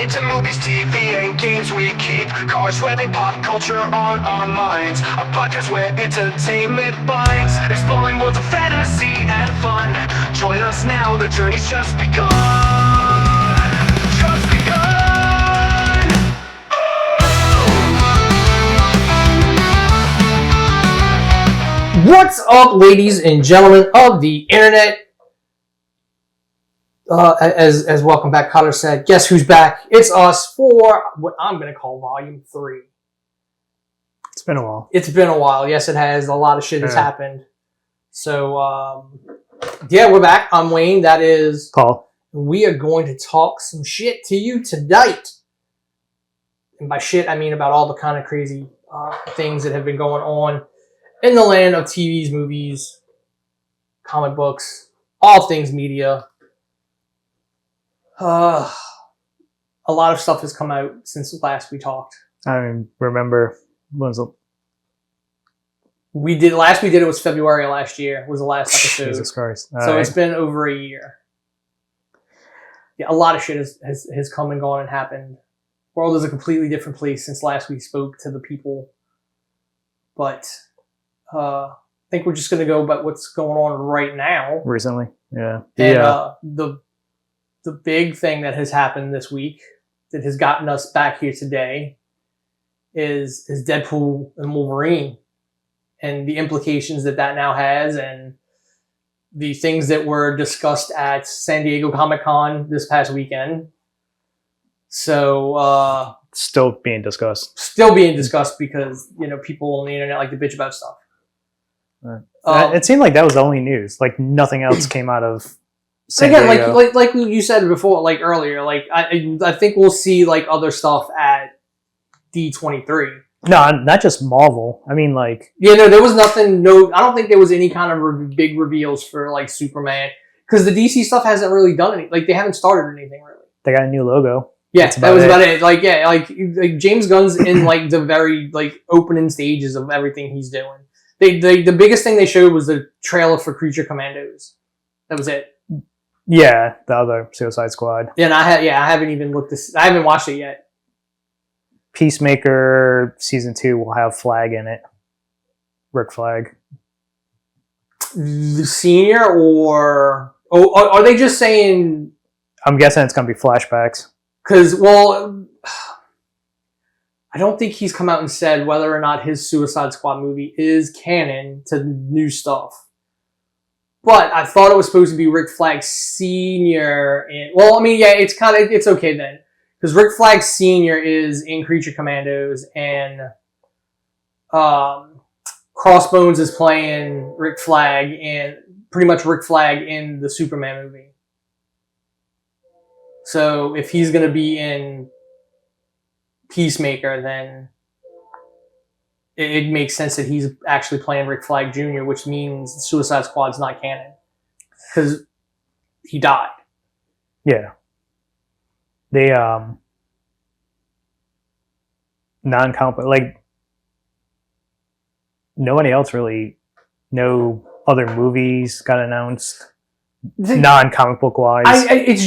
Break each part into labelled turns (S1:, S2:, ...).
S1: into movies, TV, and games we keep cars sweating, pop culture on our minds. A podcast where entertainment binds, exploring worlds of fantasy and fun. Join us now, the journey's just begun. Just begun.
S2: What's up, ladies and gentlemen of the internet? As Welcome Back Cotter said, guess who's back? It's us for what I'm going to call Volume 3.
S3: It's been a while.
S2: It's been a while. Yes, it has. A lot of shit has happened. So, yeah, we're back. I'm Wayne. That is
S3: Paul.
S2: We are going to talk some shit to you tonight. And by shit, I mean about all the kind of crazy things that have been going on in the land of TVs, movies, comic books, all things media. A lot of stuff has come out since last we talked.
S3: I remember when was it?
S2: Last we did it was February last year. Was the last episode.
S3: Jesus Christ!
S2: So it's been over a year. Yeah, a lot of shit has come and gone and happened. World is a completely different place since last we spoke to the people. But I think we're just going to go about what's going on right now.
S3: Recently, yeah.
S2: And the big thing that has happened this week that has gotten us back here today is Deadpool and Wolverine and the implications that now has, and the things that were discussed at San Diego Comic-Con this past weekend. So
S3: still being discussed.
S2: Still being discussed because, you know, people on the internet like to bitch about stuff.
S3: It seemed like that was the only news. Like nothing else came out of San
S2: Diego.
S3: Diego.
S2: Like you said before, like earlier, like I think we'll see like other stuff at D23.
S3: No, not just Marvel. I mean, like...
S2: Yeah, no, there was nothing... No, I don't think there was any kind of big reveals for, like, Superman. Because the DC stuff hasn't really done anything. Like, they haven't started anything, really.
S3: They got a new logo.
S2: Yeah, that was about it. Like, yeah, like James Gunn's in, like, the very, like, opening stages of everything he's doing. The biggest thing they showed was the trailer for Creature Commandos. That was it.
S3: Yeah, the other Suicide Squad.
S2: Yeah, and I haven't even looked this... I haven't watched it yet.
S3: Peacemaker Season 2 will have Flag in it. Rick Flag.
S2: The senior or... Oh, are they just saying...
S3: I'm guessing it's going to be flashbacks.
S2: Because, well... I don't think he's come out and said whether or not his Suicide Squad movie is canon to new stuff. But I thought it was supposed to be Rick Flag Senior. Well, I mean, yeah, it's okay then. Because Rick Flag Sr. is in Creature Commandos, and Crossbones is playing Rick Flag, and pretty much Rick Flag in the Superman movie. So if he's going to be in Peacemaker, then it makes sense that he's actually playing Rick Flag Jr., which means Suicide Squad's not canon. Because he died.
S3: Yeah. They non-comic, like nobody else really, no other movies got announced non-comic book wise.
S2: It's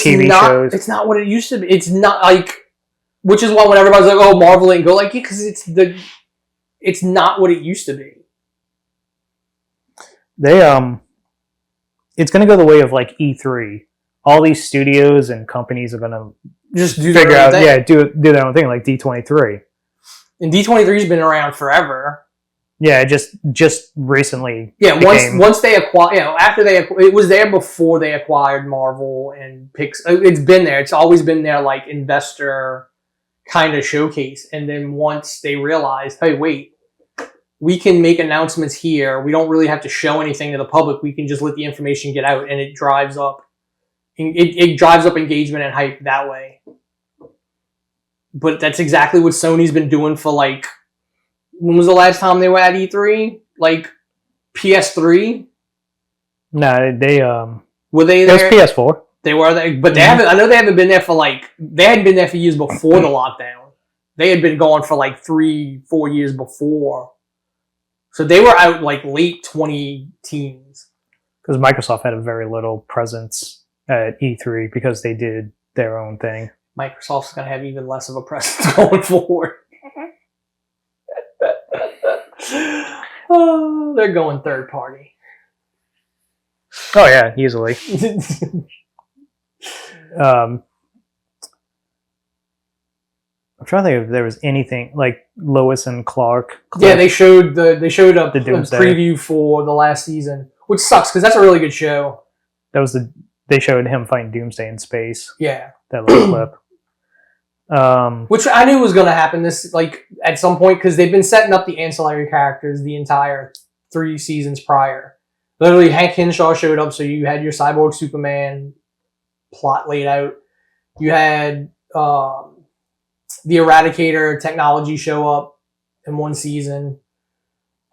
S3: TV
S2: not
S3: shows.
S2: It's not what it used to be. It's not like, which is why when everybody's like, oh, Marvel ain't go, like, yeah, because it's not what it used to be.
S3: It's gonna go the way of like E3. All these studios and companies are gonna
S2: just
S3: do their own thing, like D23.
S2: And D23's been around forever.
S3: Yeah, just recently.
S2: Yeah, once they acquired, it was there before they acquired Marvel and it's been there. It's always been their like investor kind of showcase. And then once they realized, hey, wait, we can make announcements here. We don't really have to show anything to the public. We can just let the information get out, and it drives up. It drives up engagement and hype that way. But that's exactly what Sony's been doing for, like, when was the last time they were at E3? Like, PS3?
S3: No, they
S2: were they there?
S3: It was PS4.
S2: They were there, but they haven't. I know they haven't been there for they hadn't been there for years before the lockdown. They had been going for like 3-4 years before. So they were out like late 20-teens.
S3: Because Microsoft had a very little presence at E3 because they did their own thing.
S2: Microsoft's going to have even less of a presence going forward. Oh, they're going third party.
S3: Oh yeah, easily. I'm trying to think if there was anything like Lois and Clark.
S2: Yeah, they showed a
S3: Doomsday
S2: preview for the last season, which sucks because that's a really good show.
S3: That was they showed him fighting Doomsday in space.
S2: Yeah,
S3: that little clip.
S2: Which I knew was going to happen this at some point because they've been setting up the ancillary characters the entire 3 seasons prior. Literally, Hank Henshaw showed up, so you had your Cyborg Superman plot laid out. You had the Eradicator technology show up in 1 season.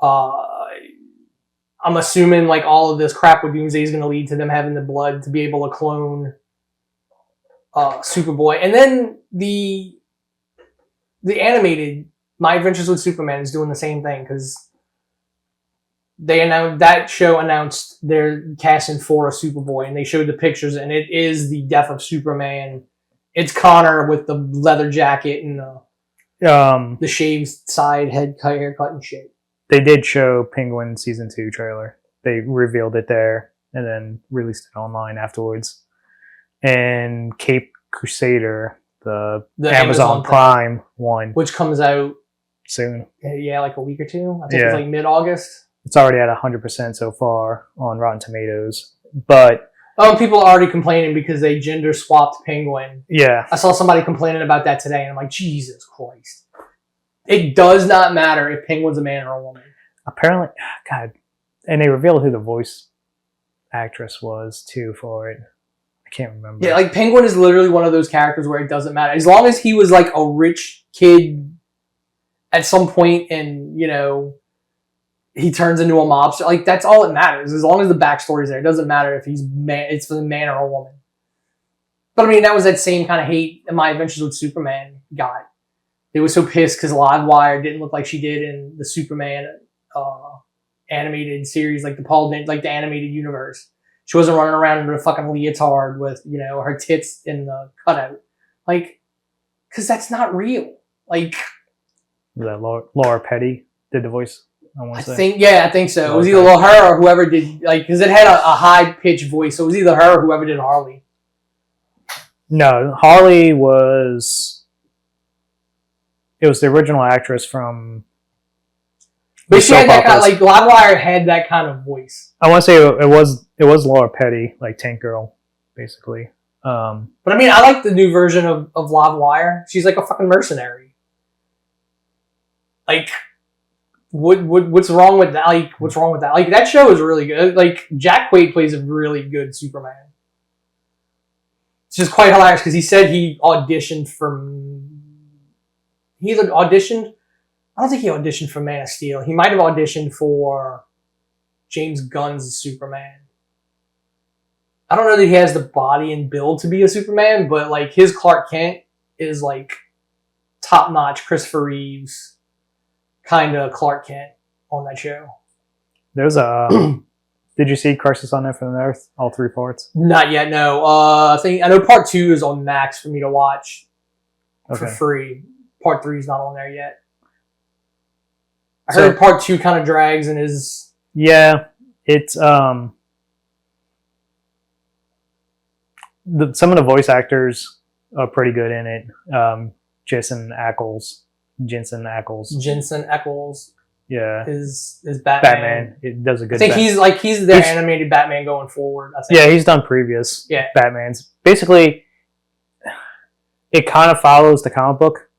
S2: I'm assuming all of this crap with Doomsday is going to lead to them having the blood to be able to clone Superboy. And then the animated My Adventures with Superman is doing the same thing because that show announced they're casting for a Superboy, and they showed the pictures, and it is the death of Superman. It's Connor with the leather jacket and the shaved side haircut and shit.
S3: They did show Penguin Season 2 trailer. They revealed it there and then released it online afterwards. And Cape Crusader, the Amazon Prime one,
S2: which comes out
S3: soon.
S2: Yeah, like a week or two. I think it's mid-August.
S3: It's already at 100% so far on Rotten Tomatoes. But
S2: people are already complaining because they gender swapped Penguin.
S3: Yeah.
S2: I saw somebody complaining about that today, and I'm like, Jesus Christ. It does not matter if Penguin's a man or a woman.
S3: Apparently, God. And they revealed who the voice actress was, too, for it. I can't remember.
S2: Yeah, Penguin is literally one of those characters where it doesn't matter. As long as he was, a rich kid at some point and, he turns into a mobster. That's all that matters. As long as the backstory's there, it doesn't matter if it's for the man or a woman. But I mean, that was that same kind of hate that My Adventures with Superman got. They were so pissed because Livewire didn't look like she did in the Superman animated series, the animated universe. She wasn't running around in a fucking leotard with her tits in the cutout, because that's not real.
S3: Was that Laura Petty did the voice? I
S2: think so. It was either her or whoever did, because it had a high-pitched voice, so it was either her or whoever did Harley.
S3: No, Harley was... It was the original actress from...
S2: But she had that kind of, Livewire had that kind of voice.
S3: I want to say it was Laura Petty, Tank Girl, basically.
S2: But I mean, I like the new version of Livewire. She's like a fucking mercenary. What's wrong with that? What's wrong with that? That show is really good. Jack Quaid plays a really good Superman. It's just quite hilarious because he said he auditioned for... He either auditioned... I don't think he auditioned for Man of Steel. He might have auditioned for James Gunn's Superman. I don't know that he has the body and build to be a Superman, but his Clark Kent is top-notch Christopher Reeves kind of Clark Kent on that show.
S3: There's a... Did you see Crisis on Infinite Earth? All 3 parts?
S2: Not yet, no. I know part 2 is on Max for me to watch for free. Part 3 is not on there yet. I heard part 2 kind of drags and is...
S3: Yeah, it's... some of the voice actors are pretty good in it. Jensen Ackles.
S2: Yeah. Is Batman.
S3: Batman. It does a good...
S2: I think he's their animated Batman going forward. I think.
S3: Yeah, he's done previous Batmans. Basically, it kind of follows the comic book,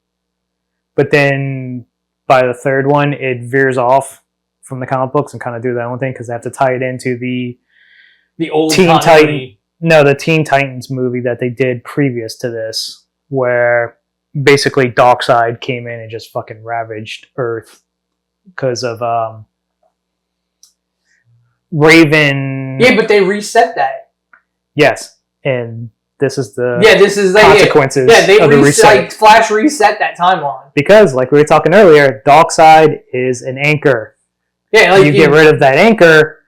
S3: but then by the 3rd one, it veers off from the comic books and kind of do their own thing because they have to tie it into the
S2: old
S3: Teen Titans. No, the Teen Titans movie that they did previous to this, where basically Darkseid came in and just fucking ravaged Earth because of Raven.
S2: Yeah, but they reset that.
S3: Yes, and this is the
S2: consequences. They
S3: of the reset.
S2: Flash reset that timeline
S3: because, like we were talking earlier, Darkseid is an anchor.
S2: Yeah,
S3: you get rid of that anchor,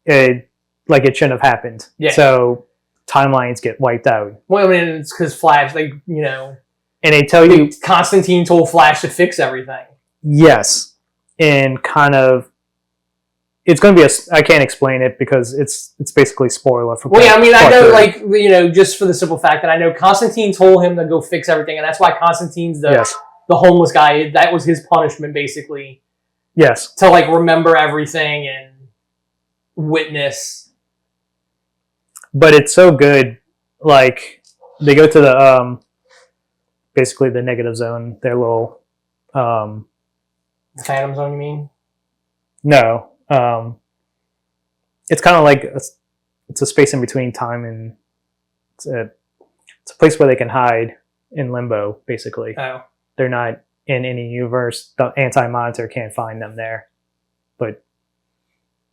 S3: it shouldn't have happened.
S2: Yeah.
S3: So timelines get wiped out.
S2: Well, I mean, it's because Flash, like, you know,
S3: And they tell you,
S2: Constantine told Flash to fix everything.
S3: yes, and kind of, it's going to be I can't explain it because it's basically spoiler for.
S2: Well, yeah, I mean, I know,
S3: 30.
S2: like, you know, just for the simple fact that I know Constantine told him to go fix everything, and that's why Constantine's the homeless guy. That was his punishment, basically.
S3: Yes.
S2: To, like, remember everything and witness.
S3: But it's so good. Like, they go to the, basically the negative zone, their little,
S2: The Phantom Zone, you mean?
S3: No. It's kind of like it's a space in between time and it's a place where they can hide in limbo, basically.
S2: Oh.
S3: They're not in any universe. The Anti-Monitor can't find them there. But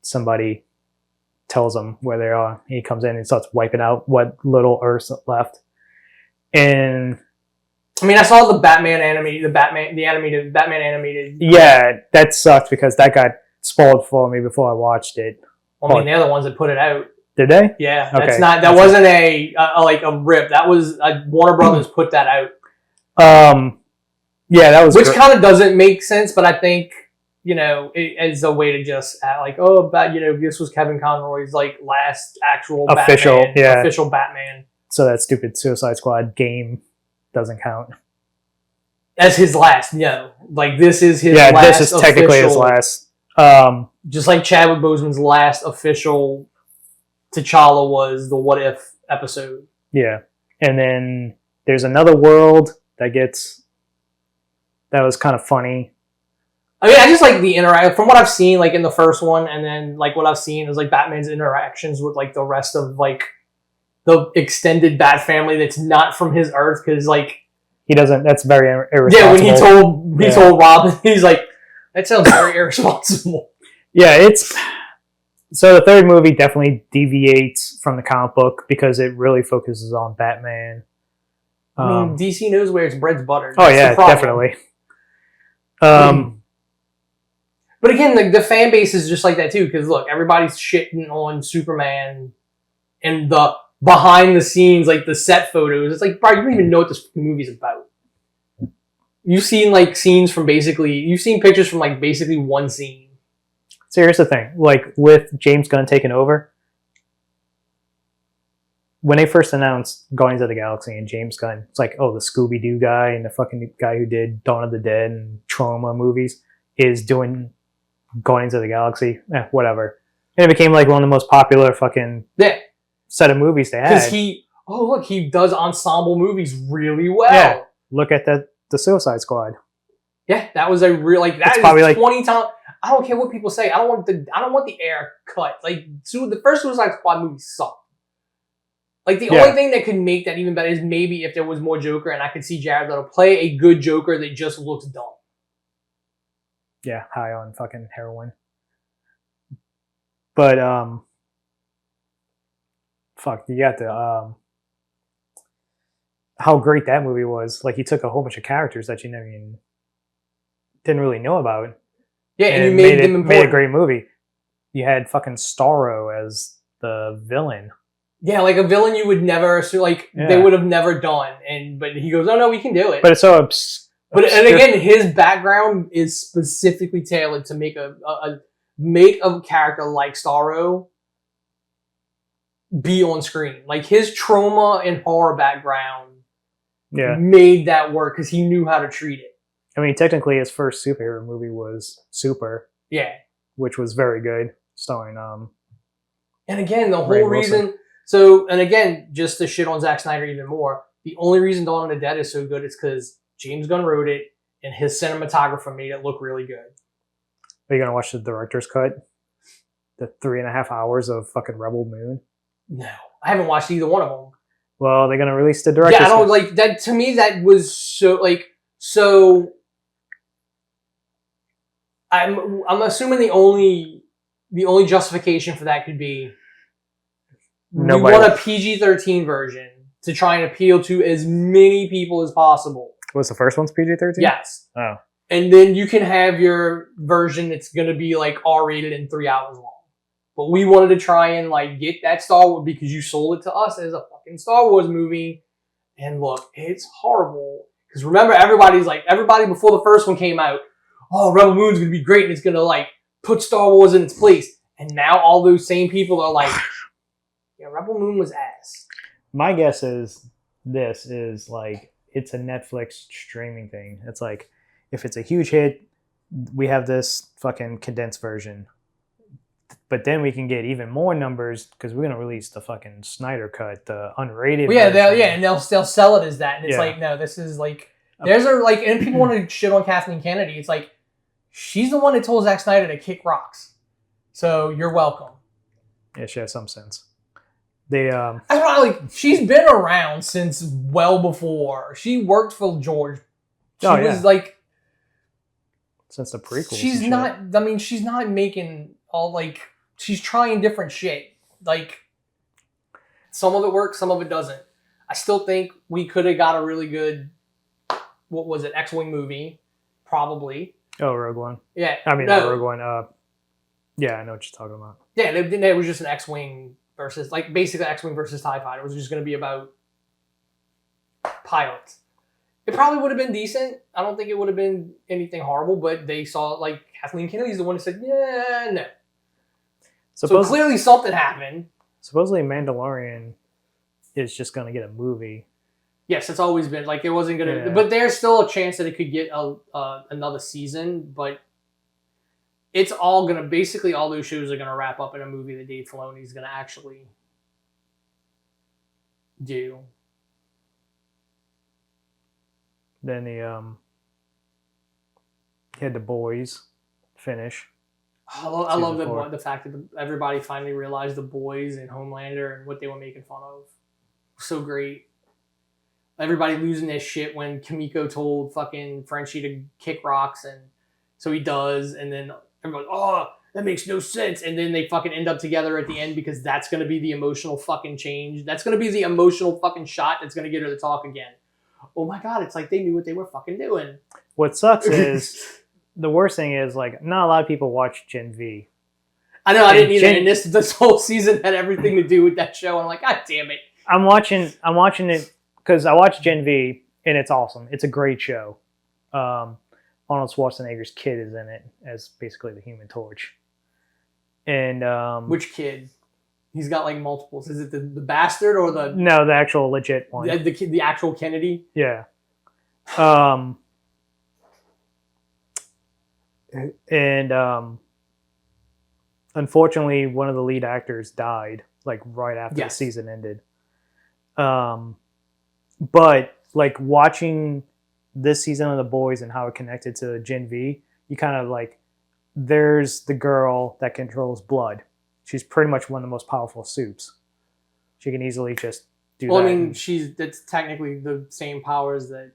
S3: somebody tells them where they are. He comes in and starts wiping out what little Earth's left. And
S2: I mean, I saw the Batman animated, Batman animated.
S3: Yeah, that sucked because that got spoiled for me before I watched it.
S2: I mean, they're the ones that put it out.
S3: Did they?
S2: Yeah,
S3: okay.
S2: That wasn't like a rip. That was Warner Brothers put that out.
S3: Yeah, that was.
S2: Which kind of doesn't make sense, but I think, you know, as a way to just like, oh, but you know, this was Kevin Conroy's like last actual
S3: official
S2: Batman.
S3: So that stupid Suicide Squad game doesn't count.
S2: As his last, no. Like, this is his
S3: last. Yeah, this is technically his last.
S2: Just like Chadwick Boseman's last official T'Challa was the What If episode.
S3: Yeah. And then there's another world that was kind of funny.
S2: I mean, I just like the interact from what I've seen, like in the first one, and then like what I've seen is like Batman's interactions with like the rest of like the extended Bat family that's not from his Earth, because like
S3: he doesn't. That's very irresponsible.
S2: Yeah, when he told Robin, he's like, that sounds very irresponsible.
S3: Yeah, so the third movie definitely deviates from the comic book because it really focuses on Batman.
S2: I mean, DC knows where its bread's buttered.
S3: Oh yeah, definitely.
S2: But again, the fan base is just like that too, because look, everybody's shitting on Superman and the behind the scenes, like the set photos. It's like, bro, you don't even know what this movie's about. You've seen like scenes from you've seen pictures from like basically one scene.
S3: So here's the thing, like with James Gunn taking over, when they first announced Guardians of the Galaxy and James Gunn, it's like, oh, the Scooby-Doo guy and the fucking guy who did Dawn of the Dead and Trauma movies is doing Guardians of the Galaxy, whatever. And it became like one of the most popular fucking set of movies they had.
S2: Because he does ensemble movies really well.
S3: Yeah, look at the Suicide Squad.
S2: Yeah, that was a real that it's is probably 20 times. I don't care what people say. I don't want the air cut. Like, the first Suicide Squad movie sucked. Like, the only thing that could make that even better is maybe if there was more Joker and I could see Jared Leto play a good Joker that just looks dumb.
S3: Yeah, high on fucking heroin. But, fuck, you got the, how great that movie was. Like, he took a whole bunch of characters that you never even didn't really know about.
S2: Yeah, and you made them important.
S3: Made a great movie. You had fucking Starro as the villain.
S2: Yeah, like a villain you would never, they would have never done. But he goes, oh no, we can do it.
S3: But it's so
S2: But and again, his background is specifically tailored to make a character like Starro be on screen. Like, his trauma and horror background made that work because he knew how to treat it.
S3: I mean, technically, his first superhero movie was Super.
S2: Yeah.
S3: Which was very good, starring
S2: And again, the whole reason. So, and again, just to shit on Zack Snyder even more, the only reason Dawn of the Dead is so good is because James Gunn wrote it and his cinematographer made it look really good.
S3: Are you gonna watch the director's cut? The 3.5 hours of fucking Rebel Moon?
S2: No, I haven't watched either one of them.
S3: Well, they're gonna release the director's cut.
S2: Yeah, I don't like that. To me, that was so. I'm assuming the only justification for that could be we want a PG-13 version to try and appeal to as many people as possible.
S3: Was the first one's PG-13?
S2: Yes.
S3: Oh.
S2: And then you can have your version that's going to be like R-rated and 3 hours long. but we wanted to try and like get that Star Wars because you sold it to us as a fucking Star Wars movie. And look, it's horrible. Because remember, everybody before the first one came out, oh, Rebel Moon's going to be great and it's going to like put Star Wars in its place. And now all those same people are like, yeah, Rebel Moon was ass.
S3: My guess is this is like, it's a Netflix streaming thing. It's like, if it's a huge hit, we have this fucking condensed version. But then we can get even more numbers because we're gonna release the fucking Snyder cut, the unrated.
S2: Well, yeah, and they'll sell it as that, and it's like, no, this is like, there's a like, and people want to shit on Kathleen Kennedy. It's like, she's the one that told Zack Snyder to kick rocks, so you're welcome. Yeah,
S3: she has some sense. They
S2: that's why, like, she's been around since well before she worked for George. She was like,
S3: since the prequels.
S2: She's not. I mean, she's not making all like. She's trying different shit. Like, some of it works, some of it doesn't. I still think we could have got a really good, what was it, X-Wing movie, probably.
S3: Oh, Rogue One.
S2: Yeah.
S3: I mean, Rogue One. Yeah, I know what you're talking about.
S2: Yeah, it was just an X-Wing versus, like, basically X-Wing versus TIE Fighter. It was just going to be about pilots. It probably would have been decent. I don't think it would have been anything horrible, but they saw, like, Kathleen Kennedy's the one who said, yeah, no. So clearly something happened.
S3: Supposedly Mandalorian is just going to get a movie.
S2: Yes, it's always been. Like, it wasn't going to... Yeah. But there's still a chance that it could get another season, but it's all going to... Basically, all those shows are going to wrap up in a movie that Dave Filoni is going to actually do.
S3: Then he had The Boys finish.
S2: I love the fact that everybody finally realized The Boys and Homelander and what they were making fun of. So great. Everybody losing their shit when Kimiko told fucking Frenchie to kick rocks, and so he does, and then everyone's, oh, that makes no sense, and then they fucking end up together at the end because that's going to be the emotional fucking change. That's going to be the emotional fucking shot that's going to get her to talk again. Oh my god, it's like they knew what they were fucking doing.
S3: What sucks is... The worst thing is, like, not a lot of people watch Gen V.
S2: I know, I didn't either. And this whole season had everything to do with that show. I'm like, god damn it.
S3: I'm watching it because I watch Gen V, and it's awesome. It's a great show. Arnold Schwarzenegger's kid is in it as basically the Human Torch. And
S2: which kid? He's got like multiples. Is it the bastard or the...
S3: No, the actual legit one.
S2: The actual Kennedy?
S3: Yeah. And unfortunately, one of the lead actors died like right after the season ended. But like watching this season of The Boys and how it connected to Gen V, you kind of like, there's the girl that controls blood. She's pretty much one of the most powerful soups. She can easily just do that.
S2: Well, I mean, that's technically the same powers that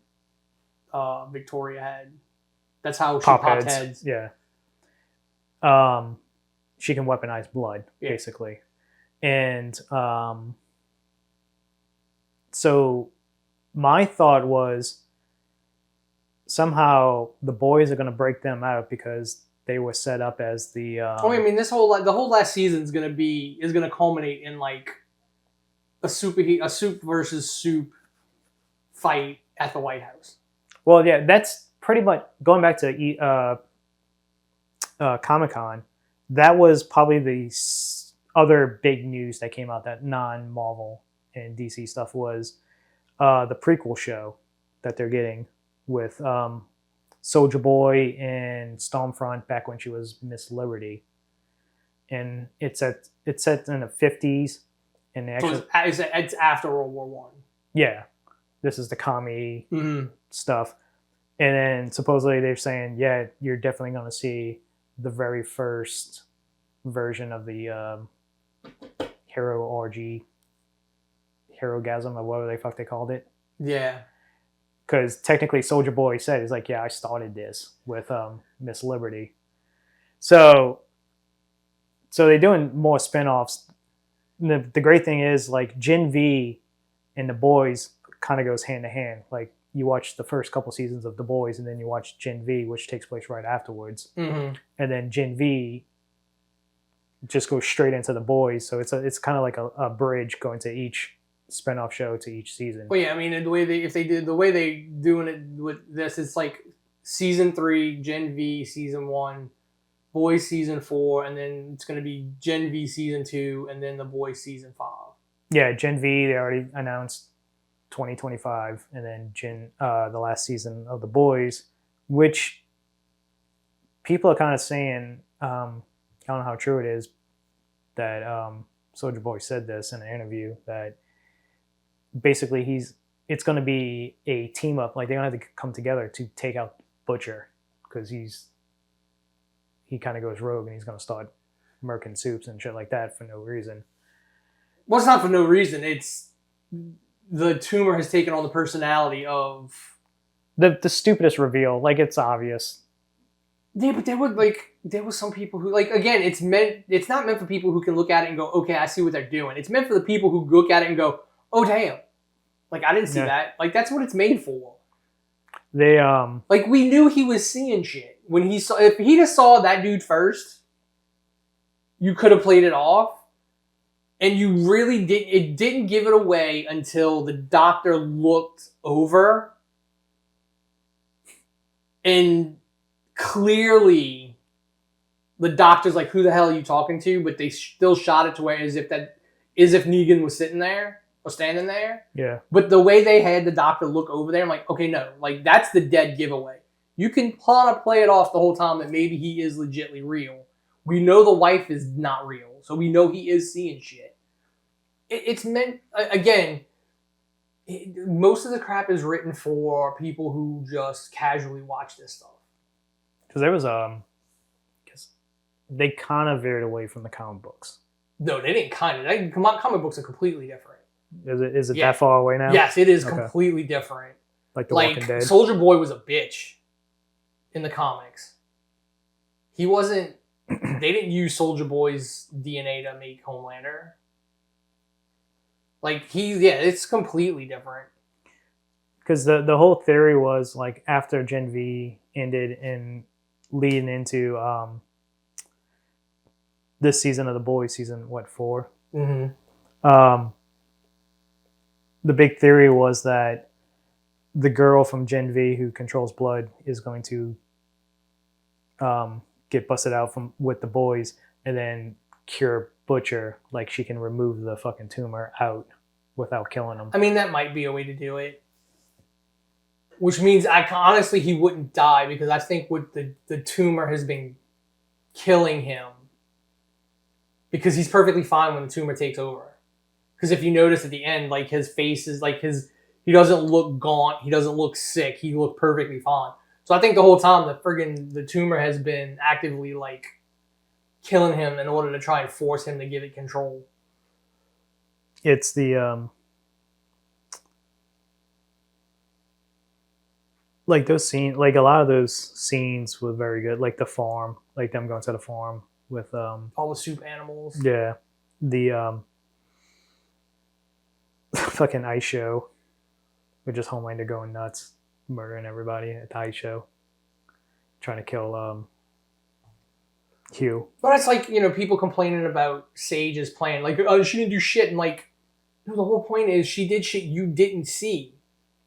S2: Victoria had. That's how she popped heads.
S3: Yeah. She can weaponize blood, basically. And so my thought was somehow The Boys are going to break them out because they were set up as the...
S2: I mean, the whole last season is going to culminate in like a soup versus soup fight at the White House.
S3: Well, yeah, that's pretty much going back to Comic-Con. That was probably the other big news that came out, that non-Marvel and DC stuff, was the prequel show that they're getting with Soldier Boy and Stormfront back when she was Miss Liberty, and it's set in the 50s, and actually
S2: it's after World War One.
S3: Yeah, this is the commie stuff. And then supposedly they're saying, yeah, you're definitely going to see the very first version of the hero orgy, herogasm, or whatever the fuck they called it.
S2: Yeah.
S3: Because technically Soldier Boy said, he's like, yeah, I started this with Miss Liberty. So they're doing more spinoffs. The great thing is, like, Gen V and The Boys kind of goes hand to hand. Like, you watch the first couple seasons of The Boys, and then you watch Gen V, which takes place right afterwards. Mm-hmm. And then Gen V just go straight into the boys. So it's kind of like a bridge going to each spinoff show to each season.
S2: Well, yeah, I mean, the way they doing it with this, it's like season 3, Gen V season 1, Boys season 4, and then it's going to be Gen V season 2, and then the Boys season 5.
S3: Yeah, Gen V, they already announced 2025, and then the last season of the Boys, which people are kind of saying, I don't know how true it is, that Soulja Boy said this in an interview, that basically it's going to be a team up, like they're going to have to come together to take out Butcher, because he kind of goes rogue and he's going to start murking soups and shit like that for no reason.
S2: Well, it's not for no reason. It's the tumor has taken on the personality of
S3: the stupidest reveal. Like, it's obvious.
S2: Yeah, but there was some people who, like, again, it's not meant for people who can look at it and go, okay, I see what they're doing. It's meant for the people who look at it and go, oh damn, like I didn't see that. Like, that's what it's made for.
S3: They
S2: like, we knew he was seeing shit when if he just saw that dude first, you could have played it off. And you really didn't give it away until the doctor looked over. And clearly, the doctor's like, who the hell are you talking to? But they still shot it to where as if Negan was sitting there or standing there.
S3: Yeah.
S2: But the way they had the doctor look over there, I'm like, okay, no. Like, that's the dead giveaway. You can kind of play it off the whole time that maybe he is legitimately real. We know the wife is not real. So we know he is seeing shit. It's meant, again, most of the crap is written for people who just casually watch this stuff.
S3: Because there was, because they kind of veered away from the comic books.
S2: No, they didn't kind of. Comic books are completely different.
S3: Is it that far away now?
S2: Yes, it is completely different.
S3: Like The Walking Dead?
S2: Soulja Boy was a bitch in the comics. He wasn't, they didn't use Soulja Boy's DNA to make Homelander. Like, it's completely different.
S3: Because the whole theory was, like, after Gen V ended and leading into this season of The Boys, season, 4?
S2: Mm-hmm.
S3: The big theory was that the girl from Gen V who controls blood is going to get busted out with the boys and then cure Butcher, like she can remove the fucking tumor out without killing him.
S2: I mean, that might be a way to do it. Which means, honestly, he wouldn't die, because I think with the tumor has been killing him. Because he's perfectly fine when the tumor takes over. Because if you notice at the end, like, his face is like he doesn't look gaunt, he doesn't look sick, he looked perfectly fine. So I think the whole time the tumor has been actively, like, killing him in order to try and force him to give it control.
S3: It's the like those scenes, like a lot of those scenes were very good. Like the farm, like them going to the farm with
S2: all the soup animals.
S3: Yeah, the fucking ice show with just Homelander going nuts, murdering everybody at the ice show, trying to kill Hugh.
S2: But it's like, people complaining about Sage's plan. Like, oh, she didn't do shit. And, like, no, the whole point is she did shit you didn't see.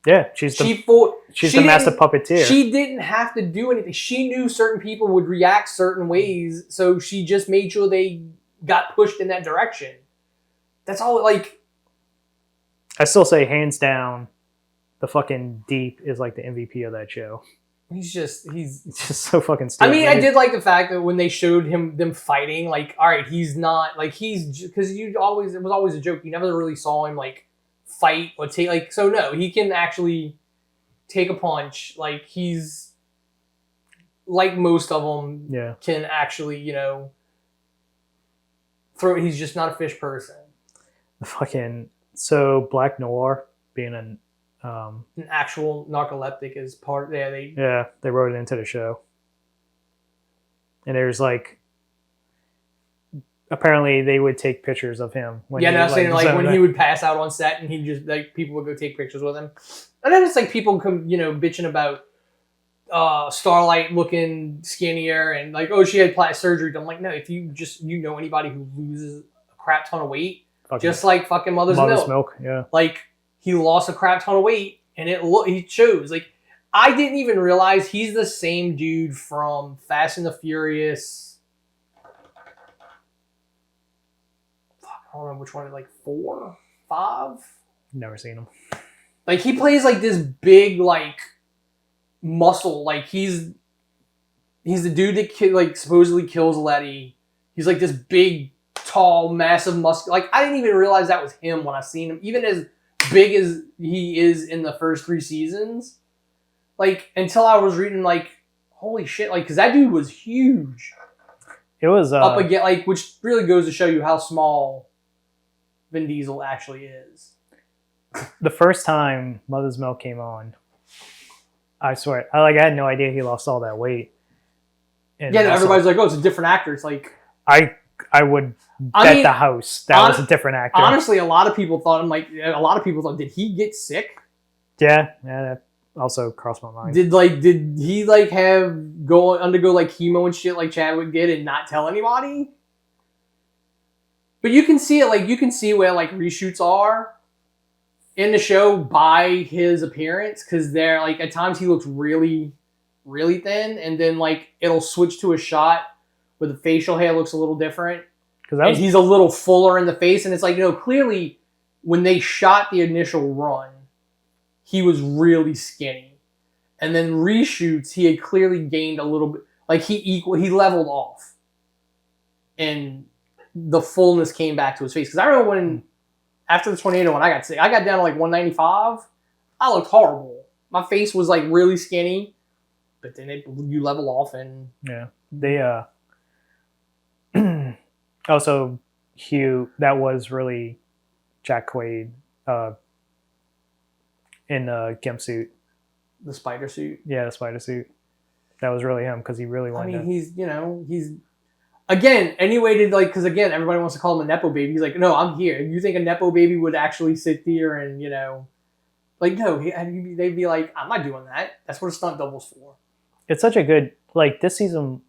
S3: Yeah, she's the master puppeteer.
S2: She didn't have to do anything. She knew certain people would react certain ways, so she just made sure they got pushed in that direction. That's all, like...
S3: I still say, hands down, the fucking Deep is, like, the MVP of that show.
S2: He's just
S3: so fucking stupid.
S2: I mean, I did like the fact that when they showed them fighting, like, all right, he's not, like, because it was always a joke. You never really saw him, like, fight or take, like, so no, he can actually take a punch. Like, he's, like most of them, can actually, throw, he's just not a fish person.
S3: So Black Noir being an
S2: actual narcoleptic is part. They
S3: wrote it into the show, and there's like apparently they would take pictures of him. When
S2: when he would pass out on set, and he just, like, people would go take pictures with him, and then it's like people come bitching about Starlight looking skinnier and like, oh, she had plastic surgery. I'm like, no, if you know anybody who loses a crap ton of weight, just like fucking Mother's Milk.
S3: Yeah.
S2: Like, he lost a crap ton of weight and he shows. Like, I didn't even realize he's the same dude from Fast and the Furious. Fuck, I don't remember which one, like 4, 5?
S3: Never seen him.
S2: Like, he plays like this big, like, muscle. Like, he's the dude that like supposedly kills Letty. He's like this big, tall, massive muscle. Like, I didn't even realize that was him when I seen him. Even as big as he is in the first 3 seasons, like, until I was reading, like, holy shit, like, because that dude was huge.
S3: It was
S2: up again, like, which really goes to show you how small Vin Diesel actually is.
S3: The first time Mother's Milk came on, I swear, I had no idea he lost all that weight. And
S2: yeah, no, everybody's like, oh, it's a different actor. It's like,
S3: I would bet the house that was a different actor.
S2: Honestly, a lot of people thought, did he get sick?
S3: Yeah, that also crossed my mind.
S2: Did he undergo like chemo and shit like Chadwick did and not tell anybody? But you can see it, like, you can see where like reshoots are in the show by his appearance, because they're like, at times he looks really, really thin, and then like it'll switch to a shot where the facial hair looks a little different, because he's a little fuller in the face, and it's like, clearly when they shot the initial run, he was really skinny, and then reshoots he had clearly gained a little bit, like he leveled off, and the fullness came back to his face. Because I remember when, after the tornado, when I got sick, I got down to like 195. I looked horrible. My face was like really skinny, but then you level off, and
S3: yeah, they also Hugh, that was really Jack Quaid in the gimp suit,
S2: the spider suit.
S3: Yeah, the spider suit. That was really him, because he really wanted.
S2: I mean, he's again, anyway, to like, because again, everybody wants to call him a Nepo baby. He's like, no, I'm here. You think a Nepo baby would actually sit there and, like, no, they'd be like, I'm not doing that. That's what a stunt double's for.
S3: It's such a good, like, this season,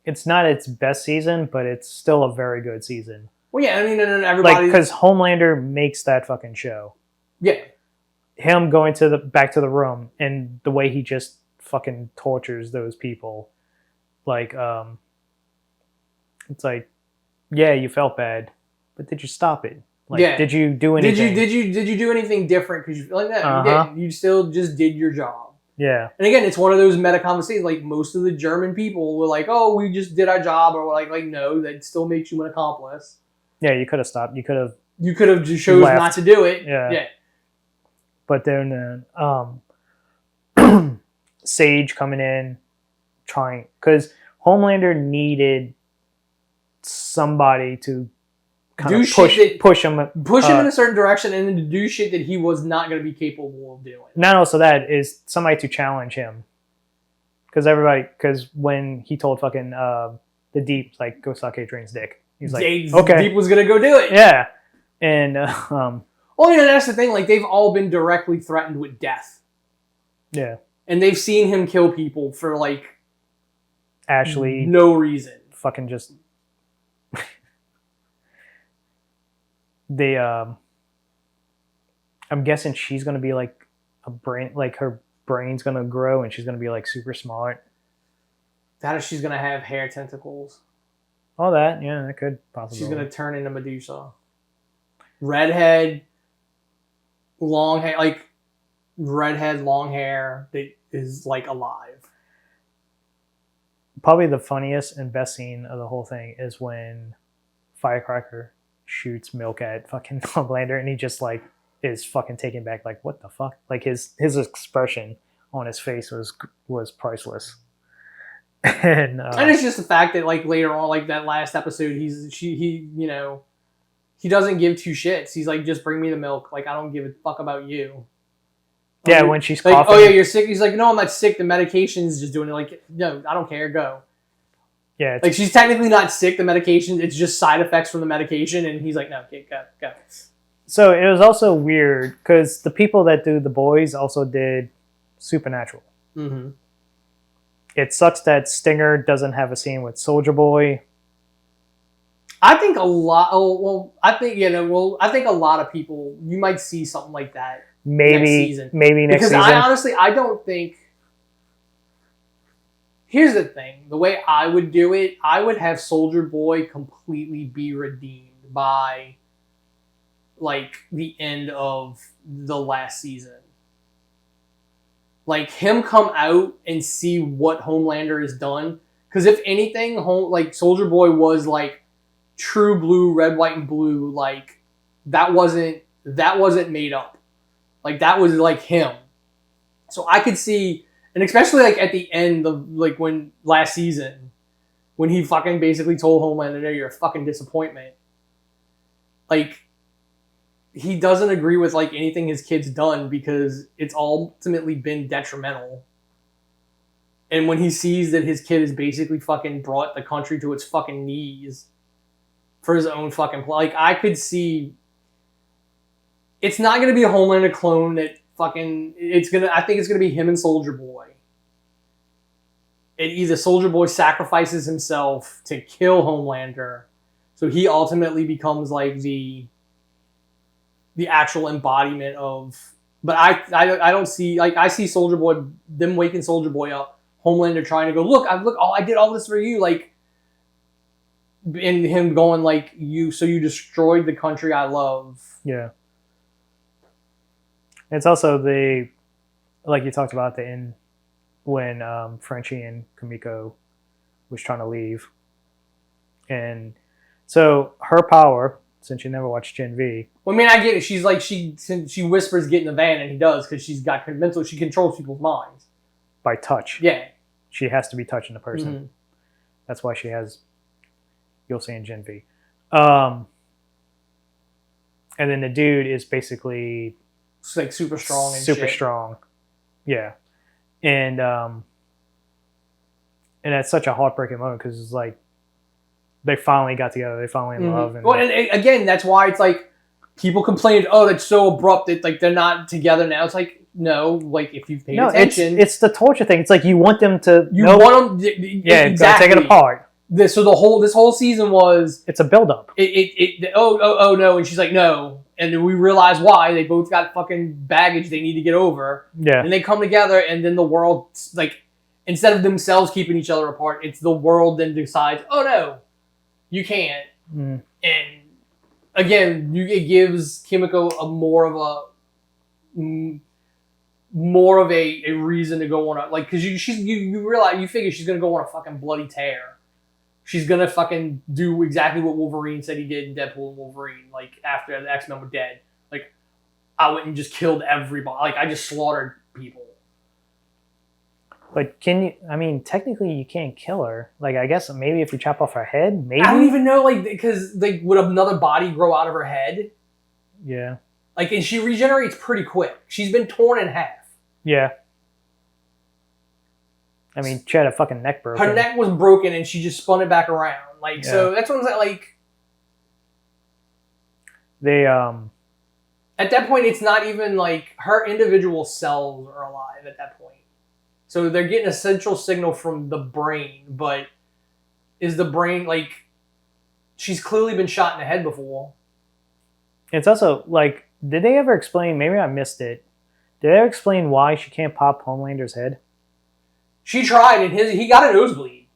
S3: it's not its best season, but it's still a very good season.
S2: Well, yeah, I mean, and everybody,
S3: like, because Homelander makes that fucking show.
S2: Yeah.
S3: Him going back to the room, and the way he just fucking tortures those people. Like, it's like, yeah, you felt bad, but did you stop it? Like, yeah. Did you do anything?
S2: Did you do anything different? Because you feel like that, you didn't. You still just did your job.
S3: Yeah.
S2: And again, it's one of those meta conversations. Like, most of the German people were like, "Oh, we just did our job," or like no, that still makes you an accomplice.
S3: Yeah, you could have stopped. You could have
S2: just chose not to do it.
S3: Yeah. But then Sage coming in, trying, because Homelander needed somebody to kind of push him
S2: in a certain direction, and then to do shit that he was not going to be capable of doing.
S3: Not also that, is somebody to challenge him, because when he told fucking the Deep, like, go suck Adrian's dick, he's like, okay,
S2: Deep was going to go do it.
S3: Yeah. And
S2: that's the thing, like, they've all been directly threatened with death.
S3: Yeah. And
S2: they've seen him kill people for, like,
S3: Ashley,
S2: no reason.
S3: Fucking just they I'm guessing she's gonna be like a brain, like her brain's gonna grow and she's gonna be like super smart.
S2: That is, she's gonna have hair tentacles.
S3: All that, yeah, that could possibly.
S2: She's gonna turn into Medusa. Redhead, long hair, like redhead, long hair that is like alive.
S3: Probably the funniest and best scene of the whole thing is when Firecracker shoots milk at fucking Homelander, and he just like is fucking taken back, like, what the fuck? Like, his expression on his face was priceless. And
S2: it's just the fact that, like, later on, like that last episode, he doesn't give two shits. He's like, just bring me the milk. Like, I don't give a fuck about you.
S3: Yeah, when she's
S2: like,
S3: coughing.
S2: Oh yeah, you're sick. He's like, no, I'm not sick. The medication's just doing it. Like, no, I don't care. Go.
S3: Yeah,
S2: like, she's technically not sick. The medication, it's just side effects from the medication. And he's like, no, okay, go.
S3: So it was also weird because the people that do The Boys also did Supernatural.
S2: Mm-hmm.
S3: It sucks that Stinger doesn't have a scene with Soldier Boy.
S2: I think a lot. Oh well, I think I think a lot of people you might see something like that
S3: Maybe
S2: next season.
S3: Maybe next season.
S2: Because I honestly I don't think. Here's the thing: the way I would do it, I would have Soldier Boy completely be redeemed by, like, the end of the last season. Like, him come out and see what Homelander has done. Because if anything, like, Soldier Boy was, like, true blue, red, white, and blue. Like, that wasn't made up. Like, that was, like, him. So I could see, and especially, like, at the end of, like, when last season, when he fucking basically told Homelander, you're a fucking disappointment. Like, he doesn't agree with, like, anything his kid's done because it's ultimately been detrimental. And when he sees that his kid has basically fucking brought the country to its fucking knees for his own fucking like, I could see it's not going to be a Homelander clone that fucking I think it's going to be him and Soldier Boy. And either Soldier Boy sacrifices himself to kill Homelander, so he ultimately becomes, like, the actual embodiment of. But I don't see, like, I see Soldier Boy, them waking Soldier Boy up, Homelander trying to go, look, I did all this for you, like, and him going, like, you destroyed the country I love.
S3: Yeah. It's also like you talked about at the end when Frenchie and Kamiko was trying to leave. And so her power, since you never watched Gen V.
S2: Well, I mean, I get it. She's like, she whispers, get in the van, and he does, because she's got mental, she controls people's minds.
S3: By touch.
S2: Yeah.
S3: She has to be touching the person.
S2: Mm-hmm.
S3: That's why she has, you'll see in Gen V. And then the dude is basically...
S2: It's like super strong and
S3: super
S2: shit.
S3: Strong. Yeah. And that's such a heartbreaking moment because it's like, they finally got together. They finally in love. And,
S2: well, and again, that's why it's like people complained, oh, that's so abrupt that, like, they're not together now. It's like, no, like, if you've paid attention,
S3: it's the torture thing. It's like you want them to.
S2: Want them.
S3: Exactly. Take it apart.
S2: This whole season was.
S3: It's a buildup.
S2: Oh no, and she's like, no, and then we realize why. They both got fucking baggage they need to get over.
S3: Yeah.
S2: And they come together, and then the world, like, instead of themselves keeping each other apart, it's the world then decides, oh no, you can't. And again, it gives Kimiko more of a reason to go on a, like, because you realize, you figure she's gonna go on a fucking bloody tear. She's gonna fucking do exactly what Wolverine said he did in Deadpool and Wolverine, like, after the X-Men were dead. Like, I went and just killed everybody. Like, I just slaughtered people.
S3: But technically you can't kill her. Like, I guess maybe if you chop off her head, maybe.
S2: I don't even know, like, because, like, would another body grow out of her head?
S3: Yeah.
S2: Like, and she regenerates pretty quick. She's been torn in half.
S3: Yeah. I mean, she had a fucking neck broken.
S2: Her neck was broken, and she just spun it back around. Like, so that's what I'm saying. Like,
S3: they
S2: at that point, it's not even like her individual cells are alive at that point. So they're getting a central signal from the brain, but is the brain, like, she's clearly been shot in the head before. It's also like, did they ever explain? Maybe I missed it. Did they ever explain why she can't pop Homelander's head? She tried, and he got a nosebleed.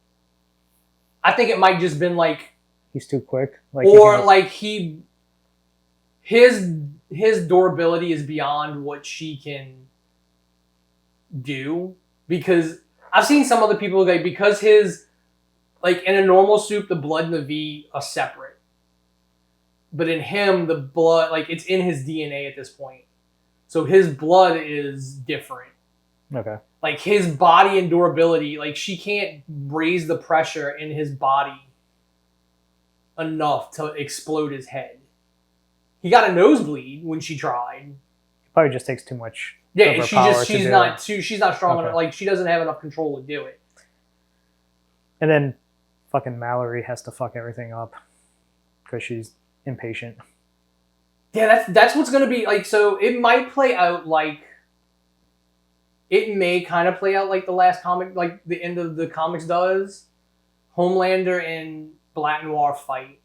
S2: I think it might just been like
S3: he's too quick, like,
S2: or like his durability is beyond what she can do, because I've seen some other people, like, because his, like, in a normal soup the blood and the V are separate, but in him the blood, like, it's in his DNA at this point, so his blood is different.
S3: Okay.
S2: Like, his body and durability, like, she can't raise the pressure in his body enough to explode his head. He got a nosebleed when she tried. It probably just takes too much. Yeah, she's not strong enough. Like, she doesn't have enough control to do it. And then fucking Mallory has to fuck everything up because she's impatient. Yeah, that's what's gonna be like. So it might play out like it may kind of play out like the last comic, like the end of the comics does. Homelander and Black Noir fight.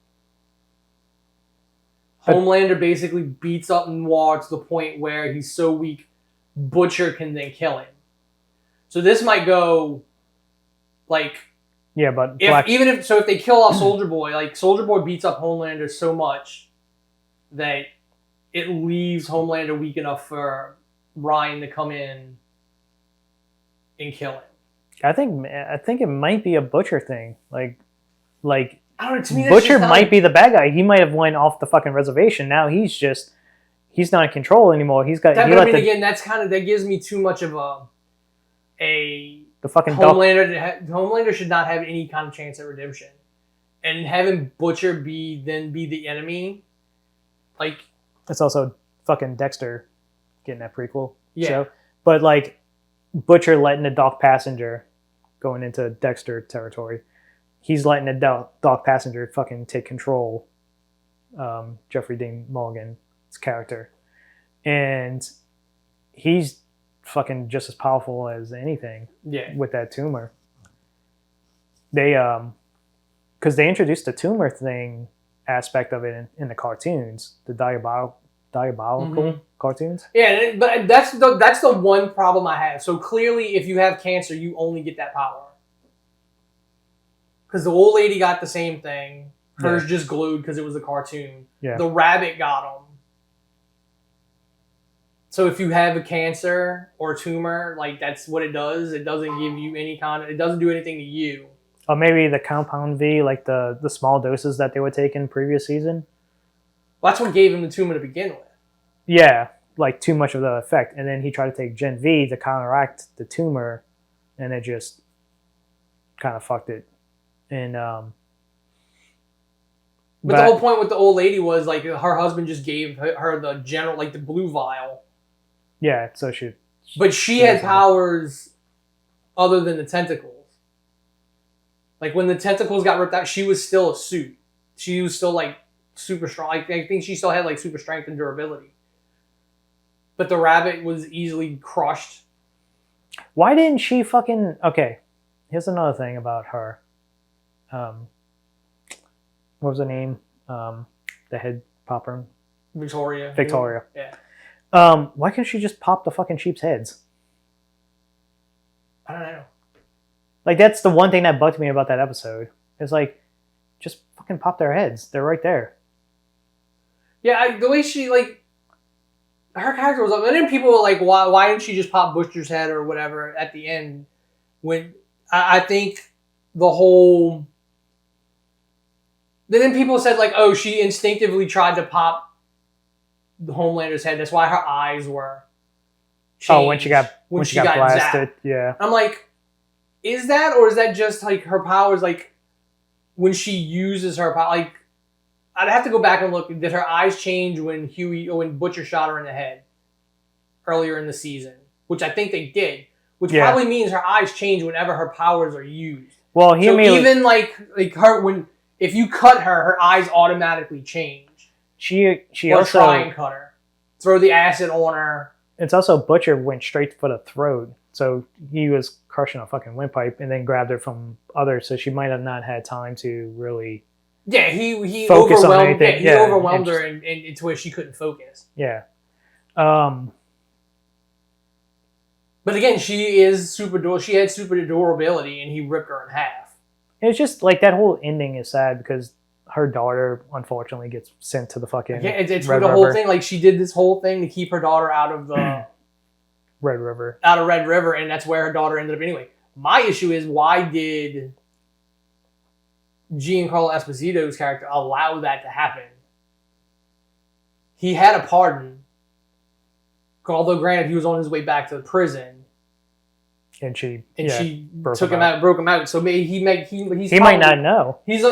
S2: Homelander basically beats up Noir to the point where he's so weak, Butcher can then kill him. So this might go like,
S3: yeah, but
S2: if they kill off Soldier Boy, like Soldier Boy beats up Homelander so much that it leaves Homelander weak enough for Ryan to come in and kill him.
S3: I think it might be a Butcher thing. Like
S2: I don't know. To me,
S3: Butcher might be the bad guy. He might have went off the fucking reservation. Now he's not in control anymore. He's got.
S2: That gives me too much of the fucking Homelander. Homelander should not have any kind of chance at redemption, and having Butcher be the enemy, like
S3: it's also fucking Dexter getting that prequel.
S2: Yeah,
S3: show. But like Butcher letting a Doc Passenger going into Dexter territory. He's letting a Doc Passenger fucking take control. Jeffrey Dean Morgan's character, and he's fucking just as powerful as anything.
S2: Yeah,
S3: with that tumor. They because they introduced the tumor thing aspect of it in the cartoons, the diabolical cartoons.
S2: Yeah, but that's the one problem I have. So clearly, if you have cancer, you only get that power. Because the old lady got the same thing. Hers just glowed because it was a cartoon.
S3: Yeah.
S2: The rabbit got them. So if you have a cancer or a tumor, like that's what it does. It doesn't give you it doesn't do anything to you.
S3: Or maybe the Compound V, like the small doses that they would take in previous season.
S2: Well, that's what gave him the tumor to begin with.
S3: Yeah, like too much of the effect. And then he tried to take Gen V to counteract the tumor, and it just kind of fucked it. And
S2: but the whole point with the old lady was like her husband just gave her the general, like the blue vial.
S3: Yeah, so she.
S2: But she had powers other than the tentacles. Like when the tentacles got ripped out, she was still a suit. She was still like super strong. I think she still had like super strength and durability. But the rabbit was easily crushed.
S3: Why didn't she fucking... Okay, here's another thing about her. What was her name? The head popper?
S2: Victoria.
S3: Yeah. Why can't she just pop the fucking sheep's heads?
S2: I don't know.
S3: Like, that's the one thing that bugged me about that episode. It's like, just fucking pop their heads. They're right there.
S2: Yeah, the way she, like... Her character was up. And then people were like, why didn't she just pop Butcher's head or whatever at the end? When I think the whole... Then people said, like, oh, she instinctively tried to pop the Homelander's head. That's why her eyes were changed.
S3: Oh, when she got blasted.
S2: Zapped.
S3: Yeah.
S2: I'm like, is that, or is that just, like, her powers, like, when she uses her power? Like, I'd have to go back and look. Did her eyes change when Butcher shot her in the head earlier in the season? Which I think they did. Which probably means her eyes change whenever her powers are used.
S3: Well,
S2: even like her if you cut her eyes automatically change.
S3: She
S2: or
S3: also
S2: try and cut her, throw the acid on her.
S3: It's also Butcher went straight for the throat, so he was crushing a fucking windpipe and then grabbed her from others, so she might have not had time to really.
S2: Yeah, he
S3: focus
S2: overwhelmed.
S3: On anything.
S2: He overwhelmed her and to where she couldn't focus.
S3: Yeah.
S2: But again, she is she had super durability, and he ripped her in half.
S3: It's just like that whole ending is sad because her daughter unfortunately gets sent to the fucking
S2: it's Red River. Whole thing. Like she did this whole thing to keep her daughter out of the
S3: Red River.
S2: Out of Red River, and that's where her daughter ended up anyway. My issue is why did Giancarlo Esposito's character allow that to happen? He had a pardon, although granted he was on his way back to the prison.
S3: And she
S2: broke him out. So maybe he
S3: might not know.
S2: He's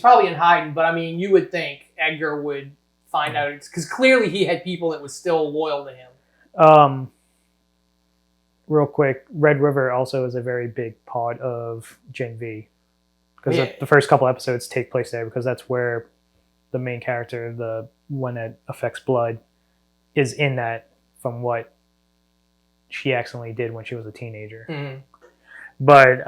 S2: probably in hiding. But I mean, you would think Edgar would find out because clearly he had people that was still loyal to him.
S3: Real quick, Red River also is a very big part of Gen V because the first couple episodes take place there because that's where the main character, the one that affects blood, is in that. From what she accidentally did when she was a teenager.
S2: Mhm.
S3: But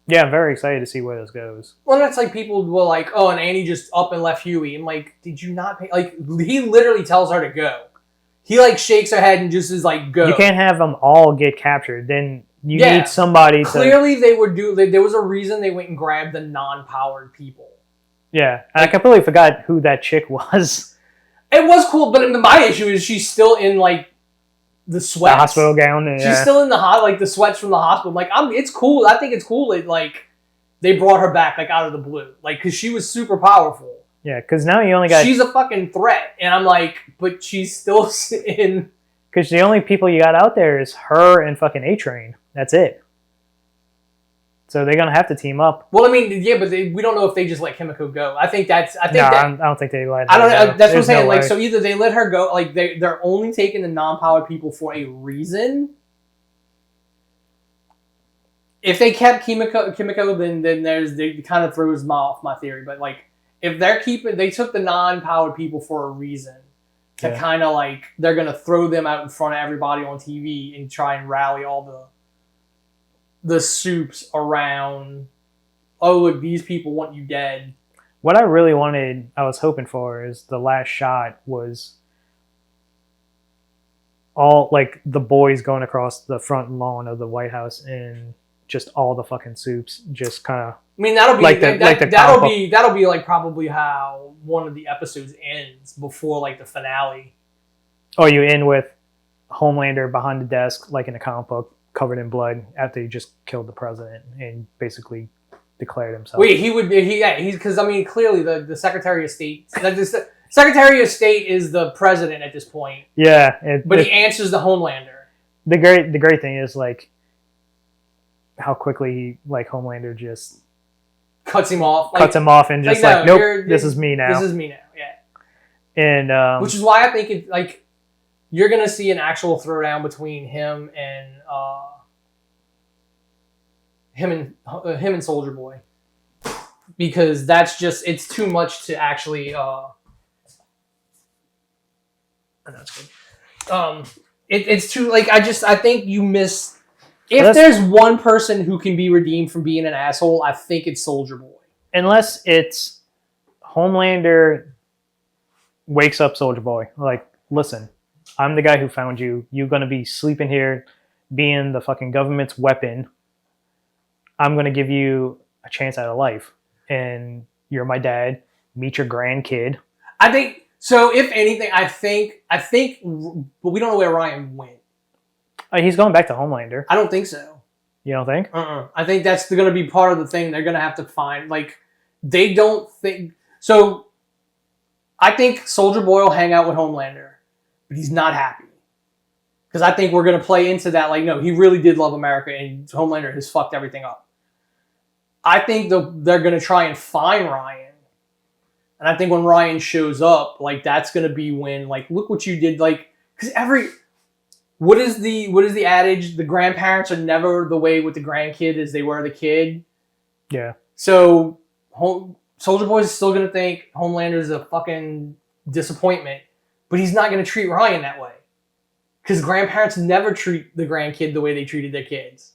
S3: yeah, I'm very excited to see where this goes.
S2: Well, that's like people were like, "Oh, and Annie just up and left Huey." I'm like, "Did you not pay?" Like, he literally tells her to go. He like shakes her head and just is like, "Go."
S3: You can't have them all get captured. Then you
S2: Yeah.
S3: need somebody to...
S2: Clearly, they were there was a reason they went and grabbed the non-powered people.
S3: Yeah, I completely forgot who that chick was.
S2: It was cool, but my issue is she's still in like the sweats.
S3: The hospital gown. And,
S2: She's still in the like the sweats from the hospital. Like, it's cool. I think it's cool that like they brought her back like out of the blue, like because she was super powerful.
S3: Yeah, because now you only got...
S2: She's a fucking threat, and I'm like, but she's still in.
S3: Because the only people you got out there is her and fucking A-Train. That's it. So they're gonna have to team up.
S2: Well, I mean, yeah, but we don't know if they just let Kimiko go. I don't think
S3: I don't think they let her
S2: I don't know.
S3: go.
S2: That's what I'm
S3: There's
S2: saying.
S3: no
S2: Like,
S3: way.
S2: so either they let her go, like they're only taking the non-powered people for a reason. If they kept Kimiko, then they kind of throws off my theory. But like, if they took the non-powered people for a reason to kind of like they're gonna throw them out in front of everybody on TV and try and rally all the soups around. Oh, look, these people want you dead.
S3: What I really wanted, I was hoping for, is the last shot was all like the boys going across the front lawn of the White House and just all the fucking soups just kind of...
S2: I mean, that'll be that'll be like probably how one of the episodes ends before like the finale.
S3: Oh, you end with Homelander behind the desk, like in a comic book, covered in blood after he just killed the president and basically declared himself.
S2: Wait, he's because I mean clearly the Secretary of State, the Secretary of State is the president at this point.
S3: Yeah,
S2: but he answers the Homelander.
S3: The great thing is like how quickly like Homelander just
S2: cuts him off,
S3: and just like nope, this is me now.
S2: This is me now. Yeah,
S3: and
S2: which is why I think it like you're gonna see an actual throwdown between him and Soldier Boy, because that's just it's too much to actually. That's good. It's too like I think you miss. If there's one person who can be redeemed from being an asshole, I think it's Soldier Boy.
S3: Unless it's Homelander wakes up Soldier Boy, like, listen, I'm the guy who found you. You're going to be sleeping here, being the fucking government's weapon. I'm going to give you a chance at a life. And you're my dad. Meet your grandkid.
S2: I think, so if anything, I think, but we don't know where Ryan went.
S3: He's going back to Homelander.
S2: I don't think so.
S3: You don't think?
S2: I think that's going to be part of the thing. They're going to have to find, like, they don't think... So, I think Soldier Boy will hang out with Homelander, but he's not happy. Because I think we're going to play into that, like, no, he really did love America, and Homelander has fucked everything up. I think they're going to try and find Ryan. And I think when Ryan shows up, like, that's going to be when, like, look what you did, like... Because What is the adage? The grandparents are never the way with the grandkid as they were the kid.
S3: Yeah.
S2: So Soldier Boy is still going to think Homelander is a fucking disappointment, but he's not going to treat Ryan that way. Because grandparents never treat the grandkid the way they treated their kids.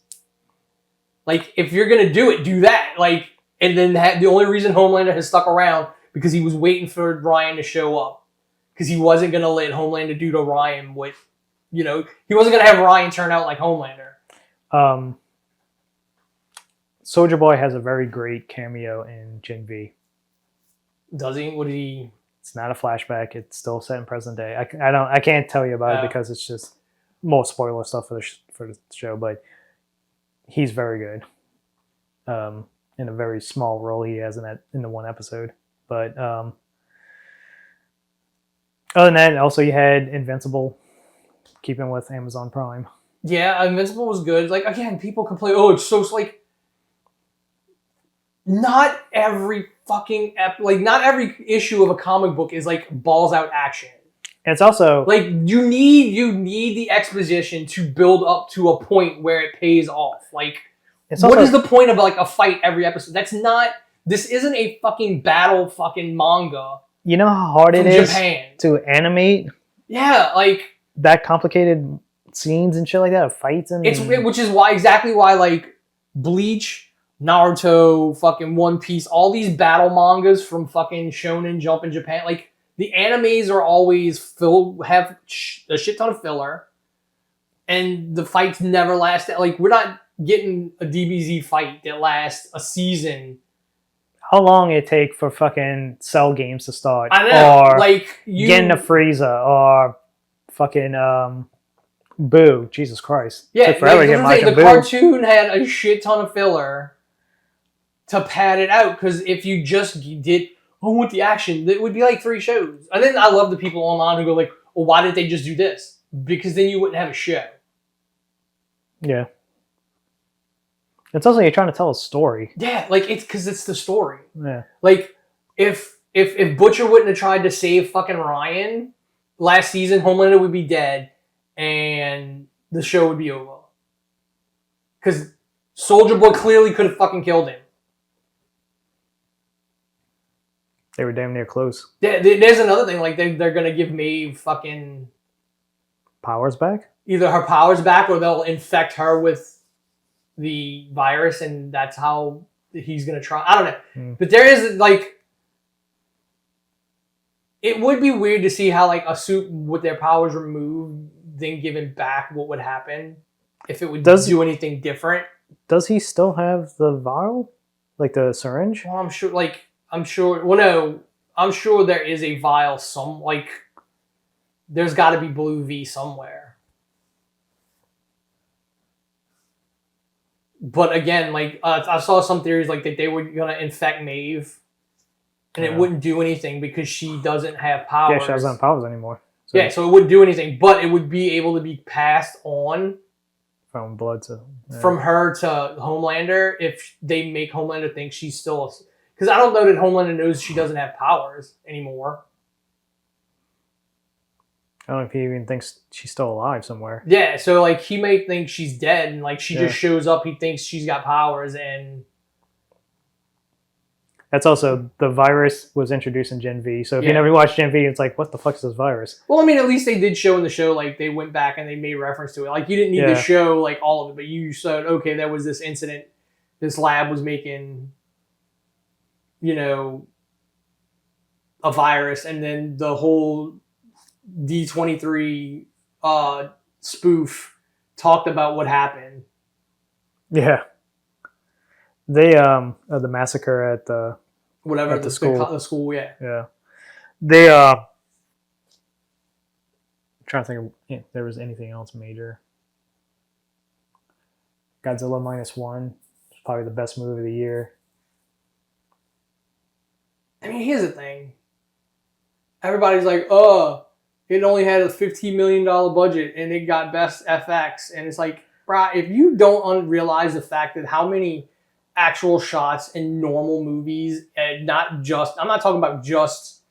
S2: Like, if you're going to do it, do that. Like, and then the only reason Homelander has stuck around because he was waiting for Ryan to show up. Because he wasn't going to let Homelander do to Ryan what... You know, he wasn't going to have Ryan turn out like Homelander.
S3: Soldier Boy has a very great cameo in Gen V.
S2: Does he? What did he...
S3: It's not a flashback. It's still set in present day. I can't tell you about it because it's just more spoiler stuff for the show, but he's very good. In a very small role he has in the one episode. But other than that, also you had Invincible. Keeping with Amazon Prime.
S2: Yeah, Invincible was good. Like, again, people complain, oh, it's so, like, not every fucking, not every issue of a comic book is, like, balls out action.
S3: And it's also...
S2: Like, you need the exposition to build up to a point where it pays off. Like, what is the point of, like, a fight every episode? That's not, this isn't a fucking battle fucking manga.
S3: You know how hard it is
S2: Japan.
S3: to animate?
S2: Yeah, like...
S3: that complicated scenes and shit like that, fights and
S2: which is exactly why like Bleach, Naruto, fucking One Piece, all these battle mangas from fucking Shonen Jump in Japan, like the animes are always have a shit ton of filler, and the fights never last. Like we're not getting a DBZ fight that lasts a season.
S3: How long it take for fucking Cell games to start?
S2: I know,
S3: or
S2: like
S3: getting a Frieza or fucking Boo. Jesus Christ!
S2: Yeah,
S3: took forever to get
S2: the
S3: Boo.
S2: cartoon had a shit ton of filler to pad it out, because if you just did, oh, with the action, it would be like 3 shows. And then I love the people online who go like, well, why didn't they just do this? Because then you wouldn't have a show.
S3: Yeah. It's also you're trying to tell a story.
S2: Yeah, like it's because it's the story.
S3: Yeah.
S2: Like if Butcher wouldn't have tried to save fucking Ryan last season, Homelander would be dead and the show would be over. Because Soldier Boy clearly could have fucking killed him.
S3: They were damn near close.
S2: There's another thing, like they're gonna give Maeve fucking
S3: powers back.
S2: Either her powers back, or they'll infect her with the virus, and that's how he's gonna try. I don't know, but there is like, it would be weird to see how like a suit with their powers removed, then given back, what would happen if it would do anything different.
S3: Does he still have the vial, like the syringe?
S2: Well, I'm sure. Well, no, I'm sure there is a vial. There's got to be Blue V somewhere. But again, like I saw some theories like that they were gonna infect Maeve, and it wouldn't do anything because she doesn't have powers.
S3: Yeah, she doesn't have powers anymore.
S2: So. Yeah, so it wouldn't do anything, but it would be able to be passed on
S3: from blood to
S2: from her to Homelander if they make Homelander think she's still. Because I don't know that Homelander knows she doesn't have powers anymore.
S3: I don't know if he even thinks she's still alive somewhere.
S2: Yeah, so like he may think she's dead, and like she just shows up. He thinks she's got powers, and
S3: that's also the virus was introduced in Gen V. So if you never watched Gen V, it's like, what the fuck is this virus?
S2: Well, I mean, at least they did show in the show, like they went back and they made reference to it. Like you didn't need to show like all of it, but you said, okay, there was this incident. This lab was making, a virus, and then the whole D23 spoof talked about what happened.
S3: Yeah. They the massacre at the school.
S2: The school, yeah.
S3: Yeah. They I'm trying to think if there was anything else major. Godzilla -1 is probably the best movie of the year.
S2: I mean, here's the thing. Everybody's like, oh, it only had a $15 million budget and it got best FX. And it's like, bruh, if you don't realize the fact that how many actual shots in normal movies, and I'm not talking about just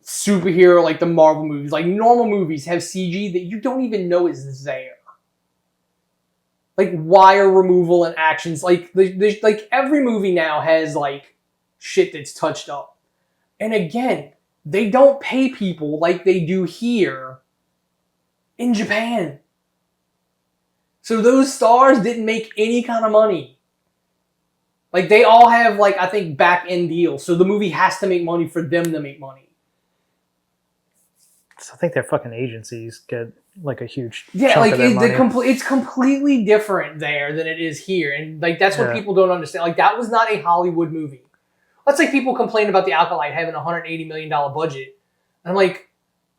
S2: superhero like the Marvel movies, like normal movies have CG that you don't even know is there. Like wire removal and actions. Like every movie now has like shit that's touched up. And again, they don't pay people like they do here in Japan. So those stars didn't make any kind of money. Like they all have like, I think, back end deals. So the movie has to make money for them to make money.
S3: So I think their fucking agencies get like a huge
S2: chunk of their money. It's completely different there than it is here. And like that's what people don't understand. Like that was not a Hollywood movie. Let's say people complain about the Acolyte having a $180 million budget. And I'm like,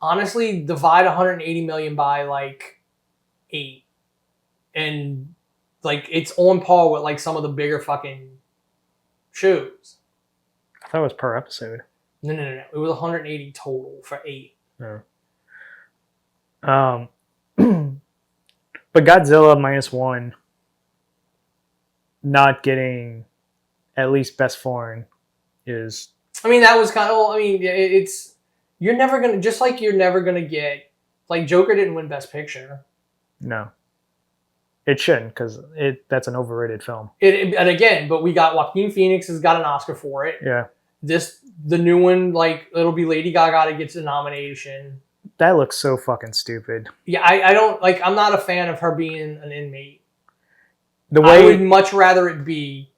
S2: honestly, divide $180 million by like 8. And like it's on par with like some of the bigger fucking shows.
S3: I thought it was per episode.
S2: No. It was 180 total for 8.
S3: No. But Godzilla -1 not getting at least best foreign is.
S2: I mean, that was kind of. I mean, it's you're never gonna you're never gonna get like Joker didn't win Best Picture.
S3: No, it shouldn't because that's an overrated film.
S2: And again, but we got Joaquin Phoenix has got an Oscar for it.
S3: Yeah.
S2: The new one, like it'll be Lady Gaga that gets a nomination.
S3: That looks so fucking stupid.
S2: Yeah, I don't like. I'm not a fan of her being an inmate.
S3: The
S2: I
S3: way
S2: would much rather it be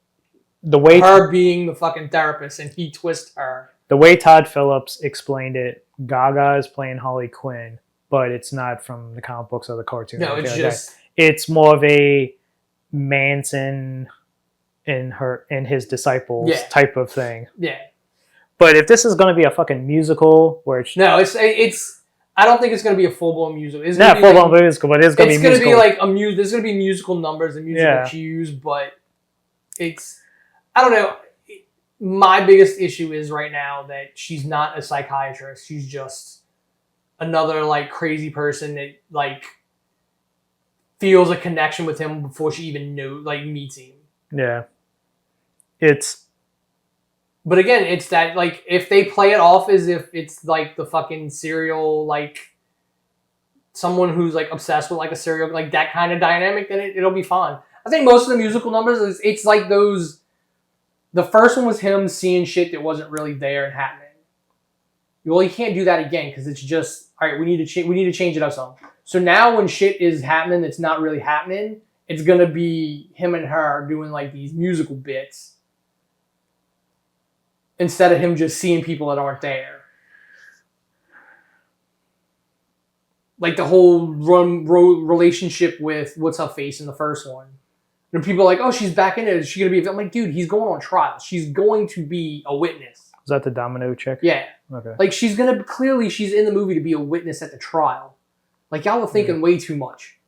S2: her being the fucking therapist and he twist her.
S3: The way Todd Phillips explained it, Gaga is playing Harley Quinn, but it's not from the comic books or the cartoon.
S2: No, it's just
S3: it's more of a Manson and his disciples type of thing.
S2: Yeah.
S3: But if this is going to be a fucking musical, where it's
S2: I don't think it's going to be a full blown musical. It's
S3: not full blown musical, but it's going to be musical.
S2: It's going to be like there's going to be musical numbers and musical cues, but I don't know. My biggest issue is right now that she's not a psychiatrist. She's just another like crazy person that like feels a connection with him before she even meets him.
S3: Yeah.
S2: But again, it's that like if they play it off as if it's like the fucking serial like someone who's like obsessed with like a serial like that kind of dynamic, then it'll be fun. I think most of the musical numbers it's like those. The first one was him seeing shit that wasn't really there and happening. Well, you can't do that again because it's just all right. We need to change it up some. So now when shit is happening that's not really happening, it's gonna be him and her doing like these musical bits instead of him just seeing people that aren't there. Like the whole relationship with what's her face in the first one. And people are like, oh, she's back in it. Is she going to be... I'm like, dude, he's going on trial. She's going to be a witness.
S3: Is that the domino chick?
S2: Yeah.
S3: Okay.
S2: Like, she's going to... Clearly, she's in the movie to be a witness at the trial. Like, y'all are thinking way too much.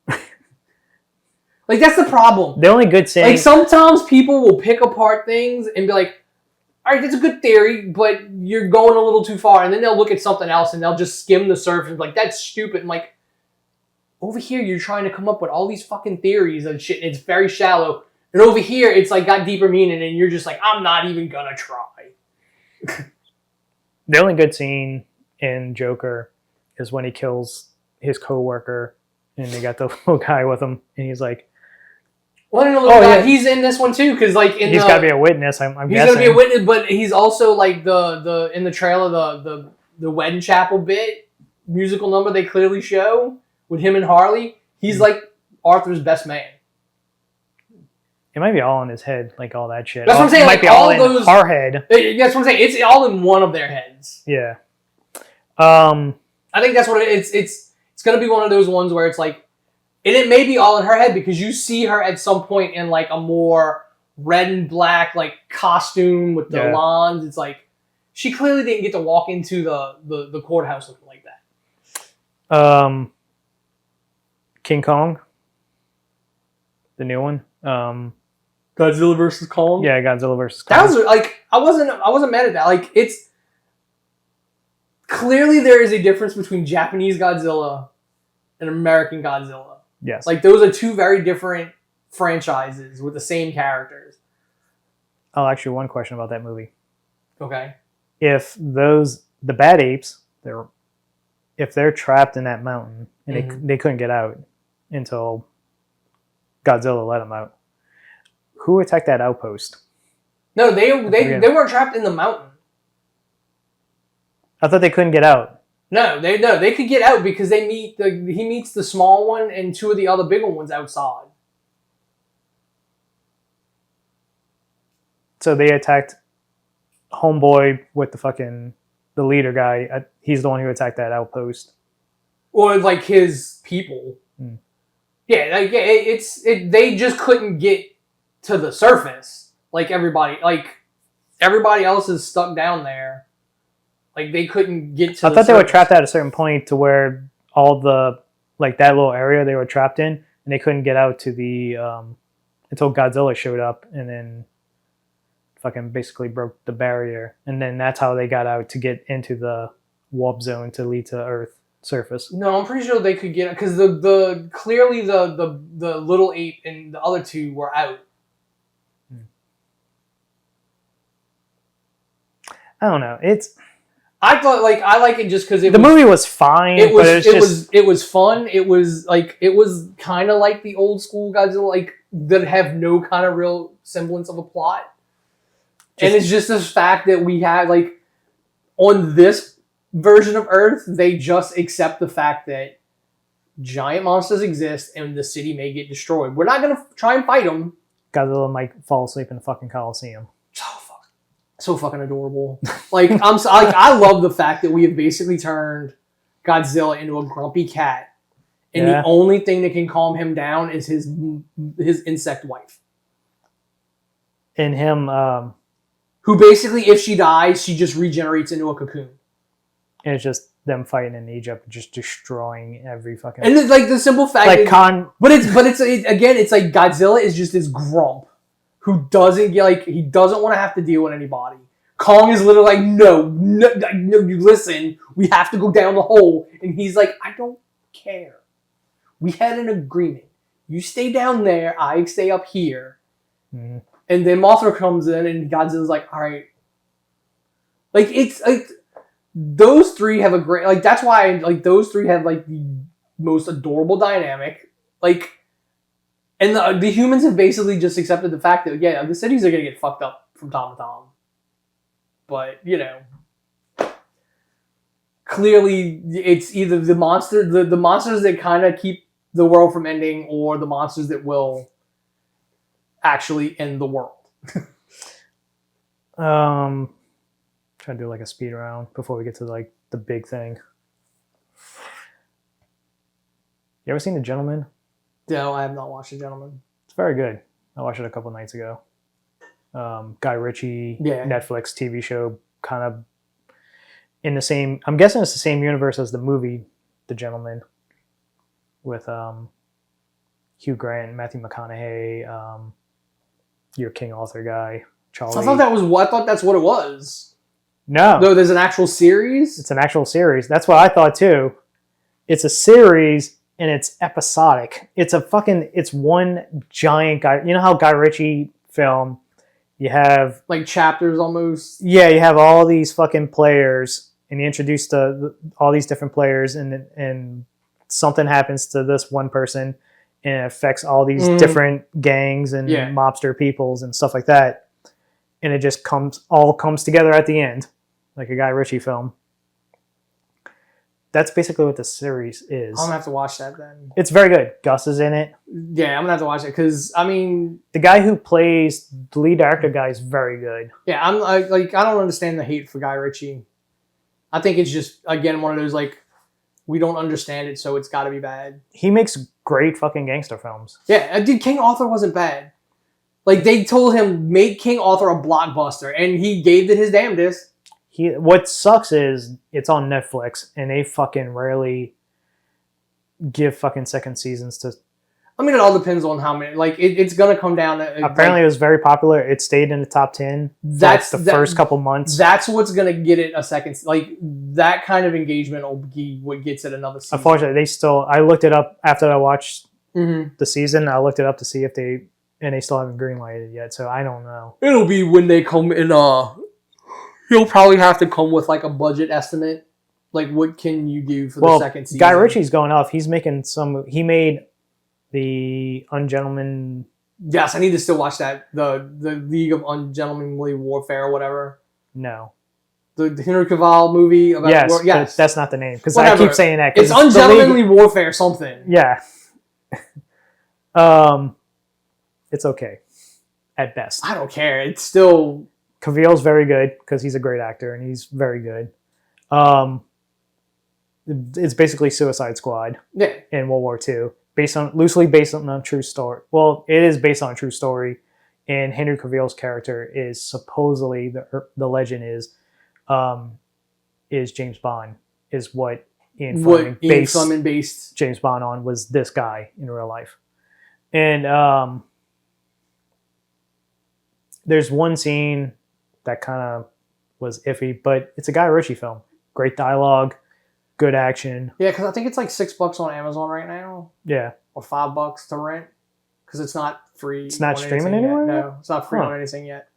S2: Like, that's the problem.
S3: The only good thing...
S2: Like, sometimes people will pick apart things and be like, all right, that's a good theory, but you're going a little too far. And then they'll look at something else and they'll just skim the surface and be like, that's stupid. I'm like... Over here, you're trying to come up with all these fucking theories and shit, and it's very shallow. And over here, it's like got deeper meaning, and you're just like, I'm not even gonna try.
S3: The only good scene in Joker is when he kills his coworker, and they got the little guy with him, and he's like,
S2: "Well, yeah, he's in this one too, because like
S3: he's got to be a witness. I'm
S2: he's
S3: guessing.
S2: Gonna be a witness, but he's also like the in the trailer the wedding chapel bit musical number they clearly show. With him and Harley, he's like Arthur's best man.
S3: It might be all in his head, like all that shit.
S2: That's what I'm saying.
S3: It might
S2: like
S3: be all in our head.
S2: That's what I'm saying. It's all in one of their heads.
S3: Yeah.
S2: I think that's what it's going to be one of those ones where it's like, and it may be all in her head because you see her at some point in like a more red and black like costume with the lawns. It's like she clearly didn't get to walk into the courthouse looking like that.
S3: King Kong, the new one.
S2: Godzilla versus Kong.
S3: Yeah, Godzilla versus Kong.
S2: That was like I wasn't mad at that. Like it's clearly there is a difference between Japanese Godzilla and American Godzilla.
S3: Yes.
S2: Like those are two very different franchises with the same characters.
S3: Oh, actually, one question about that movie.
S2: Okay.
S3: If the bad apes, if they're trapped in that mountain and they couldn't get out until Godzilla let them out, who attacked that outpost?
S2: No, they weren't trapped in the mountain.
S3: I thought they couldn't get out.
S2: No, they could get out because he meets the small one and two of the other bigger ones outside.
S3: So they attacked Homeboy with the leader guy. He's the one who attacked that outpost.
S2: Or like his people.
S3: Mm.
S2: Yeah, they just couldn't get to the surface. Like everybody else is stuck down there. Like they couldn't get to.
S3: I thought they were trapped at a certain point to where all the that little area they were trapped in, and they couldn't get out to the until Godzilla showed up, and then fucking basically broke the barrier, and then that's how they got out to get into the warp zone to lead to Earth surface.
S2: No, I'm pretty sure they could get because clearly the little ape and the other two were out.
S3: I don't know.
S2: I thought I like it just because
S3: the movie was fine.
S2: It was fun. It was kind of like the old school Godzilla, that have no kind of real semblance of a plot. And it's just this fact that we had on this version of Earth, they just accept the fact that giant monsters exist and the city may get destroyed. We're not gonna try and fight them.
S3: Godzilla might fall asleep in the fucking Coliseum.
S2: So fucking adorable. Like I love the fact that we have basically turned Godzilla into a grumpy cat, and the only thing that can calm him down is his insect wife.
S3: And him,
S2: who basically, if she dies, she just regenerates into a cocoon.
S3: And it's just them fighting in Egypt, just destroying every fucking.
S2: And it's like the simple fact,
S3: like
S2: but it's like Godzilla is just this grump who doesn't he doesn't want to have to deal with anybody. Kong is literally like, no, you listen, we have to go down the hole, and he's like, I don't care. We had an agreement. You stay down there, I stay up here. Mm-hmm. And then Mothra comes in, and Godzilla's like, all right. Like, it's like, those three have a great, like, that's why, like, those three have, like, the most adorable dynamic. Like, and the humans have basically just accepted the fact that, yeah, the cities are going to get fucked up from time to time. But, you know, clearly it's either the monsters that kind of keep the world from ending, or the monsters that will actually end the world.
S3: Trying to do like a speed round before we get to like the big thing. You ever seen The Gentleman?
S2: No, I have not watched The Gentleman.
S3: It's very good. I watched it a couple nights ago. Guy Ritchie, Netflix TV show, kind of in the same. I'm guessing it's the same universe as the movie The Gentleman, with Hugh Grant, Matthew McConaughey, your King Arthur guy, Charlie.
S2: So I thought that's what it was.
S3: No,
S2: there's an actual series.
S3: It's an actual series. That's what I thought too. It's a series and it's episodic. It's one giant guy. You know how Guy Ritchie film. You have
S2: like chapters almost.
S3: Yeah, you have all these fucking players, and you introduce all these different players, and something happens to this one person, and it affects all these different gangs and mobster peoples and stuff like that, and it just comes together at the end, like a Guy Ritchie film. That's basically what the series is.
S2: I'm gonna have to watch that then.
S3: It's very good. Gus is in it.
S2: Yeah, I'm gonna have to watch it because I mean,
S3: the guy who plays the lead actor guy is very good.
S2: Yeah, I don't understand the hate for Guy Ritchie. I think it's just again one of those like we don't understand it, so it's got to be bad.
S3: He makes great fucking gangster films.
S2: Yeah, dude, King Arthur wasn't bad. Like they told him make King Arthur a blockbuster, and he gave it his damnedest.
S3: What sucks is it's on Netflix, and they fucking rarely give fucking second seasons to.
S2: I mean, it all depends on how many. Like, it's gonna come down to.
S3: Apparently, it was very popular. It stayed in the top 10. That's the first couple months.
S2: That's what's gonna get it a second. Like that kind of engagement will be what gets it another season.
S3: Unfortunately, I looked it up after I watched the season. I looked it up to see if they still haven't greenlighted it yet. So I don't know.
S2: It'll be when they come in. He'll probably have to come with like a budget estimate. Like, what can you do for the second season?
S3: Guy Ritchie's going off. He's making he made the Ungentleman.
S2: Yes, I need to still watch that. The League of Ungentlemanly Warfare or whatever.
S3: No.
S2: The Henry Cavill movie about
S3: yes. That's not the name. Because I keep saying that.
S2: It's Ungentlemanly Warfare something.
S3: Yeah. It's okay. At best.
S2: I don't care. It's still...
S3: Cavill's very good because he's a great actor and he's very good. It's basically Suicide Squad in World War II, loosely based on a true story. Well, it is based on a true story, and Henry Cavill's character is supposedly the legend is James Bond, is what Ian Fleming based James Bond on, was this guy in real life, and there's one scene that kind of was iffy, but it's a Guy Ritchie film. Great dialogue, good action.
S2: Yeah, because I think it's like $6 on Amazon right now.
S3: Yeah.
S2: Or $5 to rent. Because it's not free.
S3: It's not streaming anywhere?
S2: No, it's not free on anything yet.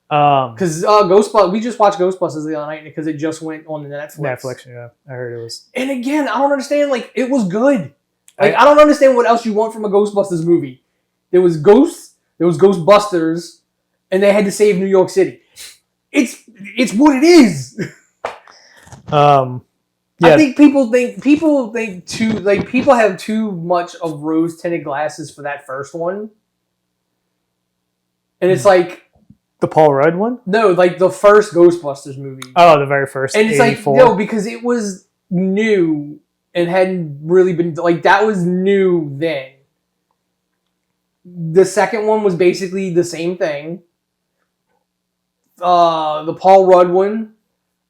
S2: Because Ghostbusters, we just watched Ghostbusters the other night because it just went on the Netflix.
S3: Netflix, yeah. I heard it was.
S2: And again, I don't understand. Like, it was good. Like, I don't understand what else you want from a Ghostbusters movie. There was ghosts, there was Ghostbusters, and they had to save New York City. It's what it is.
S3: Yeah.
S2: I think people think too, like, people have too much of rose tinted glasses for that first one, and it's like
S3: the Paul Rudd one.
S2: no, like the first Ghostbusters movie.
S3: Oh, the very first.
S2: And it's
S3: 84.
S2: like no, because it was new and hadn't really been like that was new then. The second one was basically the same thing. The Paul Rudd one,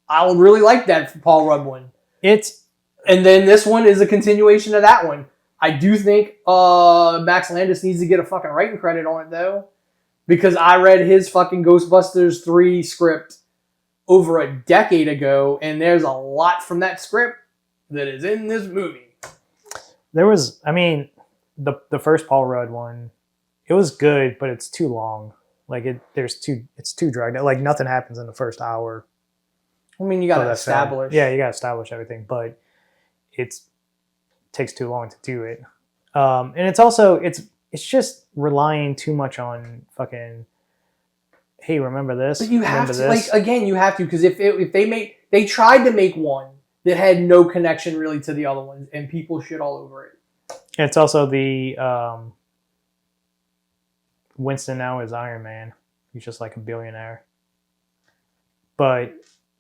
S2: I really like that Paul Rudd one. And then this one is a continuation of that one. I do think Max Landis needs to get a fucking writing credit on it though, because I read his fucking Ghostbusters 3 script over a decade ago, and there's a lot from that script that is in this movie.
S3: There was, I mean, the first Paul Rudd one, it was good, but it's too long. Like it's too dragged out. Like nothing happens in the first hour.
S2: I mean, you gotta establish.
S3: Yeah, you gotta establish everything, but it takes too long to do it. And it's also it's just relying too much on fucking. Hey, remember this?
S2: But you have to, like, again, you have to, because if they tried to make one that had no connection really to the other ones, and people shit all over it.
S3: And it's also the Winston now is Iron Man. He's just like a billionaire. But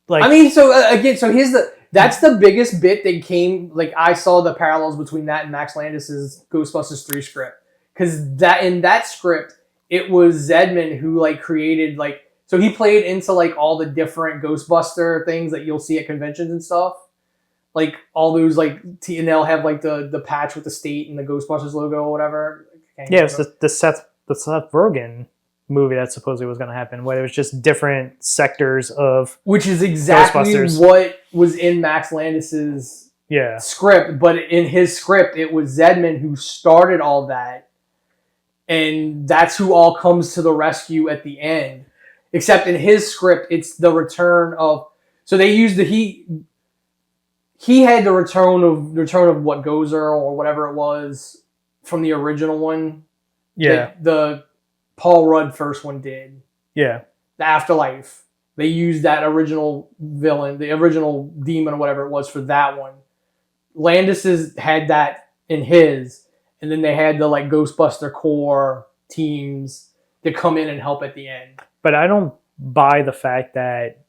S3: like,
S2: I mean, so again, so that's the biggest bit that came. Like, I saw the parallels between that and Max Landis's Ghostbusters 3 script, because that in that script, it was Zedman who like created like, so he played into like all the different Ghostbuster things that you'll see at conventions and stuff. Like all those like and they'll have like the patch with the state and the Ghostbusters logo or whatever.
S3: Yeah, it's the Seth Rogen movie that supposedly was going to happen, where it was just different sectors of,
S2: which is exactly what was in Max Landis's script. But in his script, it was Zedman who started all that. And that's who all comes to the rescue at the end. Except in his script, it's the return of. So they used he had the return of what Gozer or whatever it was from the original one.
S3: Yeah.
S2: The Paul Rudd first one did.
S3: Yeah.
S2: The Afterlife. They used that original villain, the original demon or whatever it was for that one. Landis had that in his. And then they had the like Ghostbuster core teams that come in and help at the end.
S3: But I don't buy the fact that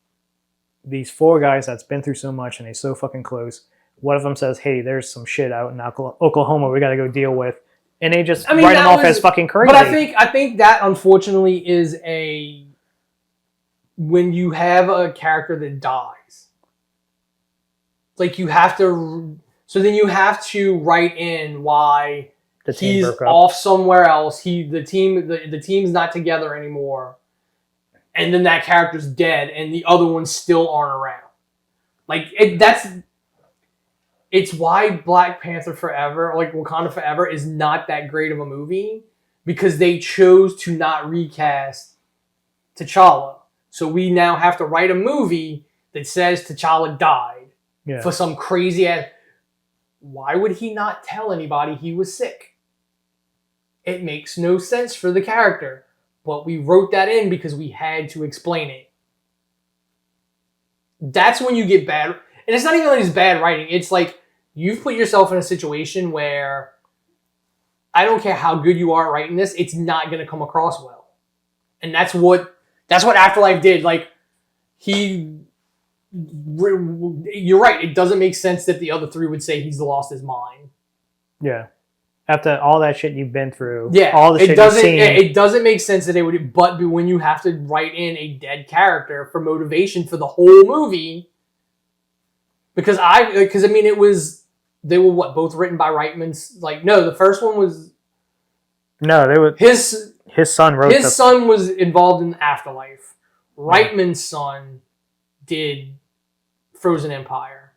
S3: these 4 guys that's been through so much and they're so fucking close, one of them says, hey, there's some shit out in Oklahoma we got to go deal with. And they just write him off as fucking crazy.
S2: But I think that unfortunately is when you have a character that dies, like you have to, so then you have to write in why he's off somewhere else. The team's not together anymore, and then that character's dead, and the other ones still aren't around. Like it's why Black Panther Forever, like Wakanda Forever, is not that great of a movie, because they chose to not recast T'Challa. So we now have to write a movie that says T'Challa died for some crazy ass. Why would he not tell anybody he was sick? It makes no sense for the character, but we wrote that in because we had to explain it. That's when you get bad, and it's not even like it's bad writing. It's like you've put yourself in a situation where I don't care how good you are at writing this, it's not going to come across well, and that's what Afterlife did. Like you're right. It doesn't make sense that the other 3 would say he's lost his mind.
S3: Yeah. After all that shit you've been through,
S2: all the shit you've seen. It doesn't make sense that they would, but when you have to write in a dead character for motivation for the whole movie, because I mean they were both written by Reitman's, like, no, the first one was,
S3: no, they were, his son wrote,
S2: his son was involved in Afterlife. Reitman's son did Frozen Empire.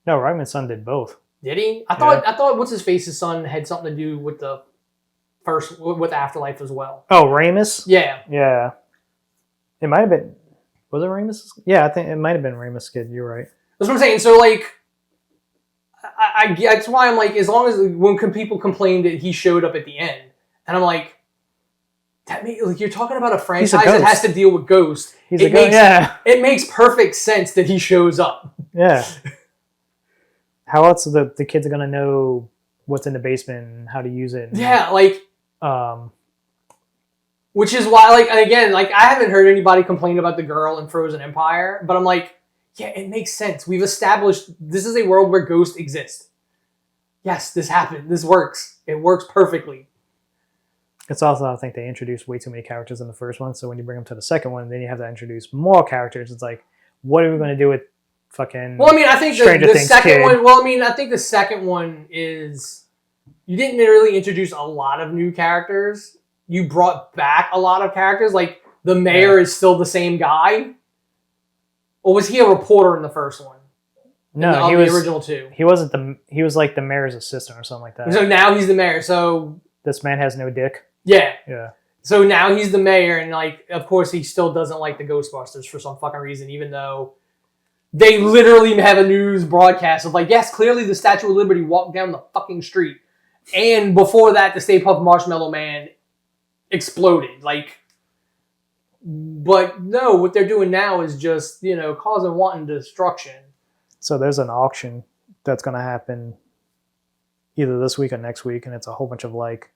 S3: No, Reitman's son did both.
S2: Did he? I thought what's his face's son had something to do with the first with Afterlife as well.
S3: Oh, Ramis?
S2: Yeah.
S3: Yeah. It might have been. Was it Ramis? Yeah, I think it might have been Ramis' kid. You're right.
S2: That's what I'm saying. So like, I that's why I'm like, as long as when people complained that he showed up at the end, and I'm like, Like, you're talking about a
S3: He's a
S2: franchise that has to deal with ghosts.
S3: He's a ghost. Yeah.
S2: It makes perfect sense that he shows up.
S3: Yeah. How else are the kids are gonna know what's in the basement and how to use it? And,
S2: Yeah, like, which is why, like, again, like, I haven't heard anybody complain about the girl in Frozen Empire, but I'm like, yeah, it makes sense. We've established this is a world where ghosts exist. Yes, this happened. This works. It works perfectly.
S3: It's also, I think they introduced way too many characters in the first one, so when you bring them to the second one, then you have to introduce more characters. It's like, what are we going to do with fucking?
S2: Well, I mean, I think the second
S3: kid?
S2: one. Well, I mean, I think the second one is you didn't really introduce a lot of new characters. You brought back a lot of characters. Like the mayor is still the same guy. Or was he a reporter in the first one?
S3: No,
S2: he was the original two.
S3: He wasn't he was like the mayor's assistant or something like that.
S2: So now he's the mayor. So
S3: this man has no dick.
S2: Yeah.
S3: Yeah.
S2: So now he's the mayor, and like, of course, he still doesn't like the Ghostbusters for some fucking reason, even though they literally have a news broadcast of like, yes, clearly the Statue of Liberty walked down the fucking street, and before that, the Stay Puft Marshmallow Man exploded. Like, but no, what they're doing now is just, you know, causing wanton destruction.
S3: So there's an auction that's going to happen either this week or next week, and it's a whole bunch of like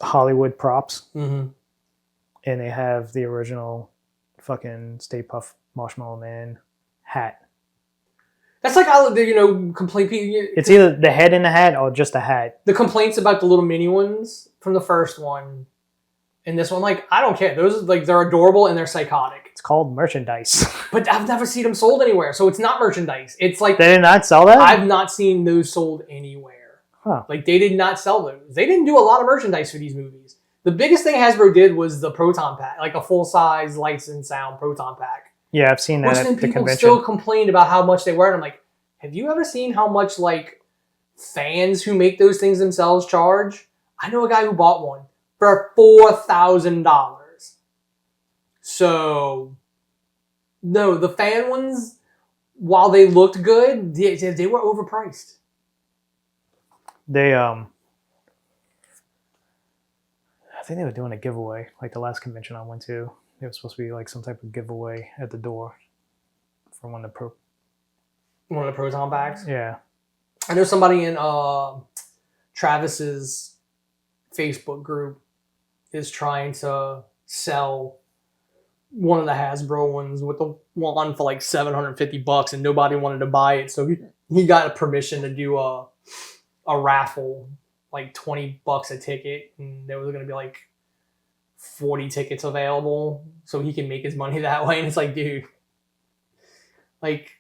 S3: Hollywood props, and they have the original fucking Stay Puft Marshmallow Man hat.
S2: That's like how, you know, complaint.
S3: It's either the head in the hat or just a hat.
S2: The complaints about the little mini ones from the first one and this one, like, I don't care. Those, like, they're adorable and they're psychotic.
S3: It's called merchandise.
S2: But I've never seen them sold anywhere, so it's not merchandise. It's like...
S3: They did not sell that?
S2: I've not seen those sold anywhere.
S3: Huh.
S2: Like, they did not sell those. They didn't do a lot of merchandise for these movies. The biggest thing Hasbro did was the Proton Pack, like a full-size lights and sound Proton Pack.
S3: Yeah, I've seen that
S2: Which
S3: at
S2: then
S3: the
S2: people
S3: convention.
S2: still complained about how much they were, and I'm like, have you ever seen how much, like, fans who make those things themselves charge? I know a guy who bought one for $4,000. So, no, the fan ones, while they looked good, they were overpriced.
S3: They, I think they were doing a giveaway, like the last convention I went to. There was supposed to be like some type of giveaway at the door for one of the
S2: Proton packs?
S3: Yeah.
S2: I know somebody in Travis's Facebook group is trying to sell one of the Hasbro ones with the one for like $750, and nobody wanted to buy it, so he got permission to do a raffle, like $20 a ticket, and there was going to be like 40 tickets available, so he can make his money that way. And it's like, dude, like,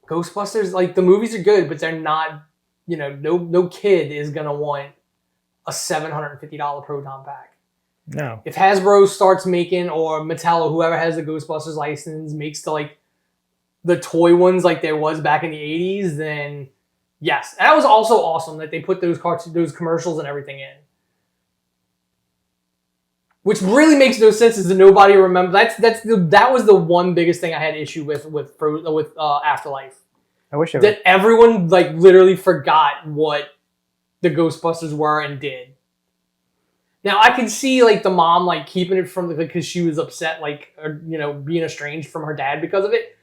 S2: Ghostbusters, like, the movies are good, but they're not, you know, no kid is going to want a $750 Proton pack.
S3: No.
S2: If Hasbro starts making, or Mattel, or whoever has the Ghostbusters license, makes the toy ones like there was back in the 80s, then yes. And that was also awesome that they put those commercials and everything in. Which really makes no sense, is that nobody remembers. That was the one biggest thing I had issue with Afterlife.
S3: I wish
S2: that everyone like literally forgot what the Ghostbusters were and did. Now I can see like the mom like keeping it from because she was upset, like, or, you know, being estranged from her dad because of it.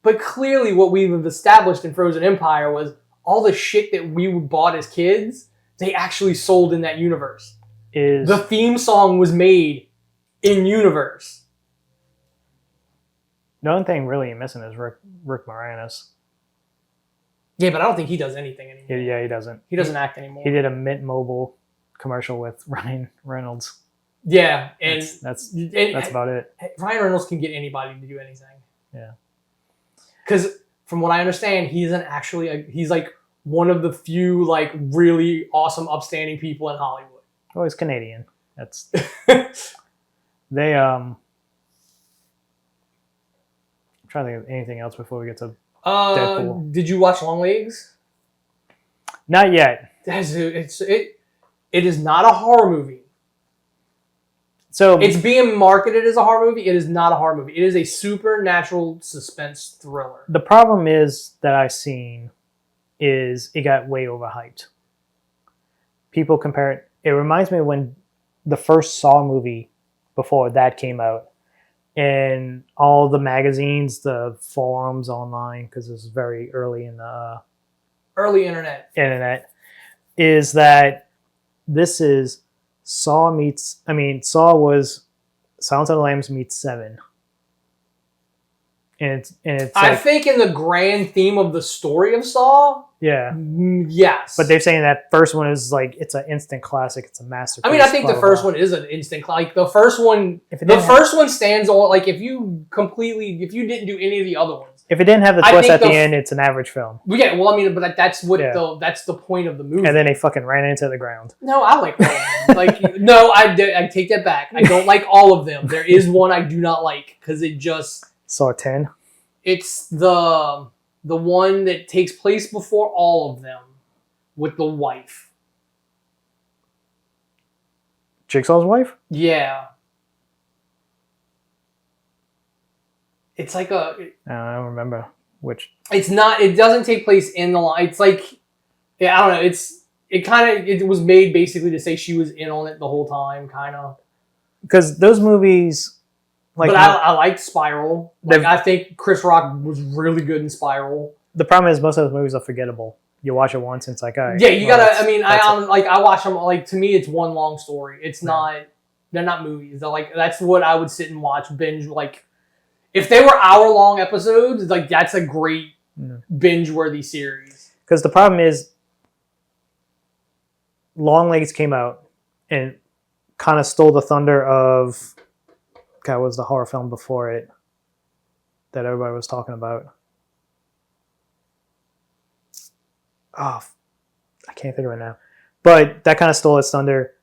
S2: But clearly, what we've established in Frozen Empire was all the shit that we bought as kids, they actually sold in that universe. The theme song was made in universe.
S3: The only thing really you're missing is Rick Moranis.
S2: Yeah, but I don't think he does anything anymore.
S3: Yeah, he doesn't.
S2: He doesn't act anymore.
S3: He did a Mint Mobile commercial with Ryan Reynolds.
S2: Yeah, and
S3: that's about it.
S2: Ryan Reynolds can get anybody to do anything.
S3: Yeah.
S2: Because from what I understand, he isn't actually he's like one of the few like really awesome, upstanding people in Hollywood.
S3: Oh, he's Canadian. That's they I'm trying to think of anything else before we get to Deadpool.
S2: Did you watch Longlegs?
S3: Not yet.
S2: It is not a horror movie.
S3: So
S2: it's being marketed as a horror movie. It is not a horror movie. It is a supernatural suspense thriller.
S3: The problem is that I've seen is it got way overhyped. People compare it. It reminds me of when the first Saw movie before that came out. And all the magazines, the forums online, because this is very early in the
S2: Early internet.
S3: is that this is Saw was Silence of the Lambs meets Seven. And it's
S2: I
S3: like,
S2: think in the grand theme of the story of Saw,
S3: yeah.
S2: Yes.
S3: But they're saying that first one is like, it's an instant classic. It's a masterpiece.
S2: I mean, I think the first one is an instant, like the first one, first one stands on, like if you didn't do any of the other ones.
S3: If it didn't have the twist at the end, it's an average film.
S2: Yeah, well, I mean, but that's what that's the point of the movie.
S3: And then they fucking ran into the ground.
S2: No, I like all of them. Like, no, I take that back. I don't like all of them. There is one I do not like because it just...
S3: Saw 10?
S2: It's the one that takes place before all of them with the wife.
S3: Jigsaw's wife?
S2: Yeah. It's like
S3: I don't remember which.
S2: It's not. It doesn't take place in the line. It's like, yeah, I don't know. It was made basically to say she was in on it the whole time, kind of.
S3: Because those movies, like,
S2: but I liked Spiral. Like, I think Chris Rock was really good in Spiral.
S3: The problem is most of those movies are forgettable. You watch it once, and it's like, all right.
S2: Yeah, you gotta. I mean, I watch them. Like, to me, it's one long story. It's not. They're not movies. They're like, that's what I would sit and watch, binge. Like, if they were hour-long episodes, like, that's a great binge-worthy series.
S3: Because the problem is, Longlegs came out and kind of stole the thunder of, God, what was the horror film before it that everybody was talking about? Oh, I can't think of it now. But that kind of stole its thunder,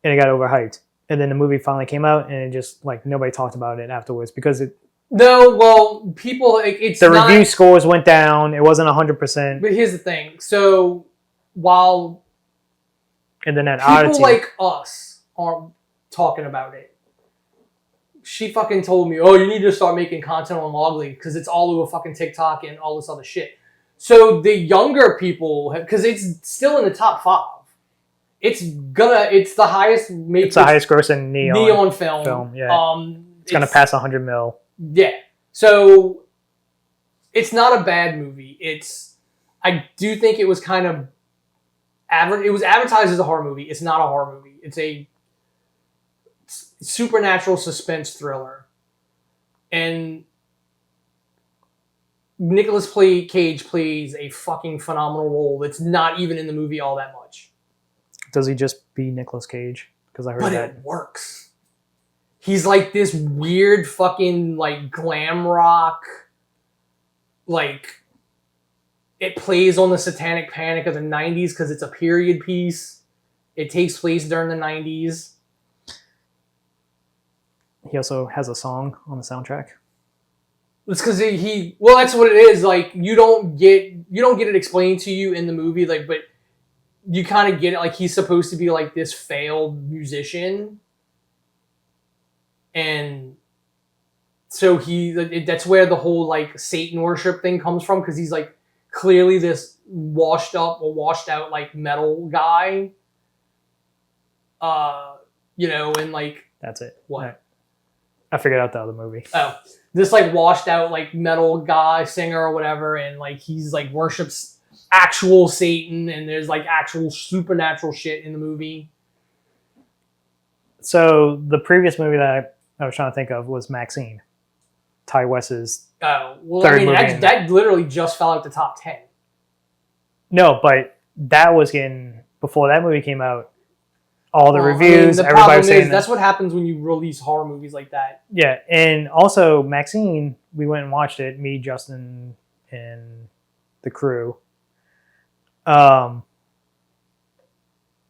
S3: and it got overhyped. And then the movie finally came out, and it just, like, nobody talked about it afterwards because it...
S2: No, well, people, it's
S3: the review scores went down. It wasn't 100%.
S2: But here's the thing. So, while
S3: and then that
S2: people
S3: oddity,
S2: like us aren't talking about it, she fucking told me, oh, you need to start making content on Longlegs because it's all over fucking TikTok and all this other shit. So the younger people, because it's still in the top 5. It's the highest...
S3: It's the highest grossing neon
S2: film.
S3: Yeah. It's going to pass 100 mil.
S2: Yeah. So it's not a bad movie. I do think it was kind of average. It was advertised as a horror movie. It's not a horror movie. It's a supernatural suspense thriller. And Nicolas Cage plays a fucking phenomenal role that's not even in the movie all that much.
S3: Does he just be Nicolas Cage? Because I heard that.
S2: But it works. He's like this weird fucking like glam rock, like it plays on the satanic panic of the 90s because it's a period piece. It takes place during the 90s.
S3: He also has a song on the soundtrack.
S2: It's because well, that's what it is. Like you don't get it explained to you in the movie, like, but you kind of get it. Like he's supposed to be like this failed musician. And so that's where the whole like Satan worship thing comes from, because he's like clearly this washed out like metal guy. And like
S3: that's it.
S2: What?
S3: I figured out the other movie.
S2: Oh, this like washed out like metal guy, singer or whatever, and like he's like worships actual Satan, and there's like actual supernatural shit in the movie.
S3: So the previous movie that I was trying to think of was Maxine, Ty West's
S2: third
S3: movie.
S2: That literally just fell out the top 10.
S3: No, but that was before that movie came out. All the reviews, everybody was saying
S2: that's what happens when you release horror movies like that.
S3: Yeah, and also Maxine, we went and watched it. Me, Justin, and the crew.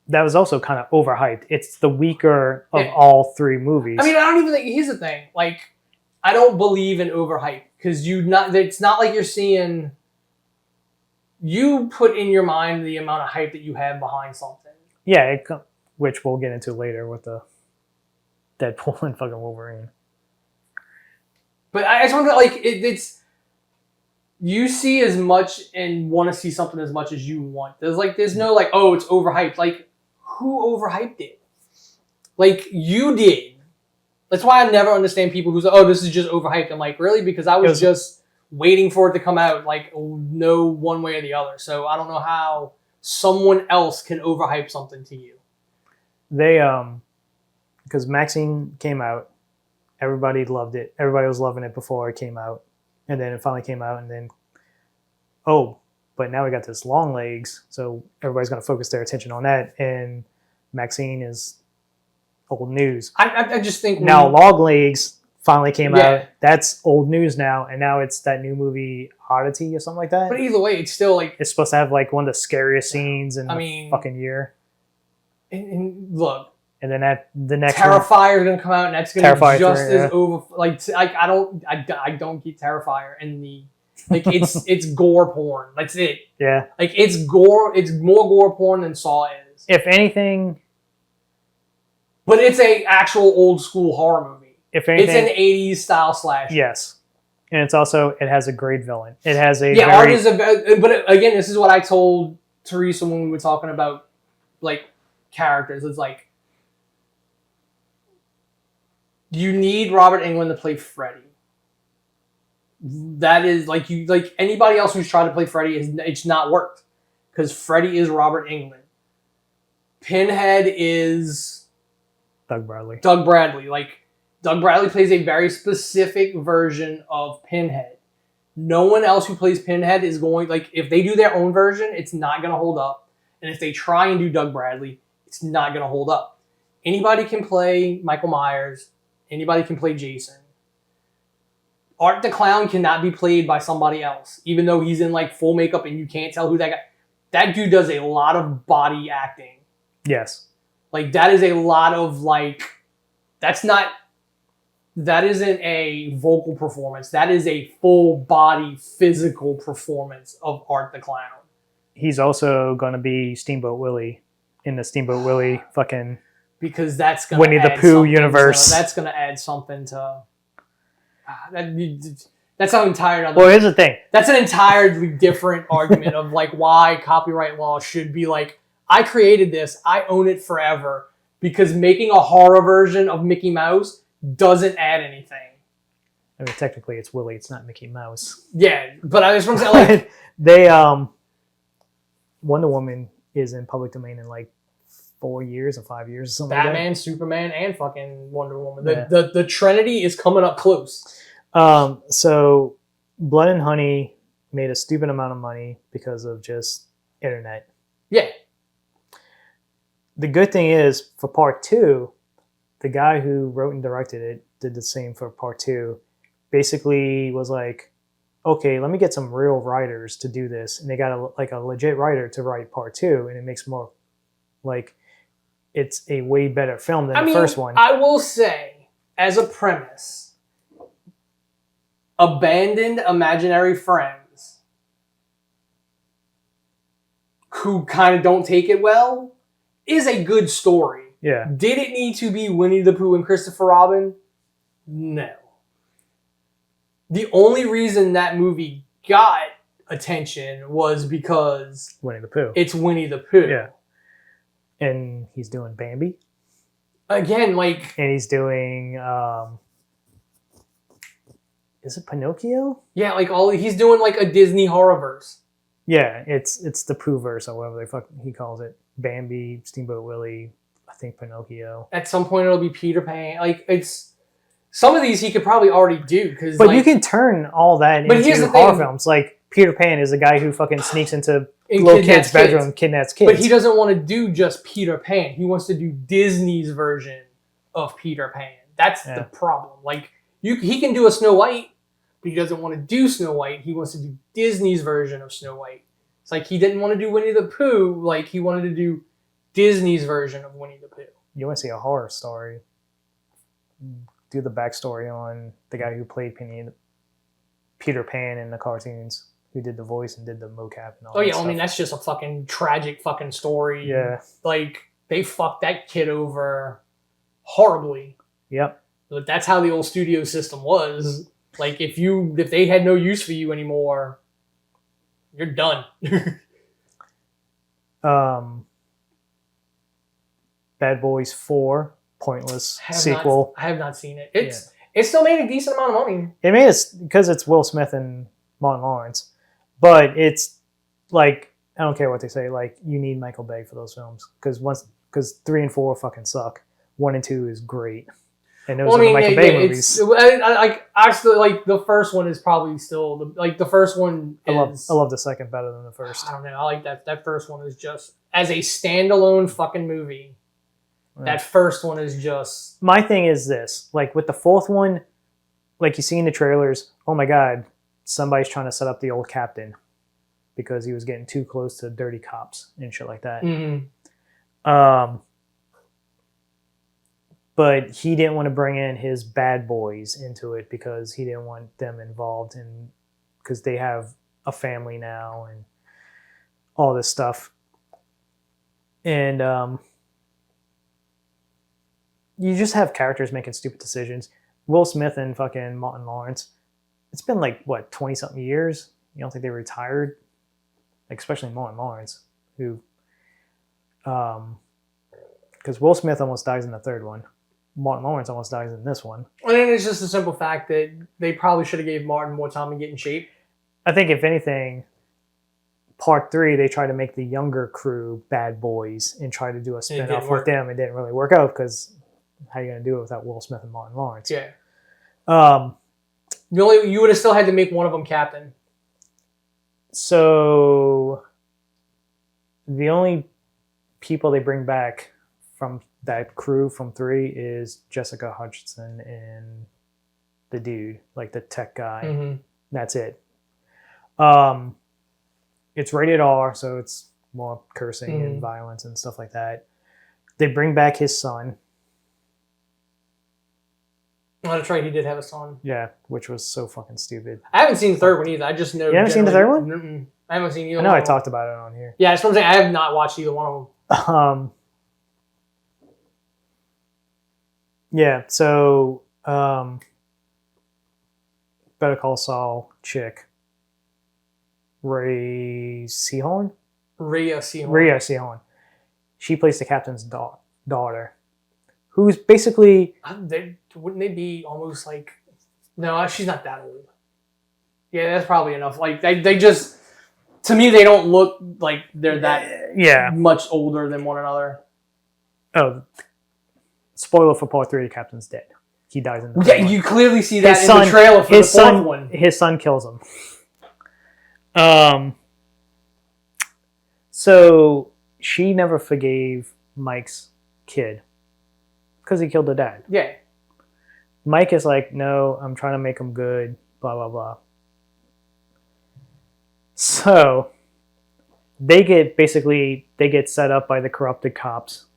S3: That was also kind of overhyped. It's the weaker of all 3 movies.
S2: I mean, I don't even think... Here's the thing. Like, I don't believe in overhype. Because it's not like you're seeing... You put in your mind the amount of hype that you have behind something.
S3: Yeah, which we'll get into later with the Deadpool and fucking Wolverine.
S2: But I just want to... Like, it's... You see as much and want to see something as much as you want. There's no like, oh, it's overhyped. Like, who overhyped it? Like, you did. That's why I never understand people who say, oh, this is just overhyped. I'm like, really? Because I was just waiting for it to come out, like, no one way or the other. So I don't know how someone else can overhype something to you.
S3: They, because Maxine came out, everybody loved it. Everybody was loving it before it came out. And then it finally came out, and then, oh, but now we got this Longlegs, so everybody's going to focus their attention on that. And Maxine is old news.
S2: I just think
S3: now Longlegs finally came out. That's old news now, and now it's that new movie Oddity or something like that.
S2: But either way, it's still like
S3: it's supposed to have like one of the scariest scenes in the fucking year.
S2: And look.
S3: And then the next
S2: Terrifier is gonna come out, and that's gonna be just
S3: 3,
S2: as over. Like I don't get Terrifier in the like it's gore porn. That's it.
S3: Yeah.
S2: Like it's gore. It's more gore porn than Saw is.
S3: If anything.
S2: But it's a actual old school horror movie.
S3: If anything,
S2: it's an 80s style slash.
S3: Yes. And it's also, it has a great villain. It has a
S2: art is but again, this is what I told Teresa when we were talking about like characters. It's like you need Robert Englund to play Freddy. That is like anybody else who's tried to play Freddy it's not worked because Freddy is Robert Englund. Pinhead is
S3: Doug Bradley.
S2: Like Doug Bradley plays a very specific version of Pinhead. No one else who plays Pinhead is going like if they do their own version, it's not going to hold up. And if they try and do Doug Bradley, it's not going to hold up. Anybody can play Michael Myers. Anybody can play Jason. Art the Clown cannot be played by somebody else, even though he's in like full makeup and you can't tell who that guy. That dude does a lot of body acting.
S3: Yes.
S2: Like that is a lot of like, that isn't a vocal performance. That is a full body physical performance of Art the Clown.
S3: He's also going to be Steamboat Willie in the Steamboat Willie fucking
S2: because that's going
S3: Winnie the Pooh universe.
S2: That's going to add something to that's an entire.
S3: Well, here's the thing.
S2: That's an entirely different argument of like why copyright law should be like I created this, I own it forever because making a horror version of Mickey Mouse doesn't add anything.
S3: I mean, technically, it's Willie. It's not Mickey Mouse.
S2: Yeah, but I just want to say like
S3: they Wonder Woman is in public domain in like 4 years or 5 years or something.
S2: Batman,
S3: like that.
S2: Superman, and fucking Wonder Woman. The Trinity is coming up close.
S3: So Blood and Honey made a stupid amount of money because of just internet.
S2: Yeah.
S3: The good thing is for part 2, the guy who wrote and directed it did the same for part 2. Basically was like, okay, let me get some real writers to do this. And they got a legit writer to write part 2. And it makes more like it's a way better film than the first one.
S2: I will say, as a premise, abandoned imaginary friends who kind of don't take it well is a good story.
S3: Yeah.
S2: Did it need to be Winnie the Pooh and Christopher Robin? No. The only reason that movie got attention was because
S3: Winnie the Pooh.
S2: It's Winnie the Pooh.
S3: Yeah. And he's doing Bambi.
S2: Again, like...
S3: And he's doing... is it Pinocchio?
S2: Yeah, like he's doing like a Disney horrorverse.
S3: Yeah, it's the Pooh-verse or whatever the fuck he calls it. Bambi, Steamboat Willie, I think Pinocchio.
S2: At some point it'll be Peter Pan. Like it's... Some of these he could probably already do.
S3: But like, you can turn all that into horror films. Like Peter Pan is a guy who fucking sneaks into little kids' bedroom and kidnaps kids.
S2: But he doesn't want to do just Peter Pan. He wants to do Disney's version of Peter Pan. That's the problem. Like he can do a Snow White, but he doesn't want to do Snow White. He wants to do Disney's version of Snow White. It's like he didn't want to do Winnie the Pooh. Like he wanted to do Disney's version of Winnie the Pooh.
S3: You want to see a horror story? Do the backstory on the guy who played Peter Pan in the cartoons, who did the voice and did the mocap and all that.
S2: Oh yeah,
S3: stuff.
S2: I mean that's just a fucking tragic fucking story.
S3: Yeah.
S2: Like they fucked that kid over horribly.
S3: Yep.
S2: But that's how the old studio system was. Like if they had no use for you anymore, you're done. Bad
S3: Boys 4 pointless sequel.
S2: I have not seen it. It still made a decent amount of money.
S3: It made it because it's Will Smith and Martin Lawrence, but it's like I don't care what they say. Like you need Michael Bay for those films because 3 and 4 fucking suck. 1 and 2 is great, and those are the Michael Bay movies.
S2: I still like the first one is probably still the first one. I
S3: love the second better than the first.
S2: I don't know. I like that. That first one is just as a standalone fucking movie. Yeah. That first one is just...
S3: My thing is this. Like, with the fourth one, like you see in the trailers, oh my god, somebody's trying to set up the old captain because he was getting too close to dirty cops and shit like that.
S2: Mm-hmm.
S3: But he didn't want to bring in his bad boys into it because he didn't want them involved in... Because they have a family now and all this stuff. And... you just have characters making stupid decisions. Will Smith and fucking Martin Lawrence. It's been like, what, 20-something years? You don't think they retired? Like, especially Martin Lawrence, who... Because Will Smith almost dies in the third one. Martin Lawrence almost dies in this one.
S2: I mean, it's just a simple fact that they probably should have gave Martin more time to get in shape.
S3: I think, if anything, part 3, they tried to make the younger crew bad boys and try to do a spin-off with them. It didn't really work out because... How are you going to do it without Will Smith and Martin Lawrence?
S2: Yeah. You would have still had to make one of them captain.
S3: So the only people they bring back from that crew from 3 is Jessica Hutchinson and the dude, like the tech guy.
S2: Mm-hmm.
S3: That's it. It's rated R, so it's more cursing and violence and stuff like that. They bring back his son.
S2: Oh, that's right. He did have a son.
S3: Yeah, which was so fucking stupid.
S2: I haven't seen the third one either. I just know.
S3: You haven't seen the third one?
S2: Mm-mm. I haven't seen either.
S3: I know I talked about it on here.
S2: Yeah, that's what I'm saying. I have not watched either one of them.
S3: Yeah. So, Better Call Saul chick, Rhea Seehorn. She plays the captain's daughter. Who's basically...
S2: Wouldn't they be almost like... No, she's not that old. Yeah, that's probably enough. Like, they just... To me, they don't look like they're that much older than one another.
S3: Oh. Spoiler for part 3, the captain's dead. He dies in the
S2: Yeah, you clearly see that in the trailer for the fourth one.
S3: His son kills him. So, she never forgave Mike's kid. Because he killed the dad.
S2: Yeah.
S3: Mike is like, no, I'm trying to make him good, blah, blah, blah. So, they get set up by the corrupted cops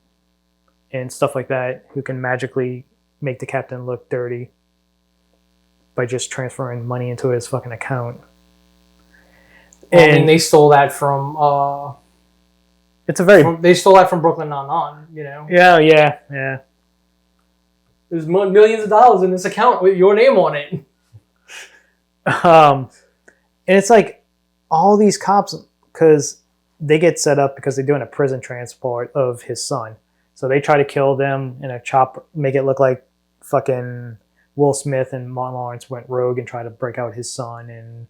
S3: and stuff like that, who can magically make the captain look dirty by just transferring money into his fucking account.
S2: And they stole that from...
S3: it's a very...
S2: They stole that from Brooklyn Nine-Nine, you know?
S3: Yeah.
S2: There's millions of dollars in this account with your name on it.
S3: And it's like all these cops, because they get set up because they're doing a prison transport of his son. So they try to kill them in a chopper, make it look like fucking Will Smith and Martin Lawrence went rogue and tried to break out his son. And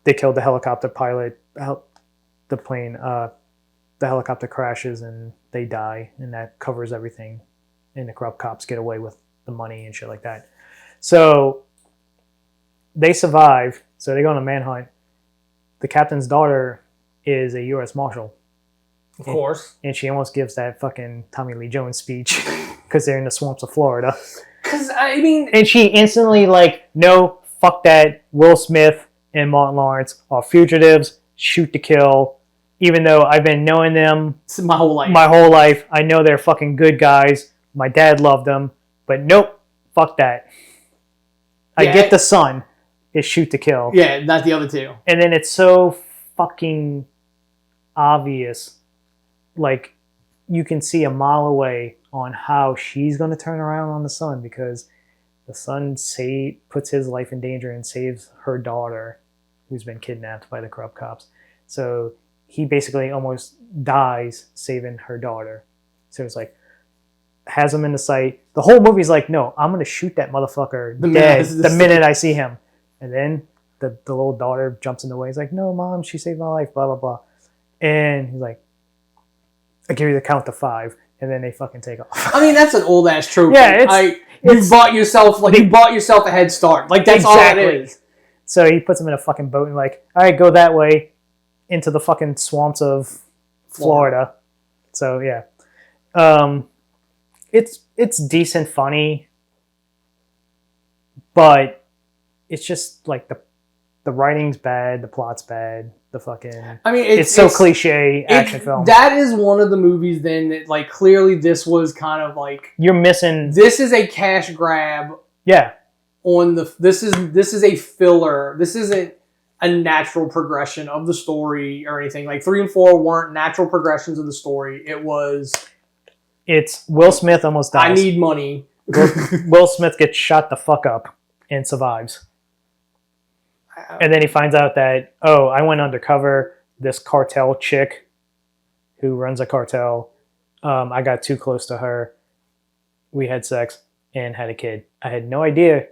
S3: they killed the helicopter pilot, the plane, the helicopter crashes and they die. And that covers everything. And the corrupt cops get away with the money and shit like that. So they survive. So they go on a manhunt. The captain's daughter is a U.S. Marshal.
S2: Of course.
S3: And she almost gives that fucking Tommy Lee Jones speech because they're in the swamps of Florida. And she instantly no, fuck that. Will Smith and Martin Lawrence are fugitives. Shoot to kill. Even though I've been knowing them
S2: my whole
S3: life. I know they're fucking good guys. My dad loved them, but nope, fuck that. I get the son is shoot to kill.
S2: Yeah, not the other two.
S3: And then it's so fucking obvious. Like, you can see a mile away on how she's going to turn around on the son because the son puts his life in danger and saves her daughter who's been kidnapped by the corrupt cops. So he basically almost dies saving her daughter. So it's like, has him in the sight. The whole movie's like, no, I'm going to shoot that motherfucker dead the minute I see him. And then the little daughter jumps in the way. He's like, no, Mom, she saved my life, blah, blah, blah. And he's like, I give you the count to 5. And then they fucking take off.
S2: I mean, that's an old ass trope.
S3: Yeah,
S2: you bought yourself a head start. Like, that's
S3: exactly.
S2: all it is.
S3: So he puts him in a fucking boat and like, all right, go that way into the fucking swamps of Florida. So yeah, it's decent, funny, but it's just like the writing's bad, the plot's bad, the fucking. I mean, it's so cliche action film.
S2: That is one of the movies then that like clearly this was kind of like
S3: you're missing.
S2: This is a cash grab.
S3: Yeah.
S2: This is a filler. This isn't a natural progression of the story or anything. Like 3 and 4 weren't natural progressions of the story. It's
S3: Will Smith almost dies.
S2: I need money.
S3: Will Smith gets shot the fuck up and survives. And then he finds out that, oh, I went undercover. This cartel chick who runs a cartel, I got too close to her. We had sex and had a kid. I had no idea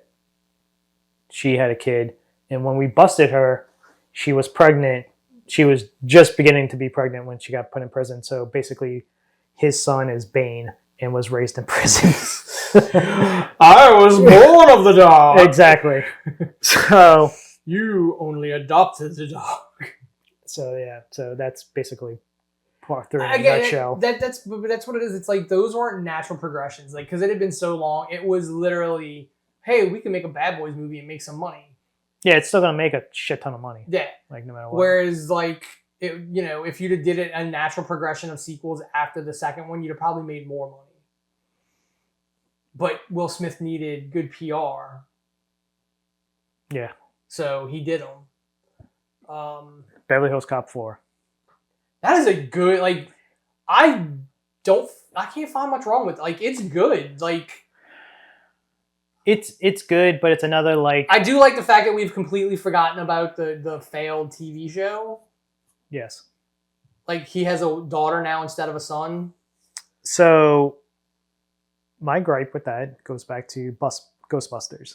S3: she had a kid. And when we busted her, she was pregnant. She was just beginning to be pregnant when she got put in prison. So basically, his son is Bane and was raised in prison.
S2: I was born of the dog.
S3: Exactly. So
S2: you only adopted the dog.
S3: So yeah. So that's basically part 3 in a nutshell.
S2: That's what it is. It's like those weren't natural progressions. Like because it had been so long, it was literally, hey, we can make a Bad Boys movie and make some money.
S3: Yeah, it's still gonna make a shit ton of money.
S2: Yeah,
S3: like no matter what.
S2: Whereas, like, if you'd have did it a natural progression of sequels after the second one, you'd have probably made more money. But Will Smith needed good PR.
S3: Yeah.
S2: So he did them.
S3: Beverly Hills Cop 4.
S2: That is a good I can't find much wrong with it. Like it's good. Like.
S3: It's good, but it's another like...
S2: I do like the fact that we've completely forgotten about the failed TV show.
S3: Yes.
S2: Like, he has a daughter now instead of a son.
S3: So, my gripe with that goes back to Ghostbusters.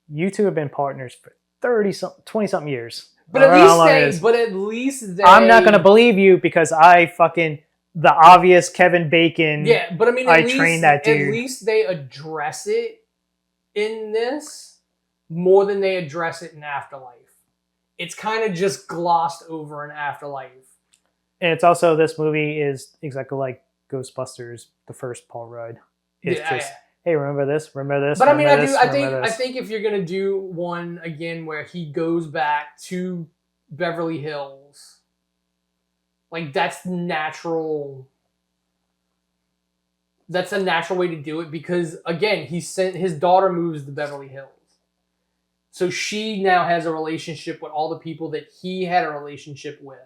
S3: You two have been partners for 20-something years.
S2: But at least they...
S3: I'm not going to believe you because I fucking... The obvious Kevin Bacon...
S2: Yeah, but I mean,
S3: trained that dude.
S2: At least they address it in this more than they address it in Afterlife. It's kind of just glossed over in Afterlife. And
S3: it's also, this movie is exactly like Ghostbusters, the first Paul Rudd. It's hey, remember this? Remember this?
S2: But I mean,
S3: I
S2: think if you're gonna do one again where he goes back to Beverly Hills, like that's natural. That's a natural way to do it because, again, his daughter moves to Beverly Hills. So she now has a relationship with all the people that he had a relationship with.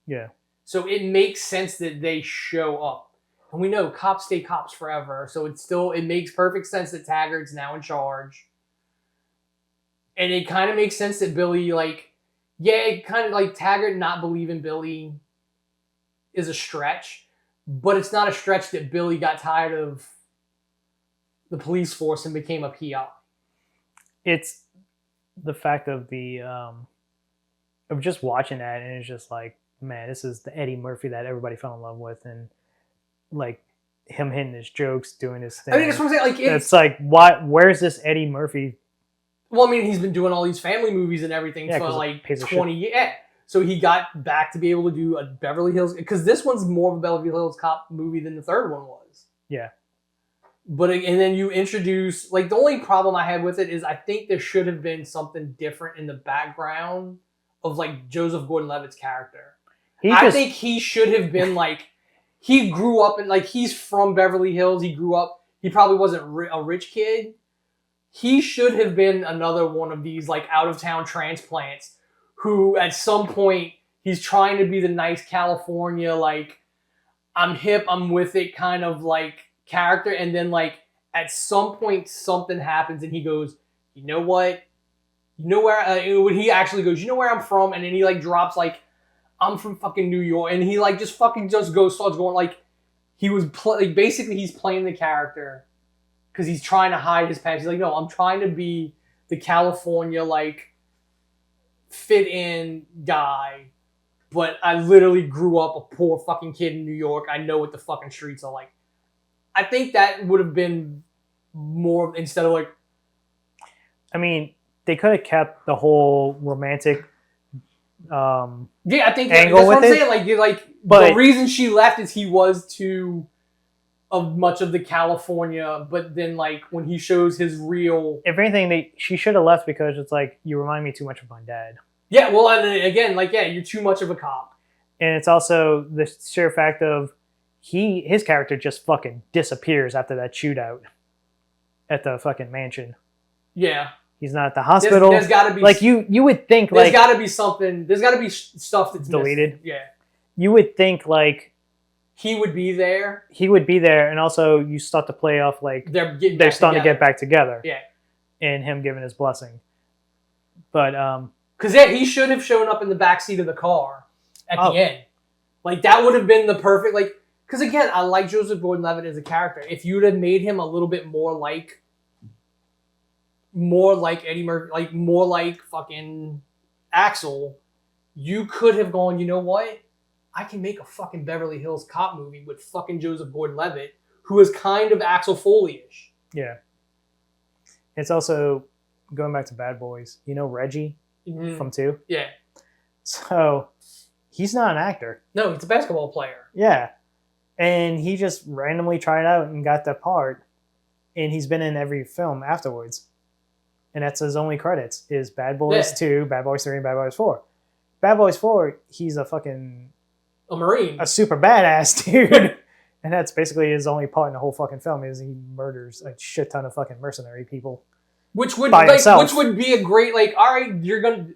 S3: Yeah.
S2: So it makes sense that they show up. And we know cops stay cops forever. So it makes perfect sense that Taggart's now in charge. And it kind of makes sense that Billy, it kind of like Taggart not believing Billy is a stretch. But it's not a stretch that Billy got tired of the police force and became a PI. It's
S3: the fact of of just watching that, and it's just like, man, this is the Eddie Murphy that everybody fell in love with, and like him hitting his jokes, doing his thing.
S2: I mean, that's what I'm saying. Like,
S3: it's like, what? Where's this Eddie Murphy?
S2: Well, I mean, he's been doing all these family movies and everything for like 20 years. Yeah. So he got back to be able to do a Beverly Hills, because this one's more of a Beverly Hills Cop movie than the third one was.
S3: Yeah.
S2: But, and then you introduce, like, the only problem I had with it is I think there should have been something different in the background of, like, Joseph Gordon-Levitt's character. I think he should have been, like, he grew up, and, like, he's from Beverly Hills. He grew up, he probably wasn't a rich kid. He should have been another one of these, like, out-of-town transplants who at some point he's trying to be the nice California, like, I'm hip, I'm with it kind of like character. And then like at some point something happens and he goes, you know what? You know where, when he actually goes, you know where I'm from? And then he like drops like, I'm from fucking New York. And he like just fucking just goes, starts going like, he was like basically he's playing the character because he's trying to hide his past. He's like, no, I'm trying to be the California like fit in guy, but I literally grew up a poor fucking kid in New York. I know what the fucking streets are like. I think that would have been more instead of like.
S3: I mean, they could have kept the whole romantic.
S2: Yeah, I think
S3: angle
S2: that's what
S3: with
S2: I'm
S3: it.
S2: saying. Like
S3: But
S2: the reason she left is he was too of much of the California, but then like when he shows his real.
S3: if anything, she should have left because it's like you remind me too much of my dad.
S2: Yeah, well, and again, like you're too much of a cop.
S3: And it's also the sheer fact of his character just fucking disappears after that shootout at the fucking mansion.
S2: Yeah.
S3: He's not at the hospital.
S2: There's got to be
S3: like you would think
S2: there's
S3: like
S2: got to be something. There's got to be stuff that's
S3: deleted.
S2: Missing. Yeah.
S3: You would think like
S2: he would be there.
S3: He would be there, and also you start to play off like
S2: they're
S3: starting to get back together.
S2: Yeah.
S3: And him giving his blessing. But
S2: because he should have shown up in the backseat of the car at the end. Like that would have been the perfect like. Because again, I like Joseph Gordon-Levitt as a character. If you'd have made him a little bit more like Eddie Murphy, like more like fucking Axel, you could have gone, you know what? I can make a fucking Beverly Hills Cop movie with fucking Joseph Gordon-Levitt, who is kind of Axel Foley-ish.
S3: Yeah. It's also, going back to Bad Boys, you know Reggie from 2?
S2: Yeah.
S3: So, he's not an actor.
S2: No, he's a basketball player.
S3: Yeah. And he just randomly tried out and got the part. And he's been in every film afterwards. And that's his only credits, is Bad Boys 2, Bad Boys 3, and Bad Boys 4. Bad Boys 4, he's a fucking...
S2: A Marine.
S3: A super badass dude. And that's basically his only part in the whole fucking film, is he murders a shit ton of fucking mercenary people.
S2: Which would
S3: himself.
S2: Which would be a great, like, all right, you're going to...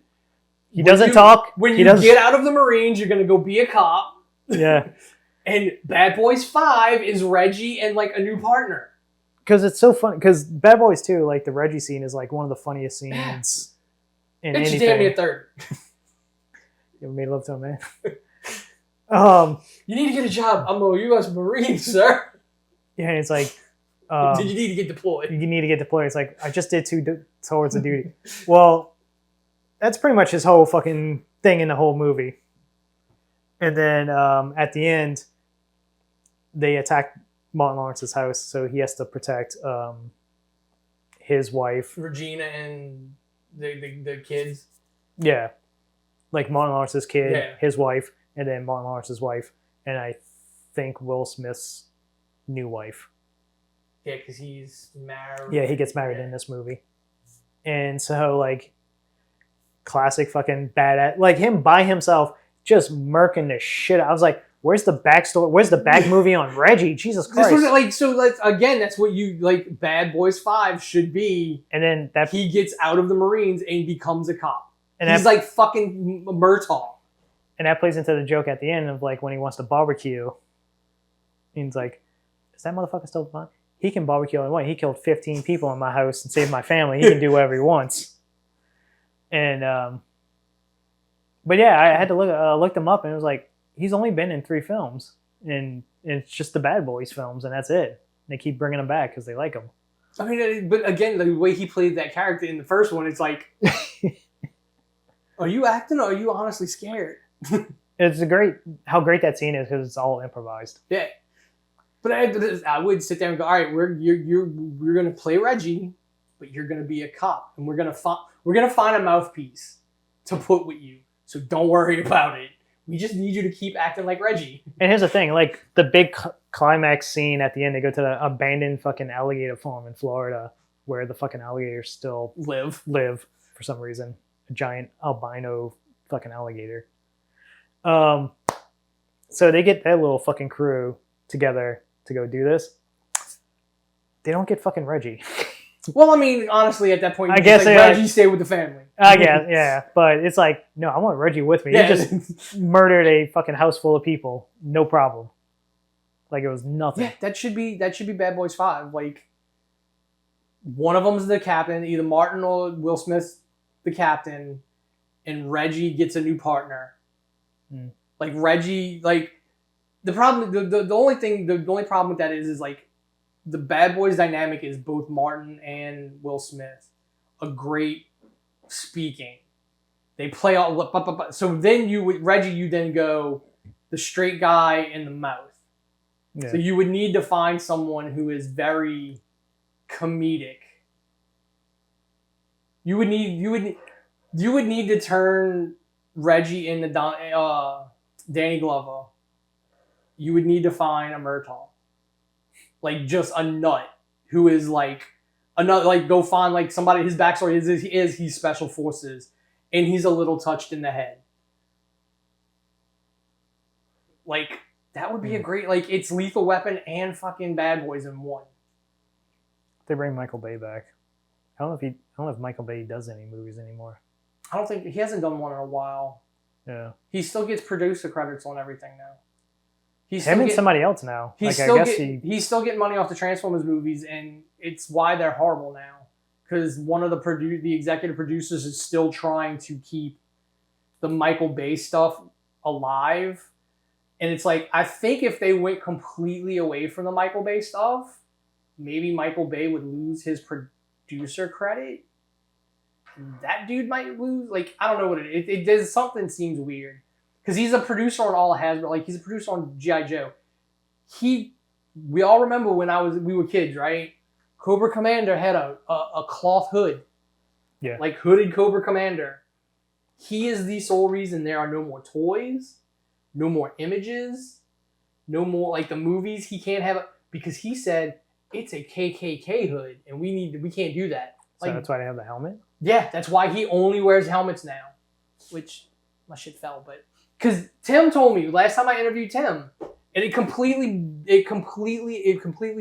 S3: He doesn't talk.
S2: When you get out of the Marines, you're going to go be a cop.
S3: Yeah.
S2: And Bad Boys 5 is Reggie and, like, a new partner.
S3: Because it's so funny. Because Bad Boys 2, like, the Reggie scene is, like, one of the funniest scenes in anything.
S2: It's damn me a third.
S3: You ever made love to a man?
S2: You need to get a job. I'm a U.S. Marine, sir.
S3: Yeah, it's like...
S2: Did you need to get deployed?
S3: You need to get deployed. It's like, I just did 2 towards the duty. Well, that's pretty much his whole fucking thing in the whole movie. And then at the end, they attack Martin Lawrence's house, so he has to protect his wife.
S2: Regina and the kids.
S3: Yeah. Like Martin Lawrence's kid, his wife, and then Martin Lawrence's wife, and I think Will Smith's new wife.
S2: Yeah, because he's married.
S3: Yeah, he gets married in this movie. And so, like, classic fucking badass. Like, him by himself just murking the shit. I was like, where's the backstory? Where's the back movie on Reggie? Jesus Christ.
S2: This was like, so again, that's what you, like, Bad Boys 5 should be.
S3: And then that
S2: he gets out of the Marines and becomes a cop.
S3: And
S2: he's like fucking Murtaugh.
S3: And that plays into the joke at the end of, like, when he wants to barbecue. He's like, is that motherfucker still fun? He can barbecue all he wants. He killed 15 people in my house and saved my family. He can do whatever he wants. And, but yeah, I had to look them up, and it was like, he's only been in 3 films. And it's just the Bad Boys films, and that's it. They keep bringing him back because they like him.
S2: I mean, but again, the way he played that character in the first one, it's like, are you acting or are you honestly scared?
S3: It's how great that scene is because it's all improvised.
S2: Yeah. But I would sit there and go, all right, we're gonna play Reggie, but you're gonna be a cop, and we're gonna find a mouthpiece to put with you. So don't worry about it. We just need you to keep acting like Reggie.
S3: And here's the thing, like the big climax scene at the end, they go to the abandoned fucking alligator farm in Florida, where the fucking alligators still live for some reason. A giant albino fucking alligator. So they get that little fucking crew together to go do this. They don't get fucking Reggie.
S2: Well, I mean, honestly, at that point,
S3: I guess
S2: like, Reggie stay with the family.
S3: I guess, yeah. But it's like, no, I want Reggie with me.
S2: Yeah.
S3: He just murdered a fucking house full of people. No problem. Like, it was nothing.
S2: Yeah, that should be Bad Boys 5. Like, one of them's the captain, either Martin or Will Smith's the captain, and Reggie gets a new partner. Like, Reggie, like, the problem, the only problem with that is like the Bad Boys dynamic is both Martin and Will Smith a great speaking. They play all so then Reggie you then go the straight guy in the mouth. Yeah. So you would need to find someone who is very comedic. You would need to turn Reggie into Danny Glover. You would need to find a Murtaugh, like just a nut who is like another. Like go find like somebody. His backstory is he's special forces and he's a little touched in the head. Like that would be a great like it's Lethal Weapon and fucking Bad Boys in one.
S3: They bring Michael Bay back. I don't know if Michael Bay does any movies anymore.
S2: I don't think he hasn't done one in a while.
S3: Yeah.
S2: He still gets producer credits on everything now.
S3: Him and somebody else now.
S2: He's still getting money off the Transformers movies, and it's why they're horrible now. Because one of the executive producers is still trying to keep the Michael Bay stuff alive. And it's like, I think if they went completely away from the Michael Bay stuff, maybe Michael Bay would lose his producer credit. That dude might lose. Like, I don't know what it does. Something seems weird. Because he's a producer on all Hasbro. Like, he's a producer on G.I. Joe. We all remember when we were kids, right? Cobra Commander had a cloth hood.
S3: Yeah.
S2: Like, hooded Cobra Commander. He is the sole reason there are no more toys, no more images, no more, like, the movies. He can't have it because he said it's a KKK hood, and we can't do that.
S3: So
S2: like,
S3: that's why they have the helmet?
S2: Yeah, that's why he only wears helmets now. Which, my shit fell, but... Because Tim told me, last time I interviewed Tim, and it completely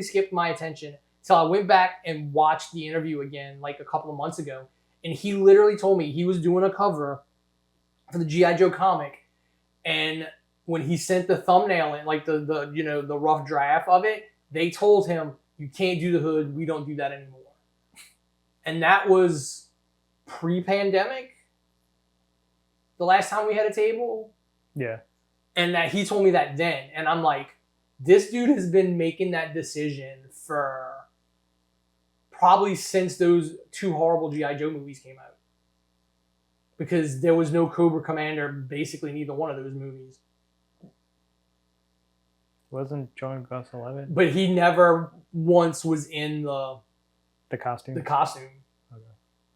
S2: skipped my attention until I went back and watched the interview again, like a couple of months ago. And he literally told me he was doing a cover for the G.I. Joe comic. And when he sent the thumbnail in, like the rough draft of it, they told him, you can't do the hood, we don't do that anymore. And that was pre-pandemic. The last time we had a table.
S3: Yeah.
S2: And that he told me that then. And I'm like, this dude has been making that decision for probably since those two horrible G.I. Joe movies came out. Because there was no Cobra Commander, basically neither one of those movies.
S3: Wasn't John Gus 11?
S2: But he never once was in the
S3: costume.
S2: The costume.
S3: Okay.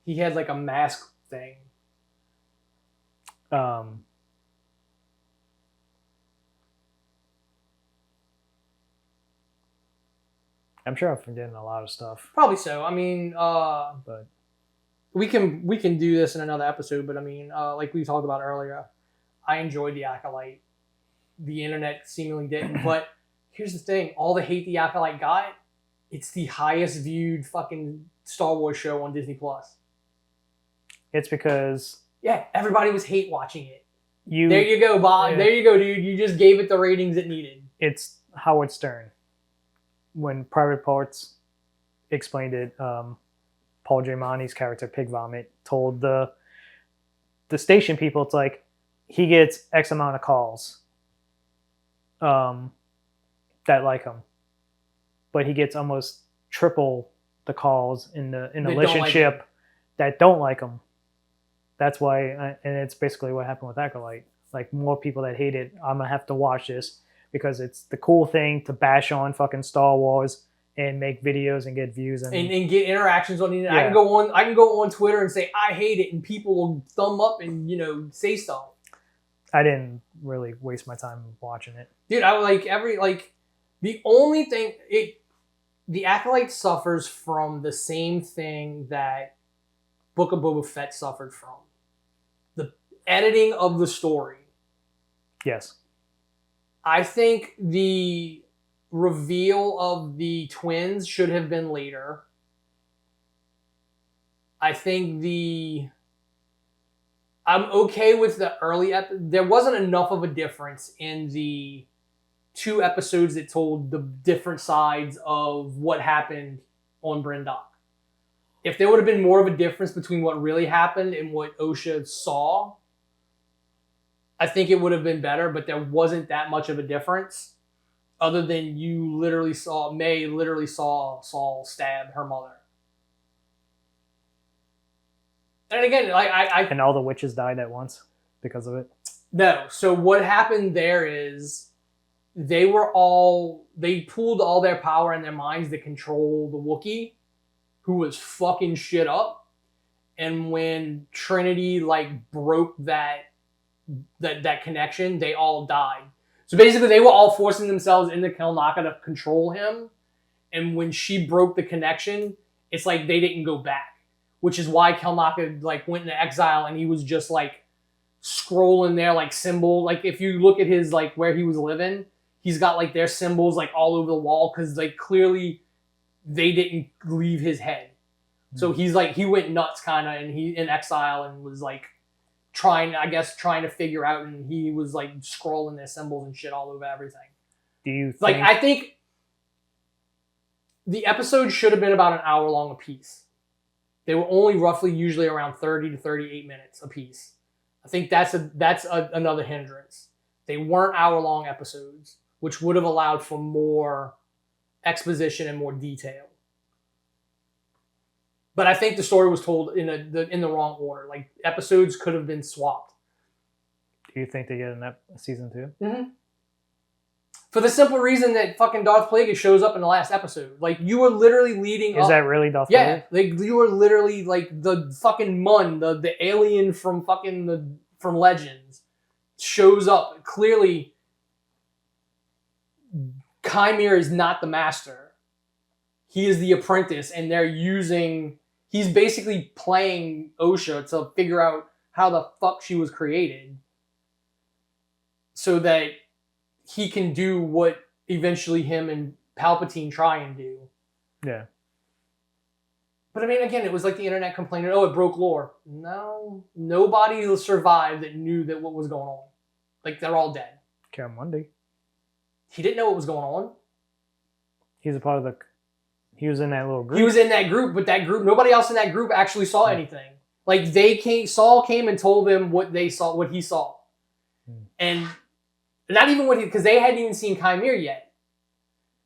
S2: He had like a mask thing.
S3: I'm sure I'm forgetting a lot of stuff.
S2: Probably so. I mean,
S3: but
S2: we can do this in another episode. But I mean, like we talked about earlier, I enjoyed the Acolyte. The internet seemingly didn't. But here's the thing: all the hate the Acolyte got, it's the highest viewed fucking Star Wars show on Disney Plus.
S3: It's because
S2: everybody was hate watching it.
S3: There
S2: you go, Bob. Yeah. There you go, dude. You just gave it the ratings it needed.
S3: It's Howard Stern. When Private Parts explained it, Paul Giamatti's character, Pig Vomit, told the station people, it's like, he gets X amount of calls that like him. But he gets almost triple the calls in the listenership that don't like him. That's why, and it's basically what happened with Acolyte. Like, more people that hate it, I'm going to have to watch this. Because it's the cool thing to bash on fucking Star Wars and make videos and get views and
S2: get interactions on the internet. Yeah. I can go on Twitter and say I hate it, and people will thumb up and say stuff.
S3: I didn't really waste my time watching it,
S2: dude. I the only thing the Acolyte suffers from the same thing that Book of Boba Fett suffered from, the editing of the story.
S3: Yes.
S2: I think the reveal of the twins should have been later. I think I'm okay with the early there wasn't enough of a difference in the 2 episodes that told the different sides of what happened on Bryndock. If there would have been more of a difference between what really happened and what Osha saw, I think it would have been better, but there wasn't that much of a difference. other than you literally saw Saul stab her mother. And again,
S3: and all the witches died at once because of it.
S2: No. So what happened there is they pooled all their power in their minds to control the Wookiee, who was fucking shit up. And when Trinity broke that connection, they all died. So basically, they were all forcing themselves into Kelnaka to control him. And when she broke the connection, it's like they didn't go back, which is why Kelnaka went into exile, and he was just scrolling their symbol. If you look at his where he was living, he's got their symbols all over the wall because clearly they didn't leave his head. So he's he went nuts kind of, and he in exile and was trying to figure out, and he was scrolling their symbols and shit all over everything.
S3: Do you think...
S2: I think the episode should have been about an hour long a piece. They were only roughly usually around 30 to 38 minutes a piece. I think that's another hindrance. They weren't hour long episodes, which would have allowed for more exposition and more detail. But I think the story was told in the wrong order. Episodes could have been swapped.
S3: Do you think they get a season 2?
S2: Mm-hmm. For the simple reason that fucking Darth Plagueis shows up in the last episode. You were literally leading up.
S3: Is that really Darth Plagueis?
S2: Yeah. You were literally the fucking Mun, the alien from from Legends, shows up. Clearly, Chimere is not the master. He is the apprentice, and he's basically playing Osha to figure out how the fuck she was created so that he can do what eventually him and Palpatine try and do.
S3: Yeah.
S2: But I mean, again, it was the internet complaining, oh, it broke lore. No, nobody survived that knew that what was going on. They're all dead.
S3: Caramundi.
S2: He didn't know what was going on.
S3: He's a part of he was in that little group.
S2: He was in that group, but that group, nobody else in that group actually saw anything. Saul came and told them what he saw. And not even because they hadn't even seen Chimere yet.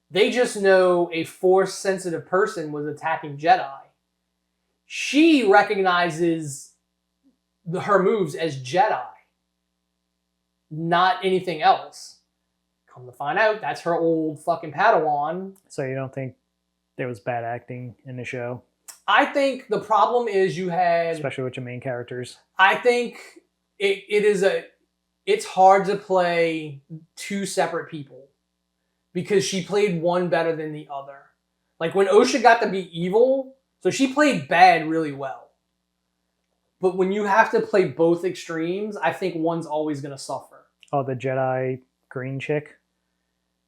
S2: They just know a Force-sensitive person was attacking Jedi. She recognizes her moves as Jedi, not anything else. Come to find out, that's her old fucking Padawan.
S3: So you don't think there was bad acting in the show?
S2: I think the problem is
S3: especially with your main characters.
S2: I think it's hard to play two separate people because she played one better than the other. When Osha got to be evil, so she played bad really well. But when you have to play both extremes, I think one's always going to suffer.
S3: Oh, the Jedi green chick?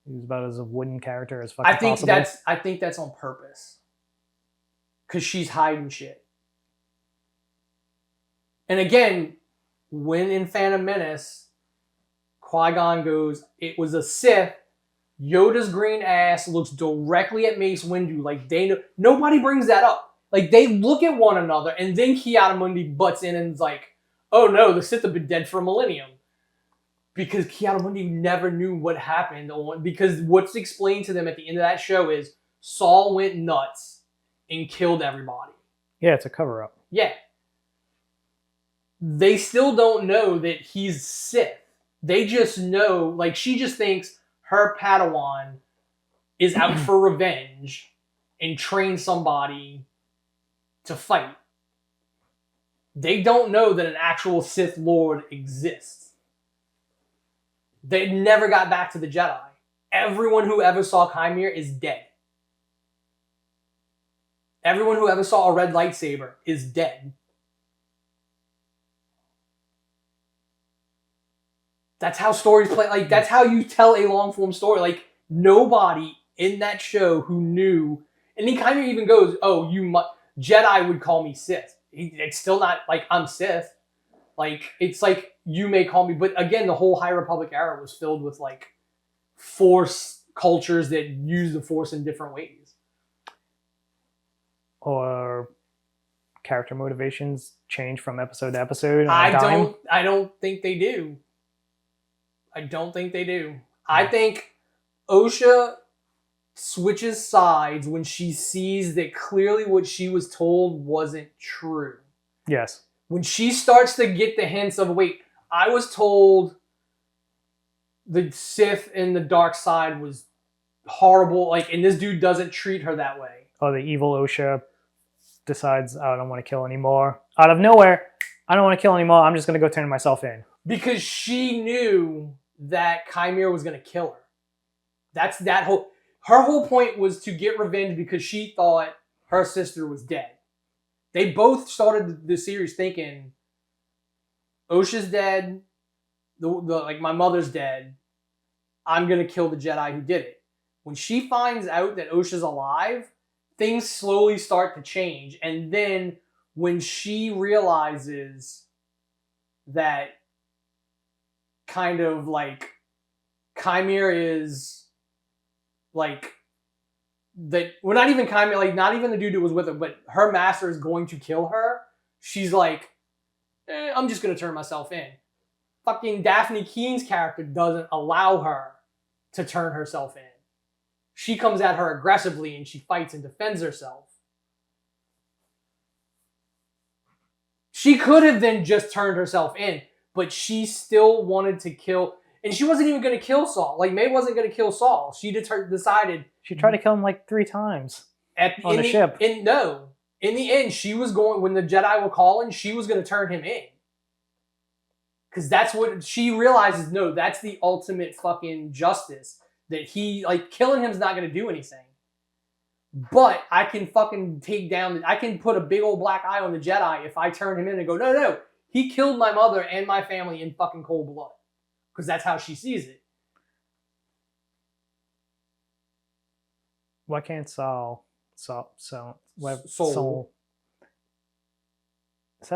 S3: Who's about as a wooden character as fucking possible?
S2: I think that's on purpose. Because she's hiding shit. And again, when in Phantom Menace, Qui-Gon goes, it was a Sith. Yoda's green ass looks directly at Mace Windu. They know. Nobody brings that up. They look at one another, and then Ki-Adi-Mundi butts in and is oh no, the Sith have been dead for a millennium. Because Ki-Adi-Mundi never knew what happened. Because what's explained to them at the end of that show is Saul went nuts and killed everybody.
S3: Yeah, it's a cover-up.
S2: Yeah. They still don't know that he's Sith. They just know, she just thinks her Padawan is out for revenge and train somebody to fight. They don't know that an actual Sith Lord exists. They never got back to the Jedi. Everyone who ever saw Chimere is dead. Everyone who ever saw a red lightsaber is dead. That's how stories play. That's how you tell a long form story. Nobody in that show who knew, and he kind of even goes, "Oh, Jedi would call me Sith." It's still not I'm Sith. It's you may call me, but again, the whole High Republic era was filled with Force cultures that use the Force in different ways.
S3: Or character motivations change from episode to episode.
S2: I don't think they do. I don't think they do. I think Osha switches sides when she sees that clearly what she was told wasn't true.
S3: Yes.
S2: When she starts to get the hints of, wait, I was told the Sith and the dark side was horrible, like, and this dude doesn't treat her that way.
S3: Oh, the evil Osha decides, I don't want to kill anymore. Out of nowhere, I don't want to kill anymore. I'm just going to go turn myself in.
S2: Because she knew that Chimera was going to kill her. That's that whole... Her whole point was to get revenge because she thought her sister was dead. They both started the series thinking, Osha's dead, like my mother's dead, I'm going to kill the Jedi who did it. When she finds out that Osha's alive, things slowly start to change. And then when she realizes that kind of like Chimera is like that, well, not even Chimera, like not even the dude that was with her, but her master is going to kill her. She's like, I'm just going to turn myself in. Fucking Daphne Keene's character doesn't allow her to turn herself in. She comes at her aggressively and she fights and defends herself. She could have then just turned herself in, but she still wanted to kill. And she wasn't even going to kill Saul. Like, May wasn't going to kill Saul. She decided...
S3: She tried to kill him like 3 times on the ship.
S2: No. In the end, she was going... When the Jedi were calling, she was going to turn him in. Because that's what... She realizes, no, that's the ultimate fucking justice. That he... Like, killing him's not going to do anything. But I can fucking take down... I can put a big old black eye on the Jedi if I turn him in and go, no, he killed my mother and my family in fucking cold blood. Because that's how she sees it.
S3: Why can't Soul instead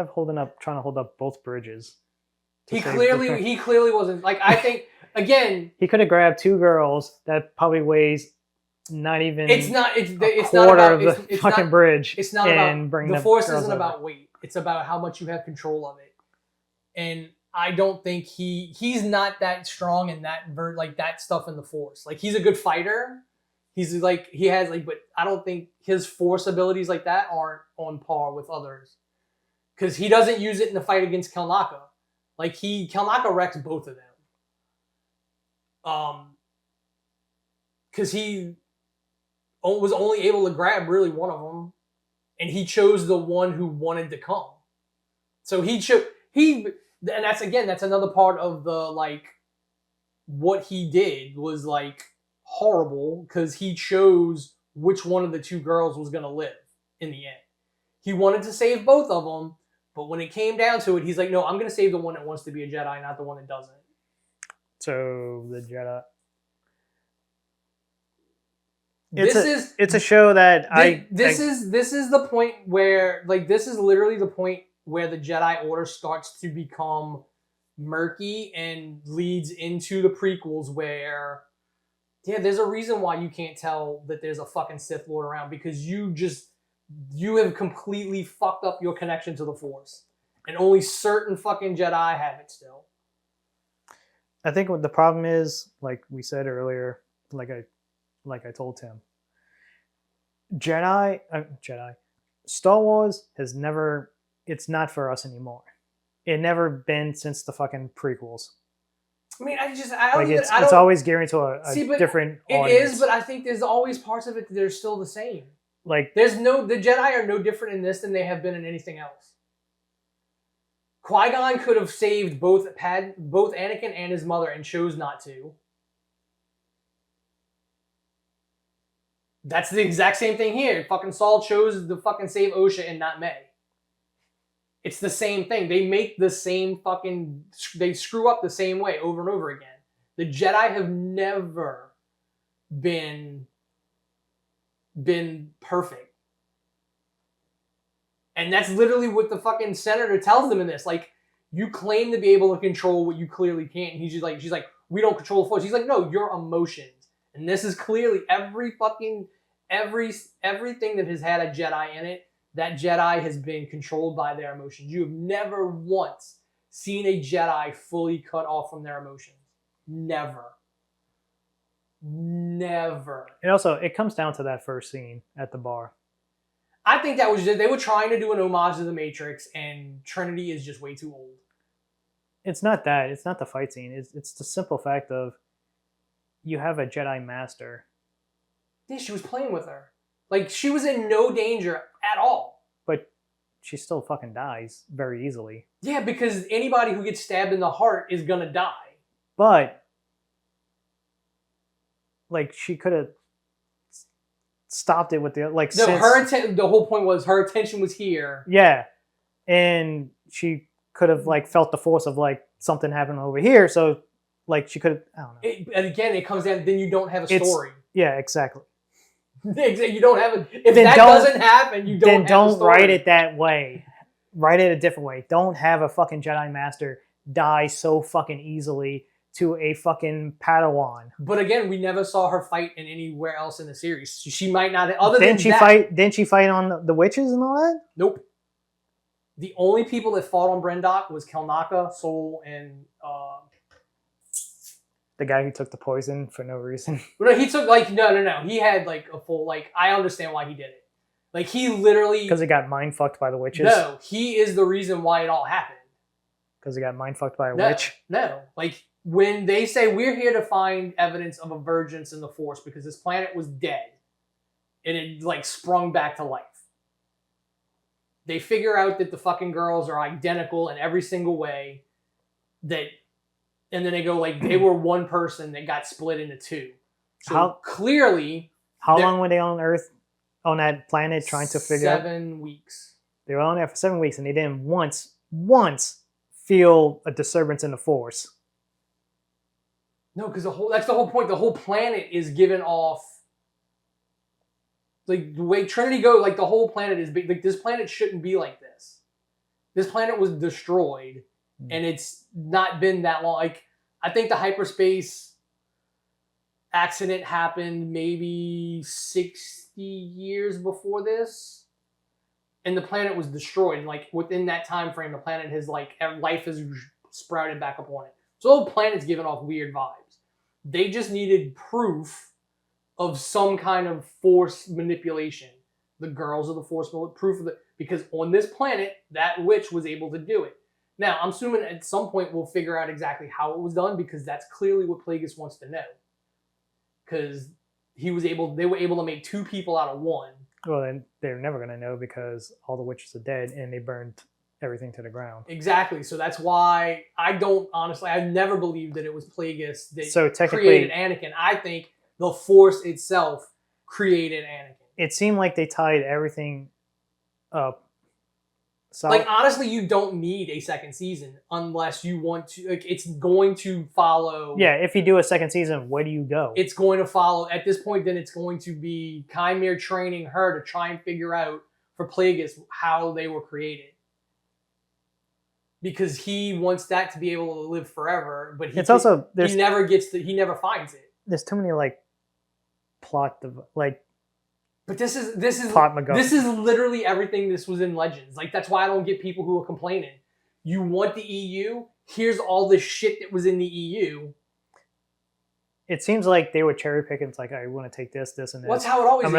S3: of trying to hold up both bridges?
S2: He clearly wasn't, like, I think, again,
S3: he could have grabbed 2 girls that probably weighs not even
S2: it's not
S3: about the fucking bridge.
S2: It's not about the Force isn't about weight. It's about how much you have control of it. And I don't think he's not that strong in that that stuff in the Force. Like, he's a good fighter. He's like, he has like, but I don't think his Force abilities like that aren't on par with others. Because he doesn't use it in the fight against Kelnaka. Like, Kelnaka wrecks both of them. Because he was only able to grab really one of them. And he chose the one who wanted to come. So and that's another part of the, like, what he did was, like, horrible because he chose which one of the 2 girls was going to live in the end. He wanted to save both of them, but when it came down to it, he's like, no, I'm going to save the one that wants to be a Jedi, not the one that doesn't.
S3: So, the Jedi...
S2: It's
S3: a show that
S2: This is the point where, like, this is literally the point where the Jedi Order starts to become murky and leads into the prequels where, yeah, there's a reason why you can't tell that there's a fucking Sith Lord around because you have completely fucked up your connection to the Force. And only certain fucking Jedi have it still.
S3: I think what the problem is, like we said earlier, like I told Tim, Star Wars has never... It's not for us anymore. It never been since the fucking prequels.
S2: I mean, it's
S3: always gearing to a different audience.
S2: It is, but I think there's always parts of it that are still the same.
S3: Like,
S2: the Jedi are no different in this than they have been in anything else. Qui-Gon could have saved both Anakin and his mother and chose not to. That's the exact same thing here. Fucking Saul chose to fucking save Osha and not May. It's the same thing. They make the same fucking... They screw up the same way over and over again. The Jedi have never been perfect. And that's literally what the fucking senator tells them in this. Like, you claim to be able to control what you clearly can't. And she's like, we don't control the Force. He's like, no, your emotions. And this is clearly everything that has had a Jedi in it, that Jedi has been controlled by their emotions. You have never once seen a Jedi fully cut off from their emotions. Never. Never.
S3: And also, it comes down to that first scene at the bar.
S2: I think that was just, they were trying to do an homage to the Matrix, and Trinity is just way too old.
S3: It's not that. It's not the fight scene. It's the simple fact of you have a Jedi Master.
S2: Yeah, she was playing with her. Like, she was in no danger at all.
S3: But she still fucking dies very easily.
S2: Yeah, because anybody who gets stabbed in the heart is gonna die.
S3: But, like, she could have stopped it with the, like,
S2: No,
S3: since,
S2: the whole point was her attention was here.
S3: yeah. And she could have, like, felt the force of, like, something happening over here. So, like, she could have, I don't know.
S2: And again, it comes down, then you don't have a story.
S3: Yeah, exactly.
S2: You don't have a, if
S3: Then
S2: that doesn't happen, you don't
S3: Then
S2: have a
S3: don't
S2: story.
S3: write it that way. Write it a different way. Don't have a fucking Jedi Master die so fucking easily to a fucking Padawan.
S2: But again, we never saw her fight in anywhere else in the series. She might not, other
S3: Didn't
S2: than
S3: she
S2: that,
S3: fight? Didn't she fight on the witches and all that?
S2: Nope. The only people that fought on Brendok was Kelnaka, Sol, and
S3: The guy who took the poison for no reason.
S2: no, he took like no. He had like a full like. I understand why he did it. Like he literally
S3: Because he got mind fucked by the witches.
S2: No, he is the reason why it all happened.
S3: Because he got mind fucked by a
S2: No,
S3: witch.
S2: no. Like when they say we're here to find evidence of a vergence in the Force because this planet was dead, and it like sprung back to life. They figure out that the fucking girls are identical in every single way. And then they go like they were one person that got split into two. So clearly,
S3: How long were they on Earth, on that planet, trying to figure out?
S2: 7 weeks.
S3: They were on there for 7 weeks, and they didn't once feel a disturbance in the Force.
S2: No, because that's the whole point. The whole planet is given off. Like the way Trinity goes, like the whole planet is like this planet shouldn't be like this. This planet was destroyed. And it's not been that long. Like, I think the hyperspace accident happened maybe 60 years before this. And the planet was destroyed. And, like, within that time frame, the planet has, like, life has sprouted back up on it. So the whole planet's giving off weird vibes. They just needed proof of some kind of Force manipulation. The girls of the Force, proof of it. Because on this planet, that witch was able to do it. Now, I'm assuming at some point we'll figure out exactly how it was done because that's clearly what Plagueis wants to know. Because they were able to make 2 people out of 1.
S3: Well, then they're never going to know because all the witches are dead and they burned everything to the ground.
S2: Exactly. So that's why I've never believed that it was Plagueis that
S3: technically
S2: created Anakin. I think the Force itself created Anakin.
S3: It seemed like they tied everything up. So,
S2: like, honestly, you don't need a second season unless you want to. Like, it's going to follow.
S3: Yeah, if you do a second season, where do you go?
S2: It's going to follow. At this point, then it's going to be Chimere training her to try and figure out for Plagueis how they were created. Because he wants that to be able to live forever, but he never finds it.
S3: There's too many like plot like.
S2: But this is literally everything this was in Legends. Like, that's why I don't get people who are complaining. You want the EU? Here's all the shit that was in the EU.
S3: It seems like they were cherry picking. It's like, I want to take this, and this.
S2: Well, that's how it always is.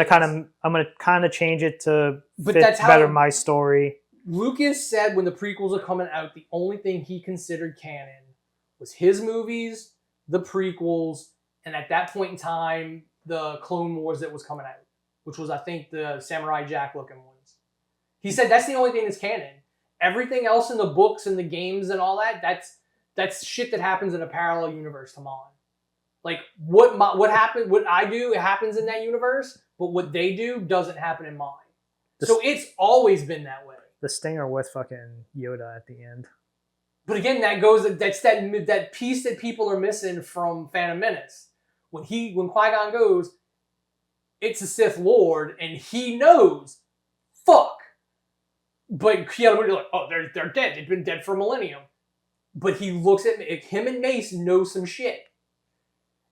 S3: I'm gonna kind of change it to fit my story.
S2: Lucas said when the prequels are coming out, the only thing he considered canon was his movies, the prequels, and at that point in time, the Clone Wars that was coming out. Which was, I think, the Samurai Jack looking ones. He said that's the only thing that's canon. Everything else in the books and the games and all that, that's shit that happens in a parallel universe. Come on. Like, what I do, it happens in that universe, but what they do doesn't happen in mine. So it's always been that way.
S3: The stinger with fucking Yoda at the end.
S2: But again, that's that piece that people are missing from Phantom Menace. When Qui-Gon goes, it's a Sith Lord, and he knows. Fuck. But Keanu would be like, oh, they're dead. They've been dead for a millennium. But he looks at him and Mace know some shit.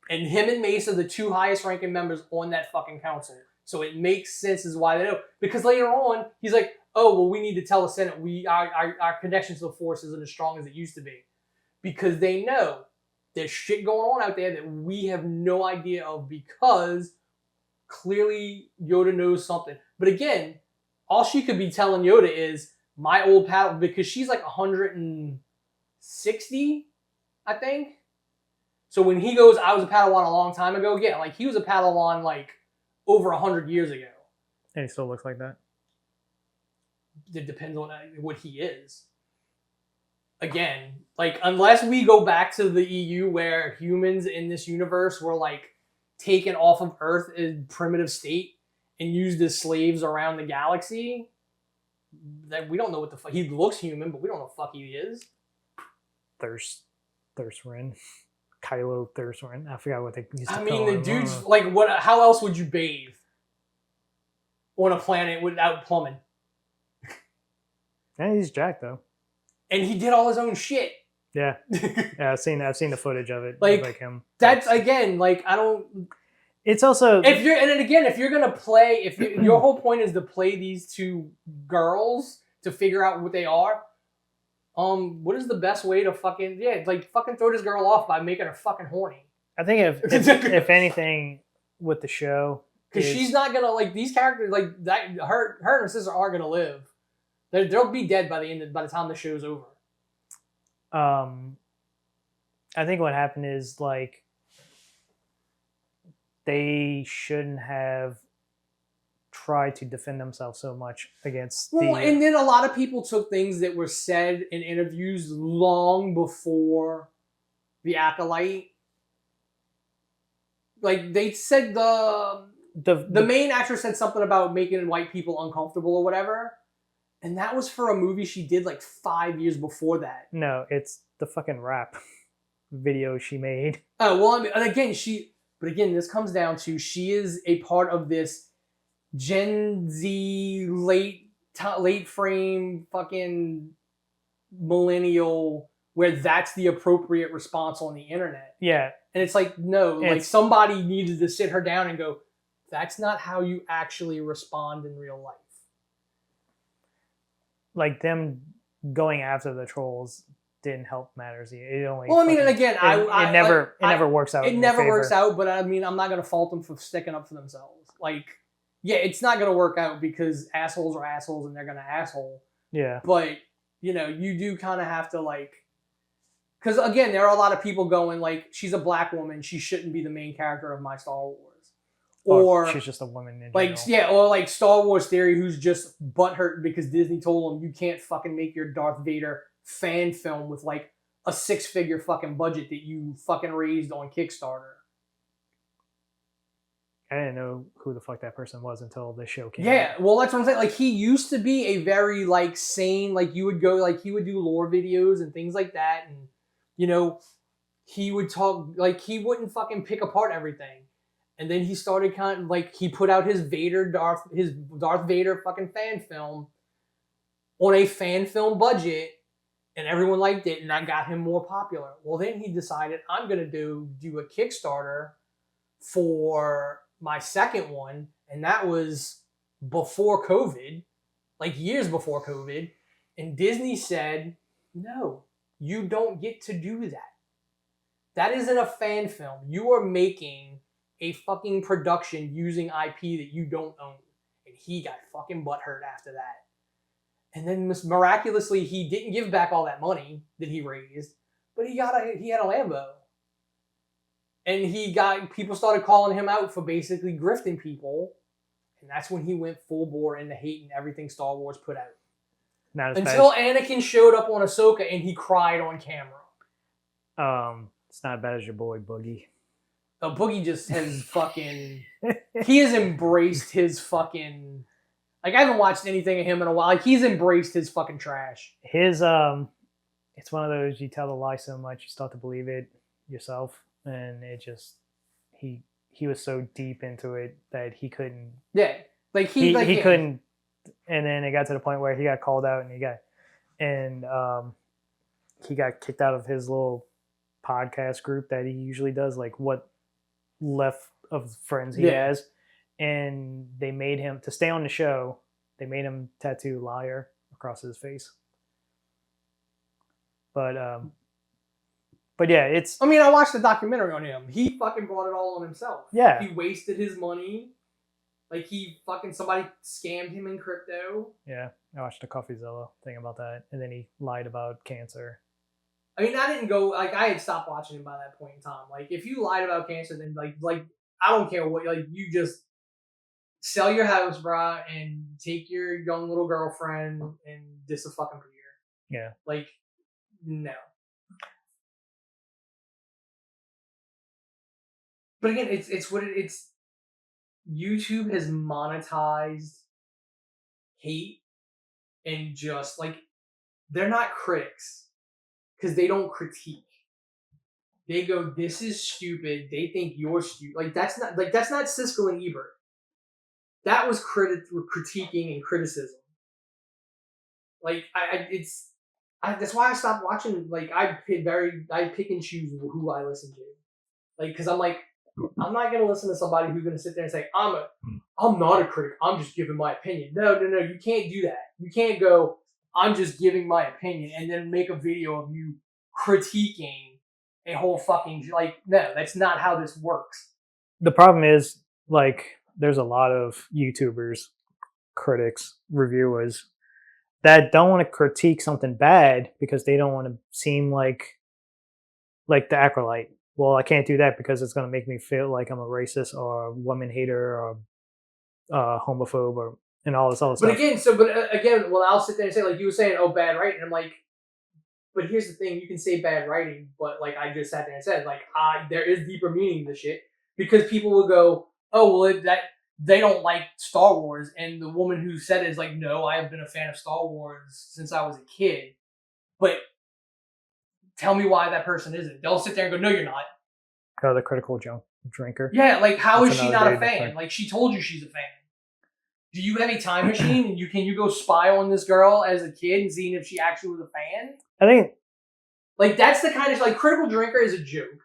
S2: And him and Mace are the 2 highest ranking members on that fucking council. So it makes sense as why they know. Because later on, he's like, oh, well, we need to tell the Senate our connection to the Force isn't as strong as it used to be. Because they know there's shit going on out there that we have no idea of because clearly Yoda knows something. But again, all she could be telling Yoda is my old Padawan, because she's like 160, I think. So when he goes, I was a Padawan a long time ago, yeah, like he was a Padawan like over 100 years ago.
S3: And he still looks like that.
S2: It depends on what he is. Again, like unless we go back to the EU where humans in this universe were like taken off of Earth in primitive state and used as slaves around the galaxy, that we don't know what the fuck. He looks human, but we don't know what the fuck he is.
S3: Thurstrin. Kylo Thurstrin. I forgot what they used to
S2: I
S3: call
S2: mean, the
S3: him.
S2: dude's like, what? How else would you bathe on a planet without plumbing?
S3: Yeah, he's jacked though.
S2: And he did all his own shit.
S3: Yeah, yeah. I've seen the footage of it.
S2: Like
S3: him.
S2: That's again, like I don't.
S3: It's also
S2: if you're gonna play, your whole point is to play these two girls to figure out what they are. What is the best way to fucking throw this girl off by making her fucking horny?
S3: I think if anything with the show,
S2: because she's not gonna like these characters like that. Her and her sister aren't gonna live. They'll be dead by the time the show's over.
S3: I think what happened is like they shouldn't have tried to defend themselves so much against
S2: and then a lot of people took things that were said in interviews long before the Acolyte. Like they said the main actress said something about making white people uncomfortable or whatever. And that was for a movie she did like 5 years before that.
S3: No, it's the fucking rap video she made.
S2: Oh, well, I mean, and again, this comes down to she is a part of this Gen Z late frame fucking millennial where that's the appropriate response on the internet.
S3: Yeah.
S2: And it's like, no, like somebody needed to sit her down and go, that's not how you actually respond in real life.
S3: Like them going after the trolls didn't help matters. It only.
S2: Well, I mean, and again,
S3: it never works out.
S2: It never works out, but I mean, I'm not gonna fault them for sticking up for themselves. Like, yeah, it's not gonna work out because assholes are assholes and they're gonna asshole.
S3: Yeah.
S2: But you know, you do kind of have to like, because again, there are a lot of people going like, she's a black woman, she shouldn't be the main character of my Star Wars. Or
S3: she's just a woman in
S2: like
S3: general.
S2: yeah, or like Star Wars theory, who's just butthurt because Disney told him you can't fucking make your Darth Vader fan film with like a 6-figure fucking budget that you fucking raised on Kickstarter.
S3: I didn't know who the fuck that person was until the show came
S2: out. Well, that's what I'm saying. Like he used to be a very like sane, like you would go, like he would do lore videos and things like that, and you know, he would talk like he wouldn't fucking pick apart everything. And then he started kind of like he put out his Darth Vader fucking fan film on a fan film budget, and everyone liked it, and that got him more popular. Well, then he decided I'm gonna do a Kickstarter for my second one, and that was before COVID, like years before COVID. And Disney said, "No, you don't get to do that. That isn't a fan film. You are making a fucking production using IP that you don't own." And he got fucking butthurt after that. And then miraculously, he didn't give back all that money that he raised, but he had a Lambo. And people started calling him out for basically grifting people. And that's when he went full bore into hating everything Star Wars put out. Until Anakin showed up on Ahsoka and he cried on camera.
S3: It's not as bad as your boy Boogie.
S2: Boogie just has fucking... he has embraced his fucking... Like, I haven't watched anything of him in a while. Like, he's embraced his fucking trash.
S3: It's one of those, you tell a lie so much, you start to believe it yourself. And it just... He was so deep into it that he couldn't...
S2: Yeah. Like,
S3: he couldn't... And then it got to the point where he got called out and he got kicked out of his little podcast group that he usually does, like what left of friends he has. And they made him, to stay on the show, they made him tattoo "liar" across his face. But But yeah, it's...
S2: I mean, I watched the documentary on him. He fucking brought it all on himself.
S3: Yeah.
S2: He wasted his money. Like, somebody scammed him in crypto.
S3: Yeah, I watched a CoffeeZilla thing about that. And then he lied about cancer.
S2: I mean, I didn't go, like, I had stopped watching him by that point in time. Like, if you lied about cancer, then, like I don't care what, like, you just sell your house, brah, and take your young little girlfriend and diss a fucking career.
S3: Yeah.
S2: Like, no. But again, it's what it's. YouTube has monetized hate and just like they're not critics because they don't critique. They go, "This is stupid." They think you're stupid. Like that's not Siskel and Ebert. That was critiquing and criticism. Like that's why I stopped watching. Like I pick and choose who I listen to. Like because I'm like. I'm not going to listen to somebody who's going to sit there and say, I'm not a critic. I'm just giving my opinion. No. You can't do that. You can't go, I'm just giving my opinion and then make a video of you critiquing a whole fucking, like, no, that's not how this works.
S3: The problem is, like, there's a lot of YouTubers, critics, reviewers that don't want to critique something bad because they don't want to seem like the Acolyte. Well, I can't do that because it's going to make me feel like I'm a racist or a woman hater or homophobe and all this other stuff.
S2: But again, well, I'll sit there and say, like you were saying, oh, bad writing. I'm like, but here's the thing: you can say bad writing, but like I just sat there and said, like, there is deeper meaning to this shit because people will go, oh, well, they don't like Star Wars, and the woman who said it is like, no, I have been a fan of Star Wars since I was a kid, but. Tell me why that person isn't. They'll sit there and go, no, you're not.
S3: Oh, the critical junk drinker.
S2: Yeah, like how is she not a fan? Like she told you she's a fan. Do you have a time machine and can you go spy on this girl as a kid and seeing if she actually was a fan?
S3: I think
S2: like that's the kind of like critical drinker is a joke.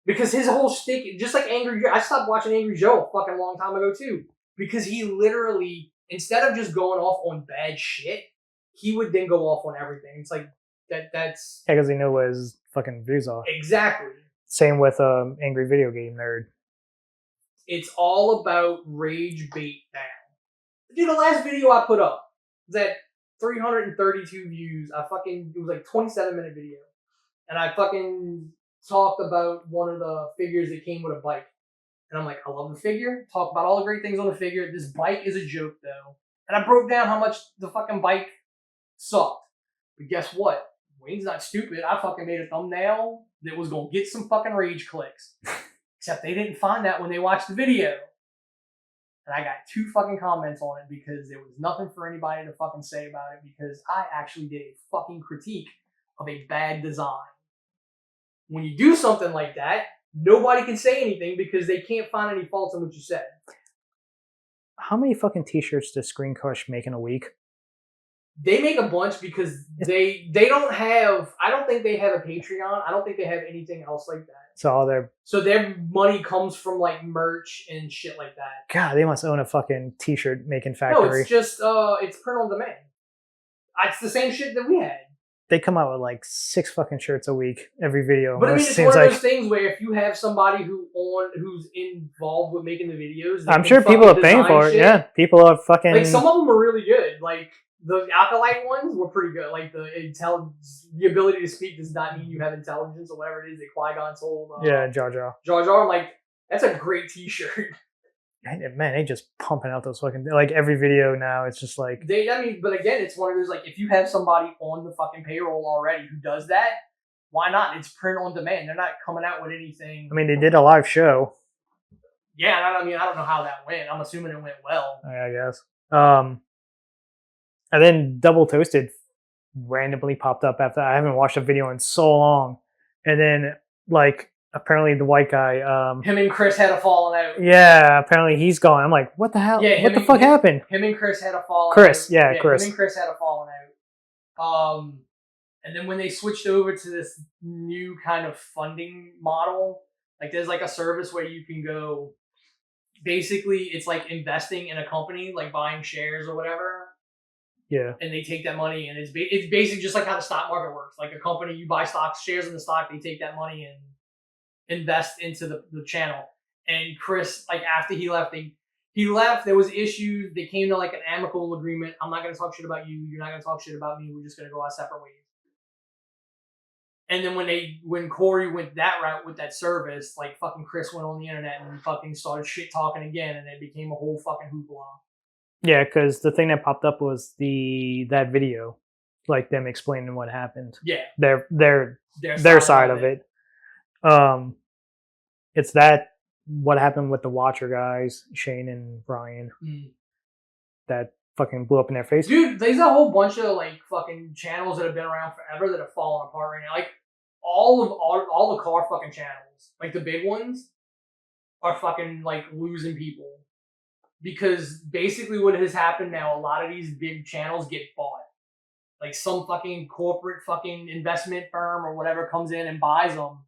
S2: Because his whole shtick, just like Angry Joe, I stopped watching Angry Joe a fucking long time ago too. Because he literally, instead of just going off on bad shit, he would then go off on everything. It's like that's
S3: because he knew what his fucking views are.
S2: Exactly.
S3: Same with Angry Video Game Nerd.
S2: It's all about rage bait now. Dude, the last video I put up was at 332 views. It was like 27-minute video. And I fucking talked about one of the figures that came with a bike. And I'm like, I love the figure. Talk about all the great things on the figure. This bike is a joke though. And I broke down how much the fucking bike sucked. But guess what? Wayne's not stupid. I fucking made a thumbnail that was going to get some fucking rage clicks. Except they didn't find that when they watched the video. And I got 2 fucking comments on it because there was nothing for anybody to fucking say about it because I actually did a fucking critique of a bad design. When you do something like that, nobody can say anything because they can't find any faults in what you said.
S3: How many fucking t-shirts does Screen Crush make in a week?
S2: They make a bunch because they don't have, I don't think they have a Patreon. I don't think they have anything else like that.
S3: So
S2: their money comes from like merch and shit like that.
S3: God, they must own a fucking t-shirt making factory.
S2: No, it's just, it's print on demand. It's the same shit that we had.
S3: They come out with like 6 fucking shirts a week, every video.
S2: But I mean, it's one of those things where if you have somebody who's involved with making the videos,
S3: I'm sure people are paying for it. Yeah, people are fucking.
S2: Like some of them are really good. Like the Acolyte ones were pretty good. Like the ability to speak does not mean you have intelligence or whatever it is that Qui-Gon told.
S3: Yeah, Jar Jar.
S2: Jar Jar, I'm like, that's a great T-shirt.
S3: Man, they just pumping out those fucking, like every video now. It's just like
S2: but again, it's one of those like if you have somebody on the fucking payroll already who does that, why not? It's print on demand. They're not coming out with anything.
S3: I mean, they did a live show.
S2: Yeah, I mean, I don't know how that went. I'm assuming it went well.
S3: I guess. And then Double Toasted randomly popped up after I haven't watched a video in so long, and then like. Apparently the white guy...
S2: him and Chris had a falling out.
S3: Yeah, apparently he's gone. I'm like, what the hell?
S2: Yeah,
S3: what the fuck happened?
S2: Him and Chris had a falling out.
S3: Chris.
S2: Him and Chris had a falling out. And then when they switched over to this new kind of funding model, like there's like a service where you can go... Basically, it's like investing in a company, like buying shares or whatever.
S3: Yeah.
S2: And they take that money, and it's basically just like how the stock market works. Like a company, you buy shares in the stock, they take that money and invest into the channel. And Chris, like after he left, he left. There was issues. They came to like an amicable agreement. I'm not gonna talk shit about you. You're not gonna talk shit about me. We're just gonna go our separate ways. And then when Corey went that route with that service, like fucking Chris went on the internet and fucking started shit talking again, and it became a whole fucking hoopla.
S3: Yeah, because the thing that popped up was that video, like them explaining what happened.
S2: Yeah,
S3: their side of it. It's that what happened with the Watcher guys, Shane and Brian, that fucking blew up in their face.
S2: Dude, there's a whole bunch of like fucking channels that have been around forever that have fallen apart right now. Like all the car fucking channels, like the big ones, are fucking like losing people. Because basically what has happened now, a lot of these big channels get bought. Like some fucking corporate fucking investment firm or whatever comes in and buys them.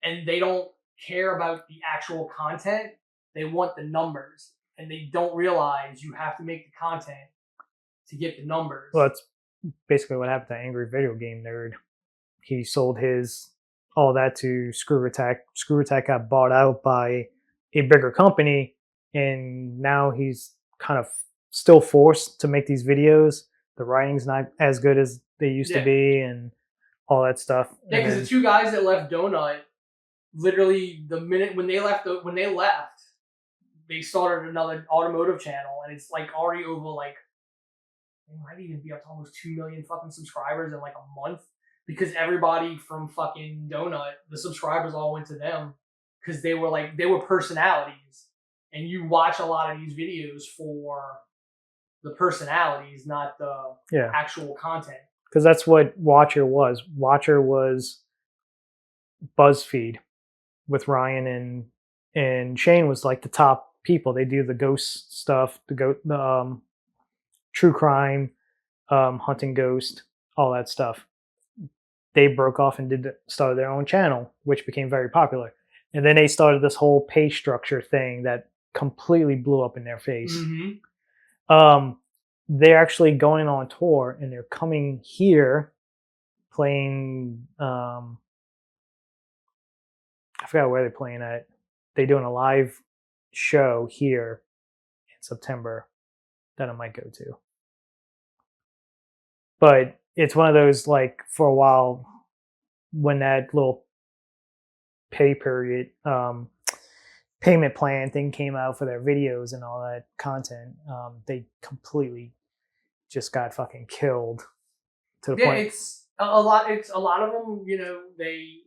S2: And they don't care about the actual content. They want the numbers. And they don't realize you have to make the content to get the numbers.
S3: Well, that's basically what happened to Angry Video Game Nerd. He sold all that to Screw Attack. Screw Attack got bought out by a bigger company. And now he's kind of still forced to make these videos. The writing's not as good as they used to be, and all that stuff.
S2: Yeah, because the two guys that left Donut, literally the minute when they left, they started another automotive channel, and it's like already over like it might even be up to almost 2 million fucking subscribers in like a month. Because everybody from fucking Donut, the subscribers all went to them because they were personalities. And you watch a lot of these videos for the personalities, not the actual content.
S3: Because that's what Watcher was. Watcher was BuzzFeed with Ryan and Shane was like the top people. They do the ghost stuff, the true crime, hunting ghost, all that stuff. They broke off and started their own channel, which became very popular. And then they started this whole pay structure thing that completely blew up in their face. They're actually going on tour, and they're coming here playing I forgot where they're playing at. They're doing a live show here in September that I might go to. But it's one of those, like, for a while when that little payment plan thing came out for their videos and all that content, they completely just got fucking killed to the point.
S2: It's a lot of them, you know, they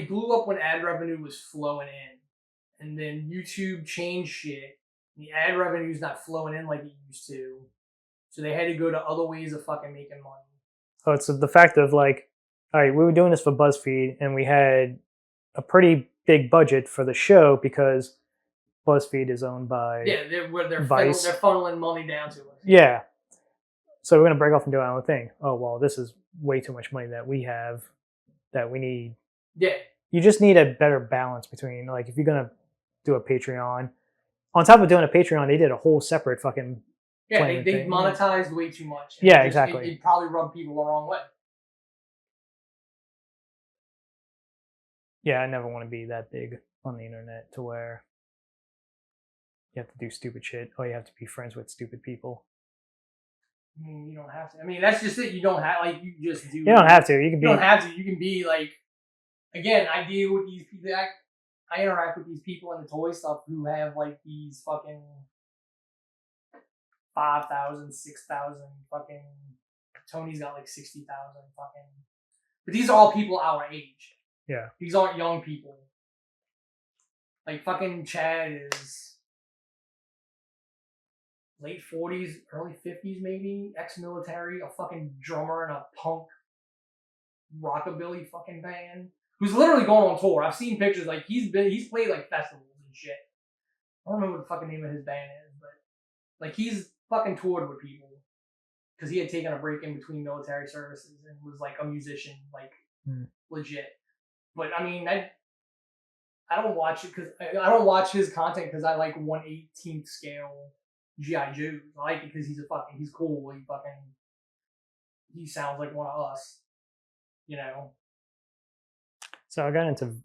S2: blew up when ad revenue was flowing in, and then YouTube changed shit. The ad revenue's not flowing in like it used to, so they had to go to other ways of fucking making money.
S3: Oh, it's the fact of like, all right, we were doing this for BuzzFeed, and we had a pretty big budget for the show because BuzzFeed is owned by
S2: they're
S3: Vice.
S2: They're funneling money down to us.
S3: Yeah. So we're gonna break off and do our own thing. Oh well, this is way too much money that we have that we need.
S2: Yeah.
S3: You just need a better balance between, like, if you're gonna do a Patreon, on top of doing a Patreon, they did a whole separate fucking
S2: they monetized way too much.
S3: Yeah, exactly.
S2: It probably rubbed people the wrong way.
S3: Yeah, I never want to be that big on the internet to where you have to do stupid shit or you have to be friends with stupid people.
S2: I mean, you don't have to. I mean, that's just it. You don't have, like, you just do.
S3: You don't have to. You
S2: don't have to. You can be like, again, I deal with these people. I interact with these people in the toy stuff who have like these fucking 5,000, 6,000 fucking. Tony's got like 60,000 fucking. But these are all people our age.
S3: Yeah.
S2: These aren't young people. Like fucking Chad is late 40s, early 50s maybe, ex-military, a fucking drummer in a punk rockabilly fucking band who's literally going on tour. I've seen pictures, like he's played like festivals and shit. I don't remember what the fucking name of his band is, but like he's fucking toured with people because he had taken a break in between military services and was like a musician, like legit. But I mean, I don't watch it because I don't watch his content because I like 1/18th scale G.I. Joes. I like it because he's cool. He sounds like one of us. You know.
S3: So I got into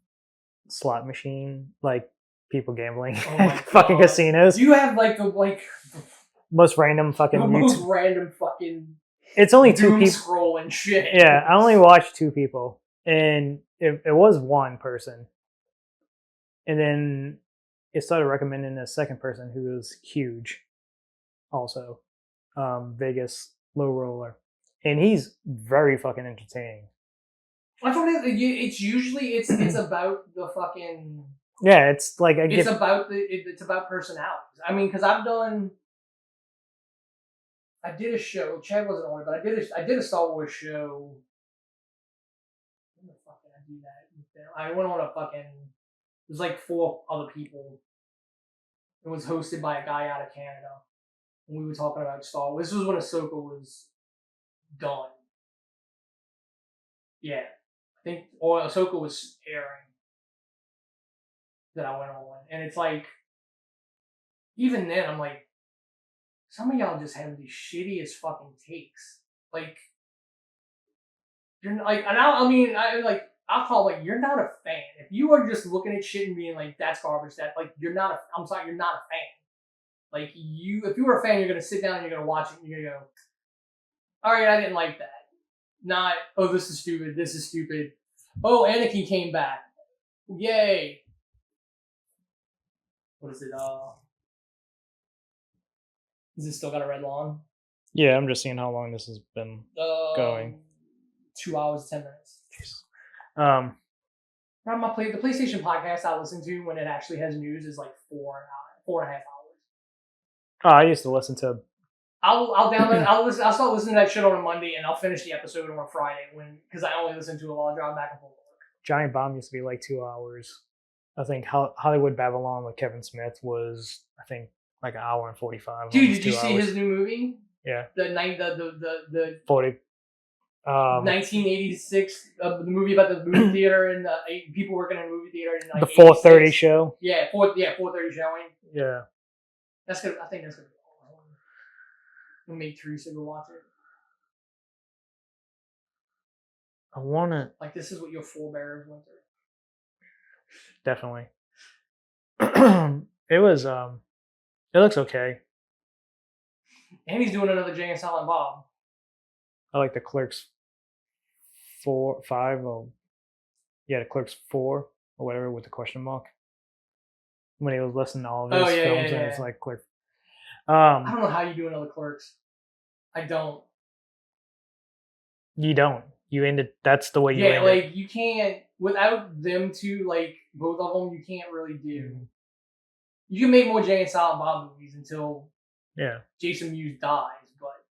S3: slot machine, like people gambling,
S2: Oh my
S3: fucking
S2: God.
S3: casinos.
S2: You have the
S3: Most random fucking
S2: most random fucking.
S3: It's only two
S2: doom
S3: people.
S2: scroll and shit.
S3: Yeah, I only watched 2 people, and it was one person, and then it started recommending a second person who was huge, also, Vegas low roller, and he's very fucking entertaining.
S2: I thought it's usually it's about the fucking.
S3: Yeah, it's like
S2: it's about personalities. I mean, because I did a show. Chad wasn't on it, but I did a Star Wars show. When the fuck did I do that with them? I went on a fucking. It was like 4 other people. It was hosted by a guy out of Canada, and we were talking about Star Wars. This was when Ahsoka was done. Yeah, I think or Ahsoka was airing. That I went on, and it's like, even then, I'm like, some of y'all just have the shittiest fucking takes. Like, you're like, and I'll call it, like, you're not a fan. If you are just looking at shit and being like, that's garbage, you're not I'm sorry, you're not a fan. Like, if you were a fan, you're gonna sit down and you're gonna watch it and you're gonna go, all right, I didn't like that. Not, oh, this is stupid. Oh, Anakin came back. Yay. What is it? Is it still got a red lawn?
S3: Yeah, I'm just seeing how long this has been going.
S2: 2 hours, 10 minutes.
S3: Jeez.
S2: Now the PlayStation podcast I listen to when it actually has news is like 4.5 hours.
S3: Oh, I used to listen to.
S2: I'll download. I'll start listening to that shit on a Monday, and I'll finish the episode on a Friday because I only listen to it while I drive back and forth to work.
S3: Giant Bomb used to be like 2 hours. I think Hollywood Babylon with Kevin Smith was, I think, like an hour and 45.
S2: Dude, did you see his new movie?
S3: Yeah.
S2: The
S3: 40.
S2: 1986, the movie about the movie theater and people working in a movie theater. In like
S3: the 4:30 show.
S2: Yeah, 4:30 showing.
S3: Yeah.
S2: That's good. I think that's gonna be awesome. We'll make Teresa go watch it.
S3: I wanna.
S2: Like, this is what your forebears went through.
S3: Definitely. It was. It looks okay.
S2: And he's doing another Jay and Silent Bob.
S3: I like the Clerks 4, 5, or the Clerks 4 or whatever with the question mark. When he was listening to all of his films, and it's like Clerk.
S2: I don't know how you do another Clerks. I don't.
S3: You don't. You ended. That's the way you.
S2: Yeah, like you can't without them two. Like both of them, you can't really do. Mm-hmm. You can make more Jay and Silent Bob movies until Jason Mewes dies, but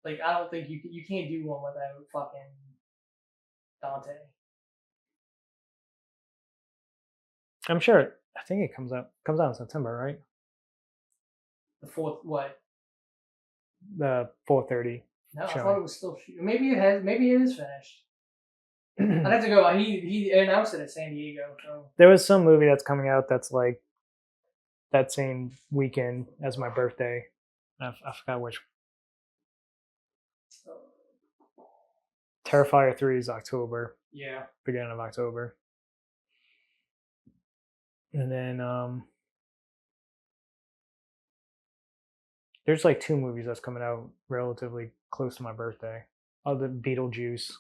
S2: like I don't think you can't do one without fucking Dante.
S3: I'm sure. I think it comes out in September, right?
S2: The 4th what?
S3: The 4:30.
S2: No, showing. I thought it was still shooting. Maybe it is finished. I'd have to go. He announced it at San Diego. So.
S3: There was some movie that's coming out that's like that same weekend as my birthday. I forgot which. Terrifier 3 is October.
S2: Yeah.
S3: Beginning of October. And then there's like 2 movies that's coming out relatively close to my birthday. Oh, the Beetlejuice.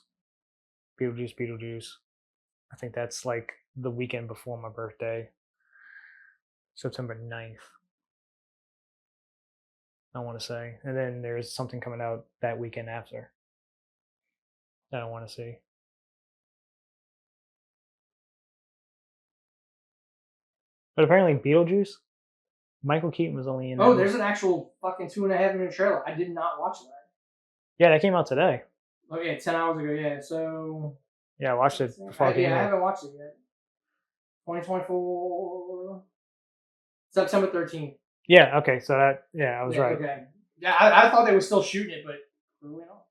S3: I think that's like the weekend before my birthday. September 9th. I want to say. And then there's something coming out that weekend after that I want to see. But apparently Beetlejuice, Michael Keaton was only in.
S2: Oh, there's an actual fucking 2.5-minute trailer. I did not watch that.
S3: Yeah, that came out today.
S2: Oh yeah, 10 hours ago. Yeah, so.
S3: Yeah, I watched it before I came
S2: I haven't watched it yet. 2024, September 13th.
S3: Yeah. Okay. So that. Yeah, I was right.
S2: Okay. Yeah, I thought they were still shooting it, but really not.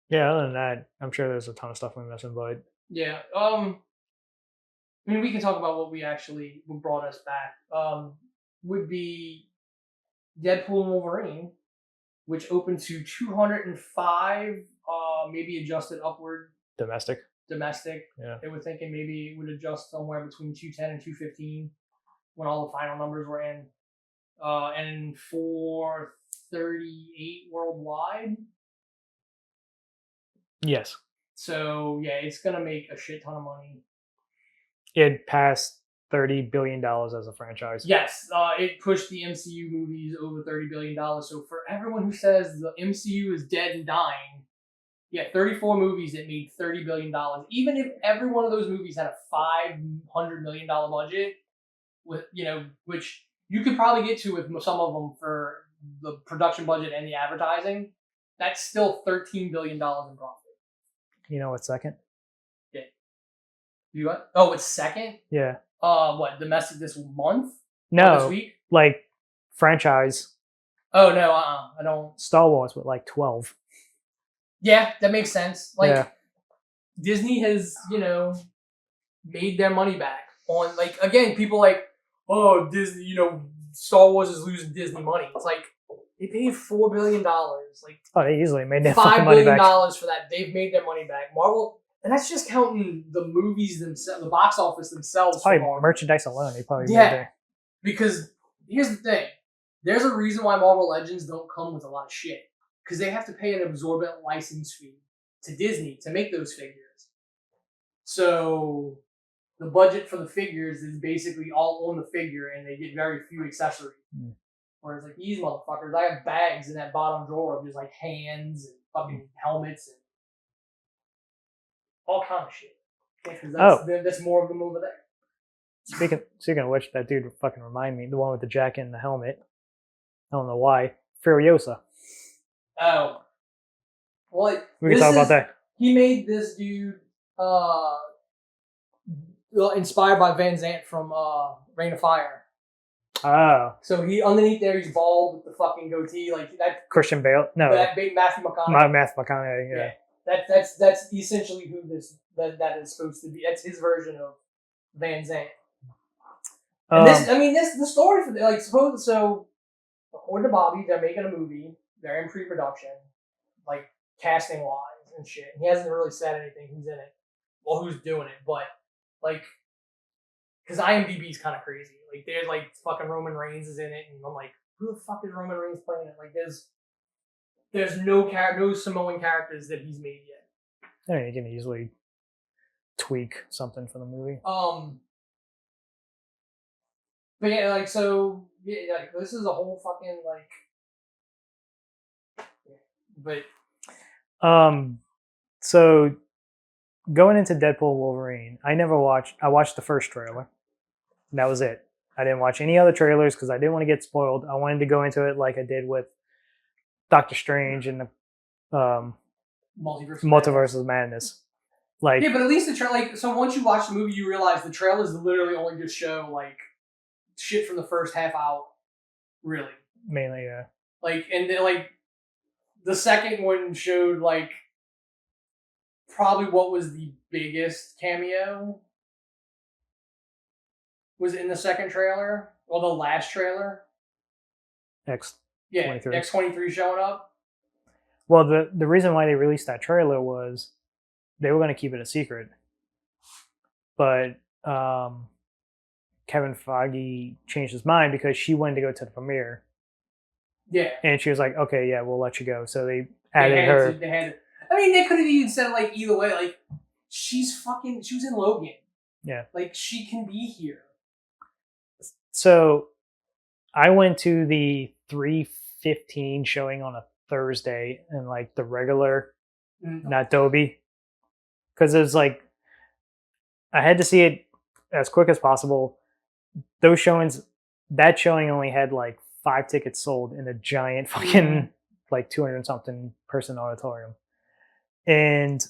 S3: Yeah. Other than that, I'm sure there's a ton of stuff we're missing, but.
S2: Yeah. I mean, we can talk about what brought us back. Would be Deadpool and Wolverine, which opened to 205, maybe adjusted upward
S3: Domestic.
S2: Yeah. They were thinking maybe it would adjust somewhere between 210 and 215 when all the final numbers were in. And 438 worldwide.
S3: Yes.
S2: So yeah, it's gonna make a shit ton of money.
S3: It passed $30 billion as a franchise.
S2: Yes, it pushed the MCU movies over $30 billion. So for everyone who says the MCU is dead and dying, yeah, 34 movies that made $30 billion. Even if every one of those movies had a $500 million budget, with which you could probably get to with some of them for the production budget and the advertising, that's still $13 billion in profit.
S3: You know what's second?
S2: Yeah. You what? Oh, it's second?
S3: Yeah.
S2: What, domestic this month?
S3: No.
S2: Or this week?
S3: Like franchise.
S2: Oh no, I don't.
S3: Star Wars with like 12.
S2: Yeah, that makes sense. Like
S3: Yeah.
S2: Disney has, made their money back on, like, again, people like, oh, Disney, Star Wars is losing Disney money. It's like they paid $4 billion. Like,
S3: oh, they easily made their
S2: $5
S3: money
S2: billion
S3: back.
S2: for that. They've made their money back. Marvel, and that's just counting the movies themselves, the box office themselves.
S3: Probably merchandise alone. They probably made their...
S2: Because here's the thing: there's a reason why Marvel Legends don't come with a lot of shit, because they have to pay an absorbent license fee to Disney to make those figures. So the budget for the figures is basically all on the figure, and they get very few accessories. Whereas like these motherfuckers, I have bags in that bottom drawer of just like hands and fucking helmets and all kind of shit. Because that's more of them over there.
S3: Speaking of which, that dude fucking remind me, the one with the jacket and the helmet. I don't know why. Furiosa.
S2: Oh. Well,
S3: we can talk about that.
S2: He made this dude inspired by Van Zant from Reign of Fire.
S3: Oh.
S2: So he underneath there, he's bald with the fucking goatee, like that.
S3: Christian Bale? No.
S2: That big Matthew McConaughey.
S3: Matthew McConaughey, yeah.
S2: That's essentially who that is supposed to be. That's his version of Van Zant. And the story for according to Bobby, they're making a movie. They're in pre-production, like casting wise and shit. He hasn't really said anything who's in it, well, who's doing it, but like, because IMDb's kind of crazy. Like, there's like fucking Roman Reigns is in it, and I'm like, who the fuck is Roman Reigns playing it? Like, there's no Samoan characters that he's made yet.
S3: I mean, you can easily tweak something for the movie.
S2: But yeah, like, so yeah, like, this is a whole fucking like. But
S3: so going into Deadpool Wolverine, I watched the first trailer. And that was it. I didn't watch any other trailers because I didn't want to get spoiled. I wanted to go into it like I did with Doctor Strange and the Multiverse of Madness. Like,
S2: yeah, but at least the trailer, like, so once you watch the movie, you realize the trailers literally only just show like shit from the first half out. Really,
S3: mainly, yeah.
S2: Like, and then, like, the second one showed like probably what was the biggest cameo was in the second trailer, or the last trailer. X-23 showing up.
S3: Well, the reason why they released that trailer was they were going to keep it a secret, but Kevin Feige changed his mind because she wanted to go to the premiere.
S2: Yeah.
S3: And she was like, okay, yeah, we'll let you go. So they added her.
S2: I mean, they could have even said, like, either way, like, she was in Logan.
S3: Yeah.
S2: Like, she can be here.
S3: So I went to the 3:15 showing on a Thursday and like the regular, not Dolby. Because it was like, I had to see it as quick as possible. Those showings, that showing only had like 5 tickets sold in a giant fucking like 200 something person auditorium. And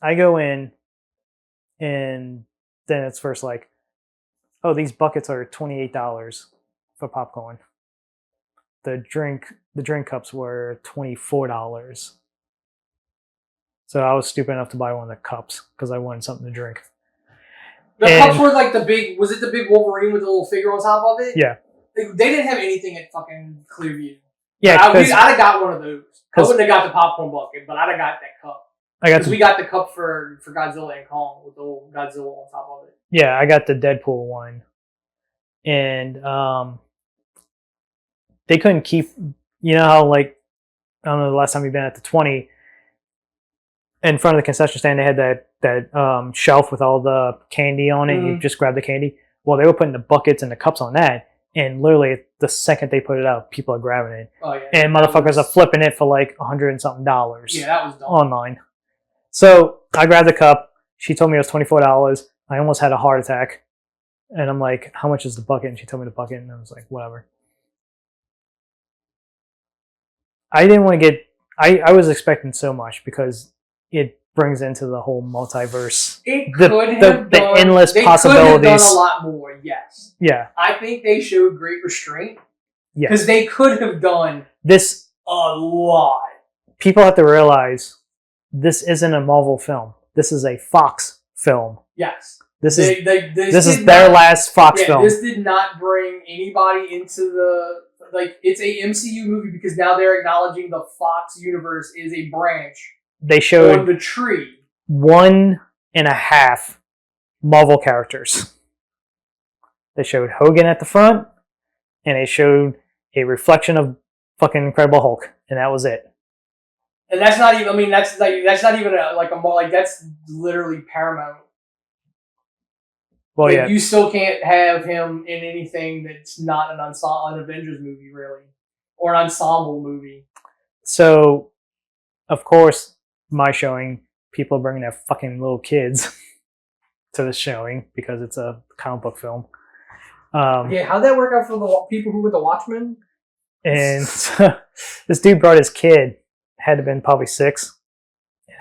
S3: I go in and then it's first like, oh, these buckets are $28 for popcorn. The drink cups were $24. So I was stupid enough to buy one of the cups because I wanted something to drink.
S2: The cups were like the big. Was it the big Wolverine with the little figure on top of it?
S3: Yeah.
S2: They didn't have anything at fucking Clearview.
S3: Yeah,
S2: I'd have got one of those. I wouldn't have got the popcorn bucket, but I'd have got that cup. Because we got the cup for Godzilla and Kong with the little Godzilla on top of it.
S3: Yeah, I got the Deadpool one. And they couldn't keep, you know how, like, I don't know, the last time you've been at the 20, in front of the concession stand, they had that shelf with all the candy on it. Mm-hmm. You just grab the candy. Well, they were putting the buckets and the cups on that. And literally, the second they put it out, people are grabbing it. Oh, yeah. And motherfuckers are flipping it for like $100 and something. Yeah,
S2: that was dumb.
S3: Online. So I grabbed the cup. She told me it was $24. I almost had a heart attack. And I'm like, how much is the bucket? And she told me the bucket. And I was like, whatever. I didn't want to get... I was expecting so much because it brings into the whole multiverse. The endless possibilities. They could have done
S2: a lot more, yes.
S3: Yeah.
S2: I think they showed great restraint. Yes. Because they could have done
S3: this
S2: a lot.
S3: People have to realize this isn't a Marvel film. This is a Fox film.
S2: This
S3: is their last Fox film.
S2: This did not bring anybody into the... Like, it's a MCU movie because now they're acknowledging the Fox universe is a branch.
S3: They showed
S2: on the tree
S3: 1.5 Marvel characters. They showed Hogan at the front, and they showed a reflection of fucking Incredible Hulk, and that was it.
S2: And that's not even. I mean, that's not even that's literally Paramount.
S3: Well, yeah.
S2: You still can't have him in anything that's not an Avengers movie, really, or an ensemble movie.
S3: So, of course, my showing, people are bringing their fucking little kids to the showing because it's a comic book film.
S2: How'd that work out for the people who were the Watchmen?
S3: And this dude brought his kid, had to have been probably 6,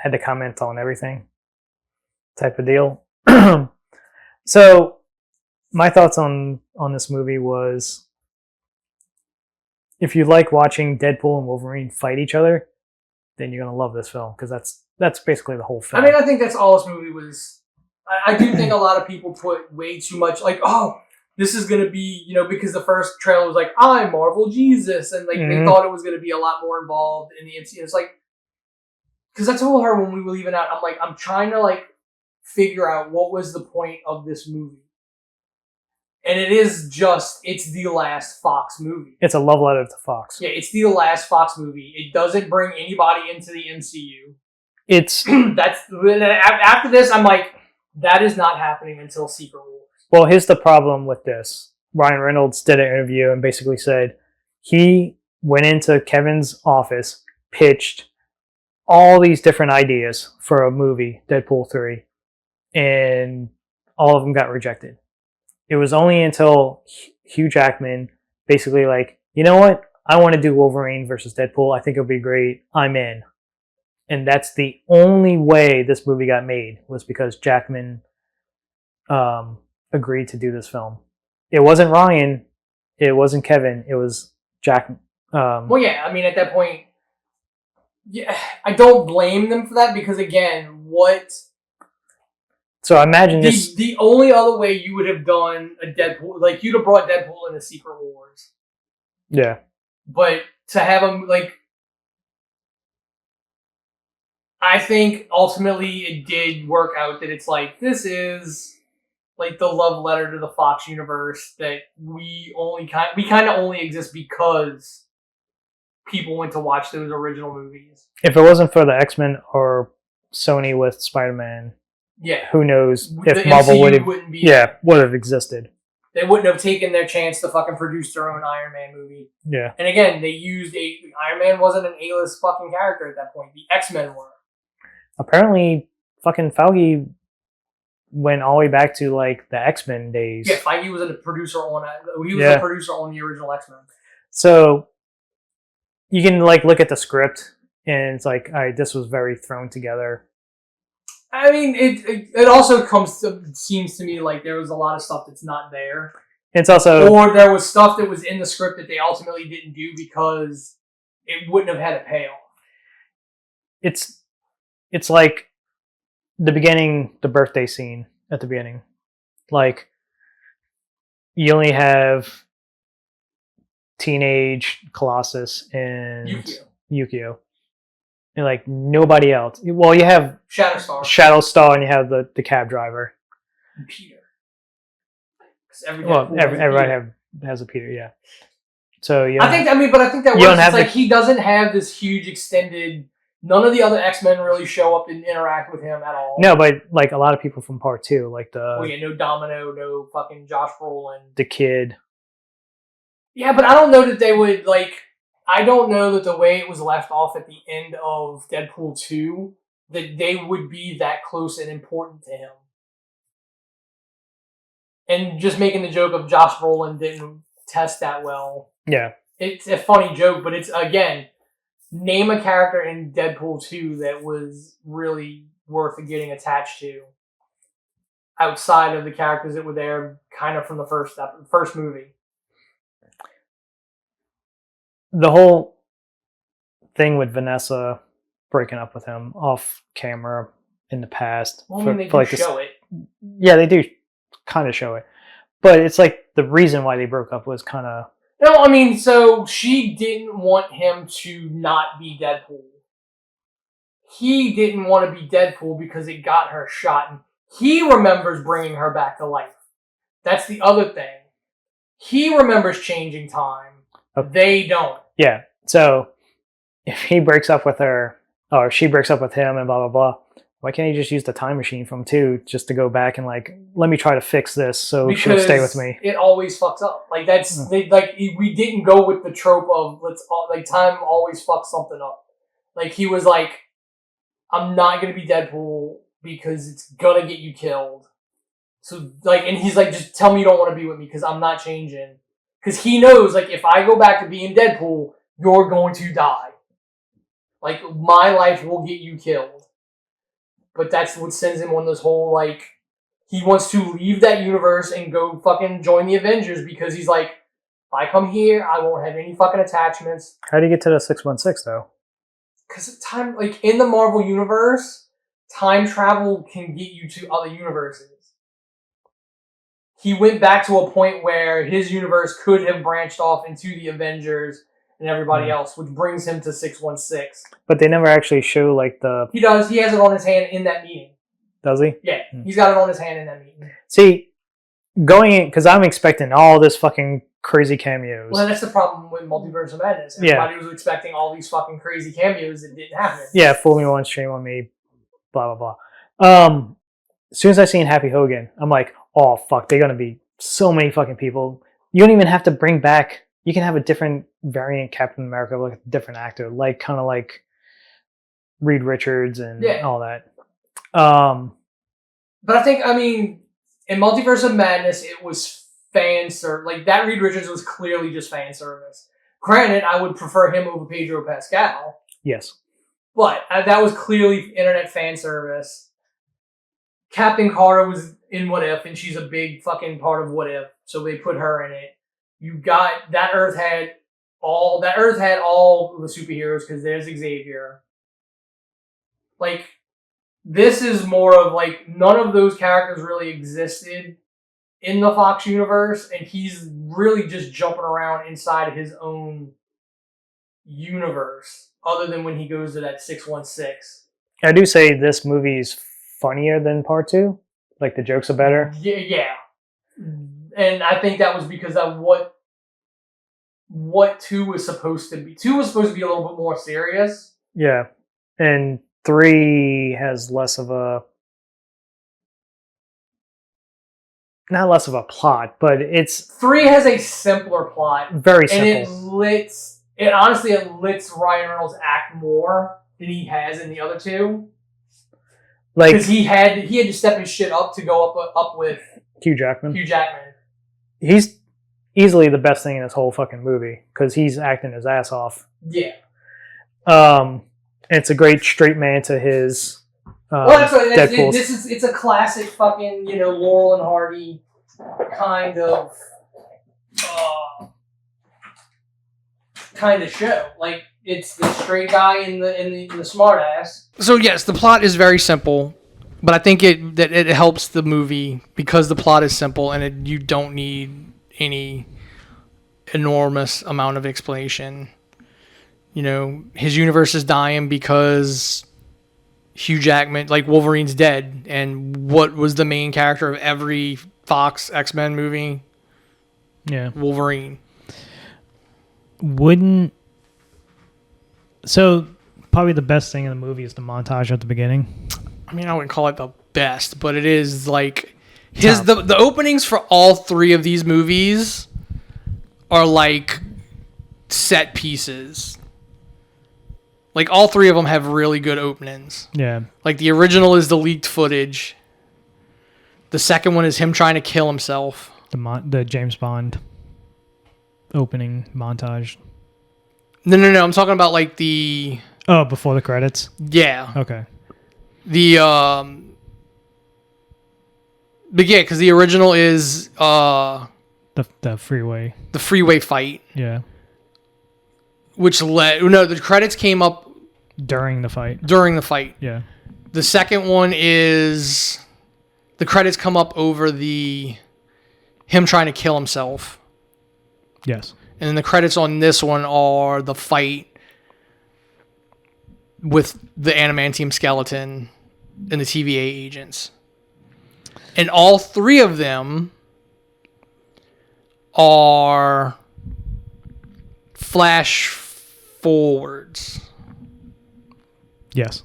S3: had to comment on everything, type of deal. So, my thoughts on this movie was, if you like watching Deadpool and Wolverine fight each other, then you're going to love this film, because that's basically the whole film.
S2: I mean, I think that's all this movie was. I do think a lot of people put way too much, like, oh, this is going to be, because the first trailer was like, I'm Marvel Jesus, and like they thought it was going to be a lot more involved in the MCU. It's like, because I told her when we were leaving out, I'm trying to like figure out what was the point of this movie. And it's the last Fox movie.
S3: It's a love letter to Fox.
S2: Yeah, it's the last Fox movie. It doesn't bring anybody into the MCU.
S3: It's
S2: after this, I'm like, that is not happening until Secret Wars.
S3: Well, here's the problem with this. Ryan Reynolds did an interview and basically said he went into Kevin's office, pitched all these different ideas for a movie, Deadpool 3, and all of them got rejected. It was only until Hugh Jackman basically like, you know what? I want to do Wolverine versus Deadpool. I think it'll be great. I'm in. And that's the only way this movie got made, was because Jackman agreed to do this film. It wasn't Ryan. It wasn't Kevin. It was Jackman.
S2: Well, yeah. I mean, at that point, yeah, I don't blame them for that because, again, what...
S3: So I imagine this...
S2: The only other way you would have done a Deadpool... Like, you'd have brought Deadpool into Secret Wars.
S3: Yeah.
S2: But to have him, like... I think ultimately it did work out that it's like, this is like the love letter to the Fox universe that we kind of only exist because people went to watch those original movies.
S3: If it wasn't for the X-Men or Sony with Spider-Man, who knows if Marvel would have existed.
S2: They wouldn't have taken their chance to fucking produce their own Iron Man movie.
S3: Yeah.
S2: And again, they used Iron Man wasn't an A-list fucking character at that point. The X-Men were.
S3: Apparently, fucking Feige went all the way back to like the X-Men days.
S2: Yeah, Feige was a producer on it. He was a producer on the original X-Men.
S3: So you can like look at the script, and it's like, all right, this was very thrown together.
S2: I mean, it also seems to me like there was a lot of stuff that's not there.
S3: It's also,
S2: or there was stuff that was in the script that they ultimately didn't do because it wouldn't have had a payoff.
S3: it's like the beginning, the birthday scene at the beginning. Like, you only have teenage Colossus and Yukio. And like nobody else. Well, you have Shatterstar, and you have the cab driver.
S2: And Peter.
S3: Everybody has a Peter, yeah. So
S2: I think that works. It's like he doesn't have this huge extended. None of the other X-Men really show up and interact with him at all.
S3: No, but like a lot of people from Part 2, like
S2: no Domino, no fucking Josh Brolin,
S3: the Kid.
S2: Yeah, but I don't know that they would like. I don't know that the way it was left off at the end of Deadpool 2 that they would be that close and important to him. And just making the joke of Josh Brolin didn't test that well.
S3: Yeah.
S2: It's a funny joke, but it's, again, name a character in Deadpool 2 that was really worth getting attached to outside of the characters that were there kind of from the first movie.
S3: The whole thing with Vanessa breaking up with him off camera in the past.
S2: Well, they do show it.
S3: Yeah, they do kind of show it. But it's like the reason why they broke up was kind of...
S2: No, I mean, so she didn't want him to not be Deadpool. He didn't want to be Deadpool because it got her shot. And he remembers bringing her back to life. That's the other thing. He remembers changing time. Okay. They don't.
S3: Yeah. So if he breaks up with her, or she breaks up with him and blah, blah, blah, why can't he just use the time machine from 2 just to go back and like, let me try to fix this so because she'll stay with me?
S2: It always fucks up. Like that's we didn't go with the trope of time always fucks something up. Like he was like, I'm not gonna be Deadpool because it's gonna get you killed. So like, and he's like, just tell me you don't want to be with me because I'm not changing. Because he knows like if I go back to being Deadpool, you're going to die. Like my life will get you killed. But that's what sends him on this whole, like, he wants to leave that universe and go fucking join the Avengers because he's like, if I come here, I won't have any fucking attachments.
S3: How do you get to the 616, though?
S2: Because time, like, in the Marvel universe, time travel can get you to other universes. He went back to a point where his universe could have branched off into the Avengers and everybody else, which brings him to 616.
S3: But they never actually show, like, the...
S2: He does. He has it on his hand in that meeting.
S3: Does he?
S2: Yeah. He's got it on his hand in that meeting.
S3: See, going in... Because I'm expecting all this fucking crazy cameos.
S2: Well, that's the problem with Multiverse of Madness. Everybody was expecting all these fucking crazy cameos that didn't happen.
S3: Yeah, fool me once, shame on me, blah, blah, blah. As soon as I seen Happy Hogan, I'm like, oh, fuck, they're going to be so many fucking people. You don't even have to bring back... You can have a different variant Captain America with a different actor, like kind of like Reed Richards and all that.
S2: But I think, I mean, in Multiverse of Madness, it was fan service. Like that Reed Richards was clearly just fan service. Granted, I would prefer him over Pedro Pascal.
S3: Yes.
S2: But that was clearly internet fan service. Captain Carter was in What If, and she's a big fucking part of What If, so they put her in it. You got that Earth had all the superheroes because there's Xavier. Like, this is more of like none of those characters really existed in the Fox universe, and he's really just jumping around inside his own universe, other than when he goes to that 616.
S3: I do say this movie's funnier than Part 2. Like the jokes are better.
S2: Yeah. And I think that was because of what 2 was supposed to be. 2 was supposed to be a little bit more serious.
S3: Yeah. And 3 has less of a... Not less of a plot, but it's...
S2: 3 has a simpler plot.
S3: Very simple.
S2: And it lets Ryan Reynolds act more than he has in the other 2. Like, because he had to step his shit up to go up with
S3: Hugh Jackman.
S2: He's
S3: easily the best thing in this whole fucking movie because he's acting his ass off.
S2: Yeah.
S3: It's a great straight man to his
S2: Deadpool. It's a classic fucking, Laurel and Hardy kind of show. Like, It's the straight guy and the smart ass. So yes, the plot is very simple, but I think it helps the movie because the plot is simple and you don't need any enormous amount of explanation. You know, his universe is dying because Hugh Jackman, like Wolverine's dead, and what was the main character of every Fox X-Men movie?
S3: Yeah,
S2: Wolverine.
S3: So probably the best thing in the movie is the montage at the beginning.
S2: I mean, I wouldn't call it the best, but it is like the openings for all three of these movies are like set pieces. Like all three of them have really good openings.
S3: Yeah.
S2: Like the original is the leaked footage. The second one is him trying to kill himself.
S3: The James Bond opening montage.
S2: No. I'm talking about like the...
S3: Oh, before the credits?
S2: Yeah.
S3: Okay.
S2: But yeah, because the original is
S3: the freeway.
S2: The freeway fight.
S3: Yeah.
S2: The credits came up
S3: during the fight.
S2: Yeah. The second one is the credits come up over him trying to kill himself.
S3: Yes.
S2: And then the credits on this one are the fight with the adamantium skeleton and the TVA agents. And all three of them are flash forwards.
S3: Yes.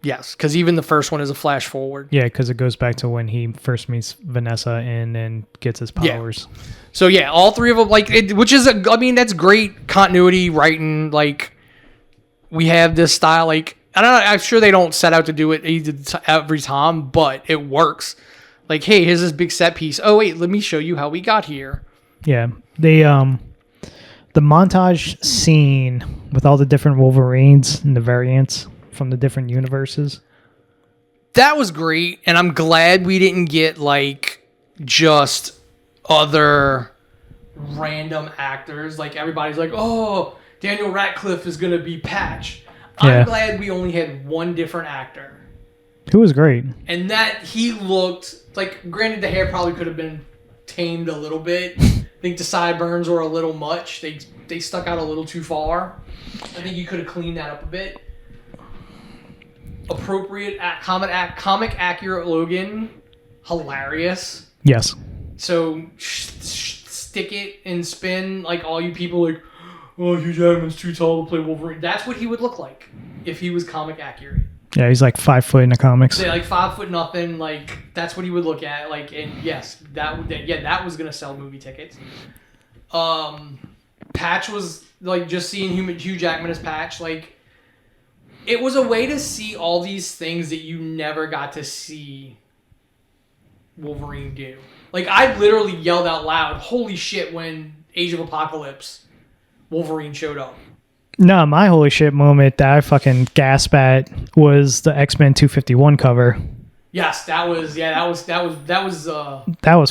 S2: Yes, because even the first one is a flash forward.
S3: Yeah, because it goes back to when he first meets Vanessa and then gets his powers.
S2: Yeah. So yeah, all three of them, that's great continuity writing. Like, we have this style. Like, I don't know. I'm sure they don't set out to do it every time, but it works. Like, hey, here's this big set piece. Oh wait, let me show you how we got here.
S3: Yeah, the montage scene with all the different Wolverines and the variants from the different universes.
S2: That was great, and I'm glad we didn't get like just other random actors. Like everybody's like, oh, Daniel Radcliffe is gonna be Patch.
S3: Yeah.
S2: I'm glad we only had one different actor.
S3: Who was great.
S2: And that he looked like, granted the hair probably could have been tamed a little bit. I think the sideburns were a little much. They stuck out a little too far. I think you could have cleaned that up a bit. Appropriate comic accurate Logan, hilarious.
S3: Yes.
S2: So stick it and spin like all you people like, oh, Hugh Jackman's too tall to play Wolverine. That's what he would look like if he was comic accurate.
S3: Yeah, he's like 5 foot in the comics.
S2: Yeah, like 5 foot nothing. Like that's what he would look at. Like, and yes, that was gonna sell movie tickets. Patch was like just seeing Hugh Jackman as Patch. Like, it was a way to see all these things that you never got to see Wolverine do. Like, I literally yelled out loud, "Holy shit!" when Age of Apocalypse Wolverine showed up.
S3: No, my holy shit moment that I fucking gasped at was the X-Men 251 cover.
S2: Yes, that was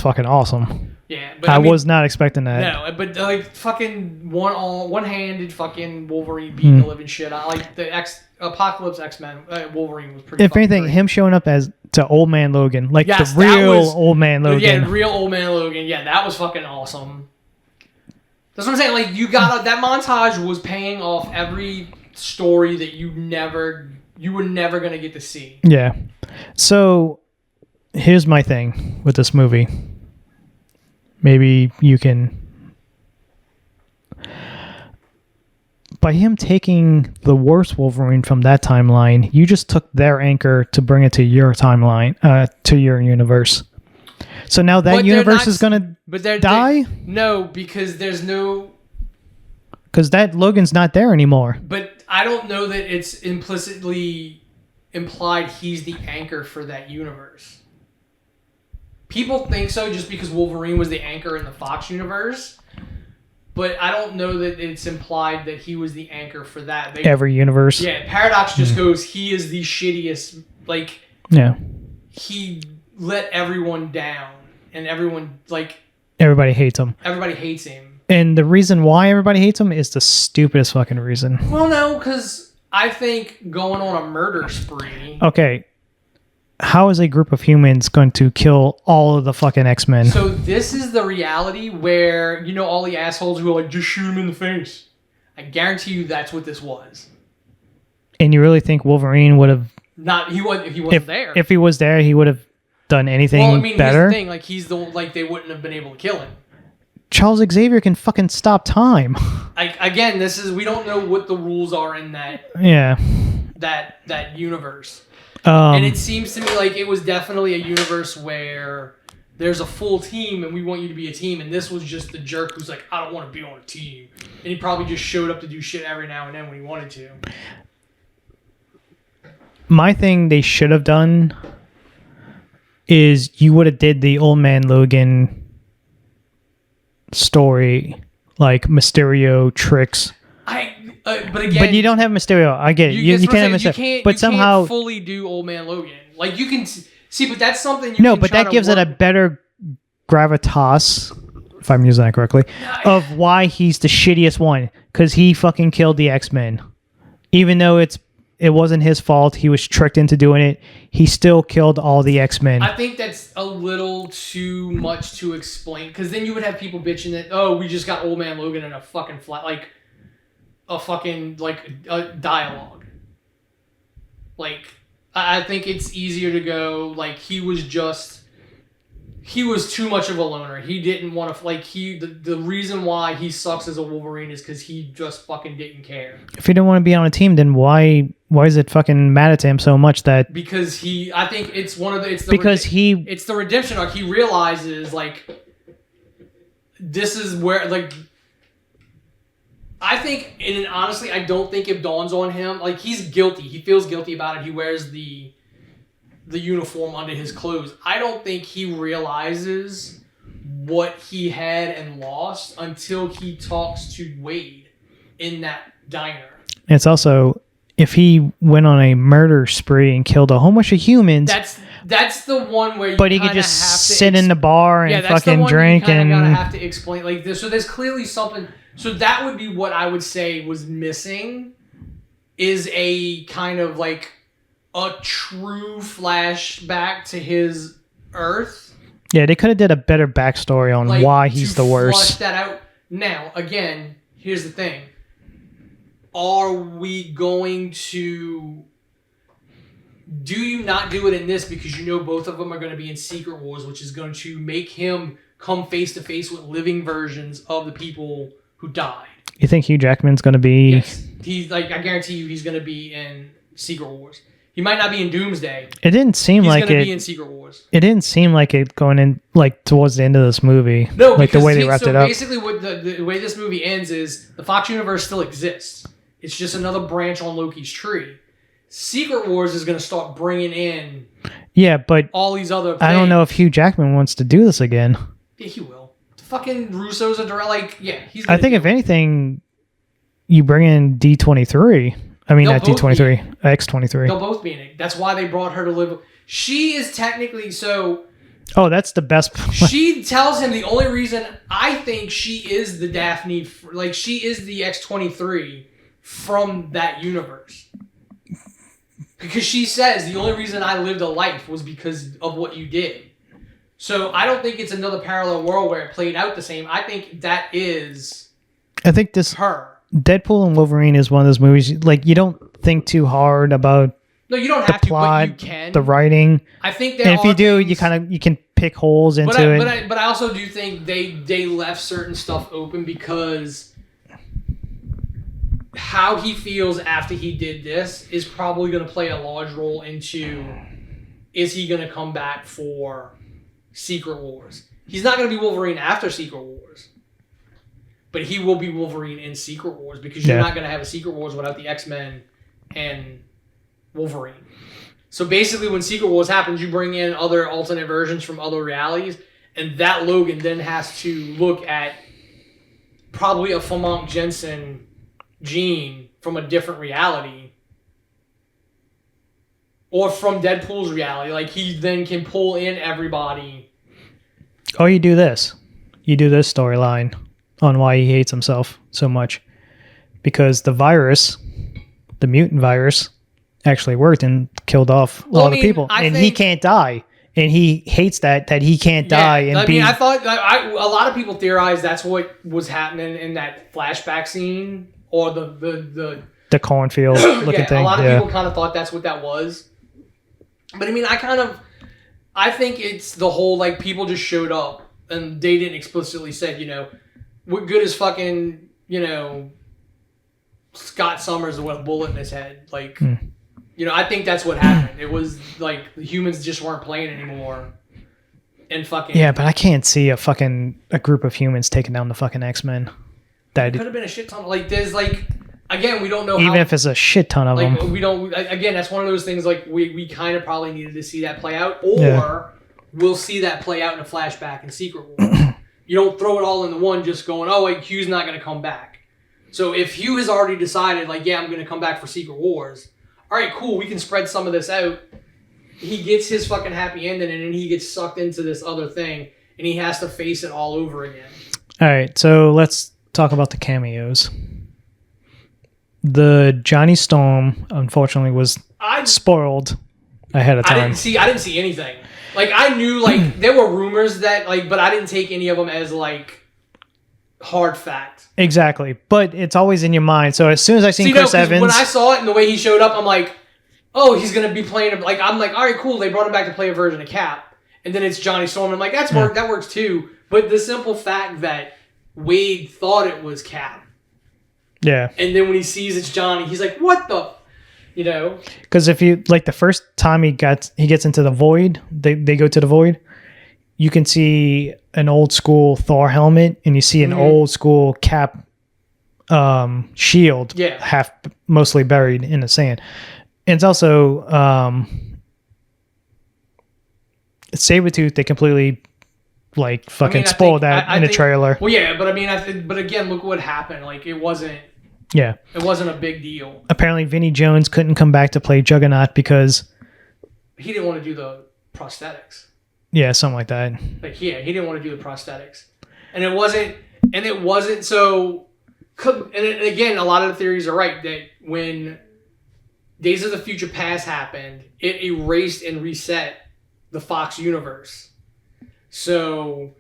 S3: fucking awesome.
S2: Yeah, but
S3: I was not expecting that.
S2: No, but like fucking one-handed fucking Wolverine beating the living shit out. Like the Apocalypse X-Men Wolverine was pretty.
S3: If anything,
S2: great.
S3: Him showing up as to Old Man Logan, like
S2: yes,
S3: the real Old Man Logan.
S2: Yeah, the real Old Man Logan. Yeah, that was fucking awesome. That's what I'm saying. Like, you got that montage was paying off every story that you were never gonna get to see.
S3: Yeah. So here's my thing with this movie. Maybe you can. By him taking the worst Wolverine from that timeline, you just took their anchor to bring it to your timeline, to your universe. So now that universe is going to die?
S2: No, because there's no...
S3: Because that Logan's not there anymore.
S2: But I don't know that it's implicitly implied he's the anchor for that universe. People think so just because Wolverine was the anchor in the Fox universe. But I don't know that it's implied that he was the anchor for that.
S3: Every universe?
S2: Yeah, Paradox just goes, he is the shittiest. Like,
S3: yeah,
S2: he let everyone down. And everyone, like...
S3: Everybody hates him.
S2: Everybody hates him.
S3: And the reason why everybody hates him is the stupidest fucking reason.
S2: Well, no, because I think going on a murder spree.
S3: Okay. How is a group of humans going to kill all of the fucking X-Men?
S2: So this is the reality where, all the assholes who are like, just shoot him in the face. I guarantee you that's what this was.
S3: And you really think Wolverine would have...
S2: He wasn't there.
S3: If he was there, he would have done anything better?
S2: Here's the thing. They wouldn't have been able to kill him.
S3: Charles Xavier can fucking stop time.
S2: Again, we don't know what the rules are in that universe. And it seems to me like it was definitely a universe where there's a full team and we want you to be a team, and this was just the jerk who's like, I don't want to be on a team. And he probably just showed up to do shit every now and then when he wanted to.
S3: My thing they should have done is you would have did the Old Man Logan story, like Mysterio tricks. But you don't have Mysterio. I get it. You can't have Mysterio. But somehow
S2: can't fully do Old Man Logan. Like you can see, but that's something.
S3: But that gives it a better gravitas, if I'm using that correctly, of why he's the shittiest one, because he fucking killed the X-Men, even though it wasn't his fault. He was tricked into doing it. He still killed all the X-Men.
S2: I think that's a little too much to explain, because then you would have people bitching that, we just got Old Man Logan in a fucking a dialogue. Like, I think it's easier to go, like, he was too much of a loner. He didn't want to, the reason why he sucks as a Wolverine is because he just fucking didn't care.
S3: If he didn't want to be on a team, then why is it fucking mad to him so much that...
S2: Because I think it's it's the redemption arc. He realizes, like, this is where, like... I think, and honestly, I don't think it dawns on him. Like, he's guilty. He feels guilty about it. He wears the uniform under his clothes. I don't think he realizes what he had and lost until he talks to Wade in that diner.
S3: It's also, if he went on a murder spree and killed a whole bunch of humans...
S2: That's the one where you
S3: But he could just sit in the bar and fucking drink and...
S2: gotta have to explain, like, this. So there's clearly something... So that would be what I would say was missing, is a kind of like a true flashback to his Earth.
S3: Yeah, they could have did a better backstory on why he's the worst.
S2: Flush that out. Now, again, here's the thing. Are we going to... Do you not do it in this because you know both of them are going to be in Secret Wars, which is going to make him come face to face with living versions of the people who died?
S3: You think Hugh Jackman's going to be...
S2: Yes. He's like, I guarantee you he's going to be in Secret Wars. He might not be in Doomsday.
S3: It didn't seem like it...
S2: He's going to be in Secret Wars.
S3: It didn't seem like it going in, like, towards the end of this movie.
S2: No,
S3: like the way they wrapped it up.
S2: Basically what the way this movie ends is the Fox universe still exists. It's just another branch on Loki's tree. Secret Wars is going to start bringing in...
S3: Yeah, but...
S2: all these other things.
S3: I don't know if Hugh Jackman wants to do this again.
S2: Yeah, he will. Fucking Russo's a direct, like, yeah, he's...
S3: I think if anything, you bring in D23. I mean, not D23, X23.
S2: They'll both be in it. That's why they brought her to live. She is technically, so...
S3: Oh, that's the best...
S2: She tells him the only reason I think she is the Daphne, like, she is the X23 from that universe. Because she says, the only reason I lived a life was because of what you did. So I don't think it's another parallel world where it played out the same. I think that is...
S3: I think this...
S2: her.
S3: Deadpool and Wolverine is one of those movies, like, you don't think too hard about...
S2: No, you don't have
S3: the plot,
S2: to, but you can.
S3: The writing.
S2: I think
S3: and if you do, you can pick holes into it.
S2: But I also do think they left certain stuff open because how he feels after he did this is probably going to play a large role into, is he going to come back for Secret Wars? He's not going to be Wolverine after Secret Wars, but he will be Wolverine in Secret Wars because you're not going to have a Secret Wars without the X-Men and Wolverine. So basically when Secret Wars happens, you bring in other alternate versions from other realities, and that Logan then has to look at probably a Famont Jensen gene from a different reality, or from Deadpool's reality. Like, he then can pull in everybody.
S3: Oh, you do this storyline. on why he hates himself so much. Because the virus, the mutant virus, actually worked and killed off all the people. And he can't die. And he hates that he can't die. And
S2: I thought a lot of people theorized that's what was happening in that flashback scene, or the
S3: cornfield looking thing.
S2: A lot of people kind of thought that's what that was. But I mean, I think it's the whole, like, people just showed up and they didn't explicitly say, you know, what good is fucking, you know, Scott Summers with a bullet in his head, like. You know, I think that's what happened. It was like the humans just weren't playing anymore, and fucking.
S3: Yeah, but I can't see a group of humans taking down the fucking X-Men.
S2: That could have been a shit ton. Like, there's like, again, we don't know.
S3: Even if it's a shit ton of them,
S2: we don't. Again, that's one of those things. Like, we kind of probably needed to see that play out, or we'll see that play out in a flashback in Secret Wars. You don't throw it all into one, just going, oh, like, Hugh's not going to come back. So if Hugh has already decided, like, yeah, I'm going to come back for Secret Wars. All right, cool, we can spread some of this out. He gets his fucking happy ending, and then he gets sucked into this other thing, and he has to face it all over again.
S3: All right, so let's talk about the cameos. The Johnny Storm, unfortunately, was spoiled ahead of time.
S2: I didn't see anything. Like, I knew, like, there were rumors that, like, but I didn't take any of them as, like, hard fact.
S3: Exactly, but it's always in your mind. So as soon as I seen Chris Evans,
S2: when I saw it and the way he showed up, I'm like, oh, he's gonna be playing. Like, I'm like, all right, cool. They brought him back to play a version of Cap, and then it's Johnny Storm. I'm like, that works too. But the simple fact that Wade thought it was Cap,
S3: yeah,
S2: and then when he sees it's Johnny, he's like, what the, you know?
S3: Because if you like the first time he gets into the void, they go to the void. You can see an old school Thor helmet, and you see an old school Cap shield, half mostly buried in the sand. And it's also Sabretooth. They completely like fucking spoiled that in the trailer.
S2: Well, yeah, but I mean, but again, look what happened. Like, it wasn't.
S3: Yeah,
S2: it wasn't a big deal.
S3: Apparently, Vinnie Jones couldn't come back to play Juggernaut because
S2: he didn't want to do the prosthetics.
S3: Yeah, something like that.
S2: Like, yeah, he didn't want to do the prosthetics, and it wasn't so. And again, a lot of the theories are right that when Days of the Future Past happened, it erased and reset the Fox universe. So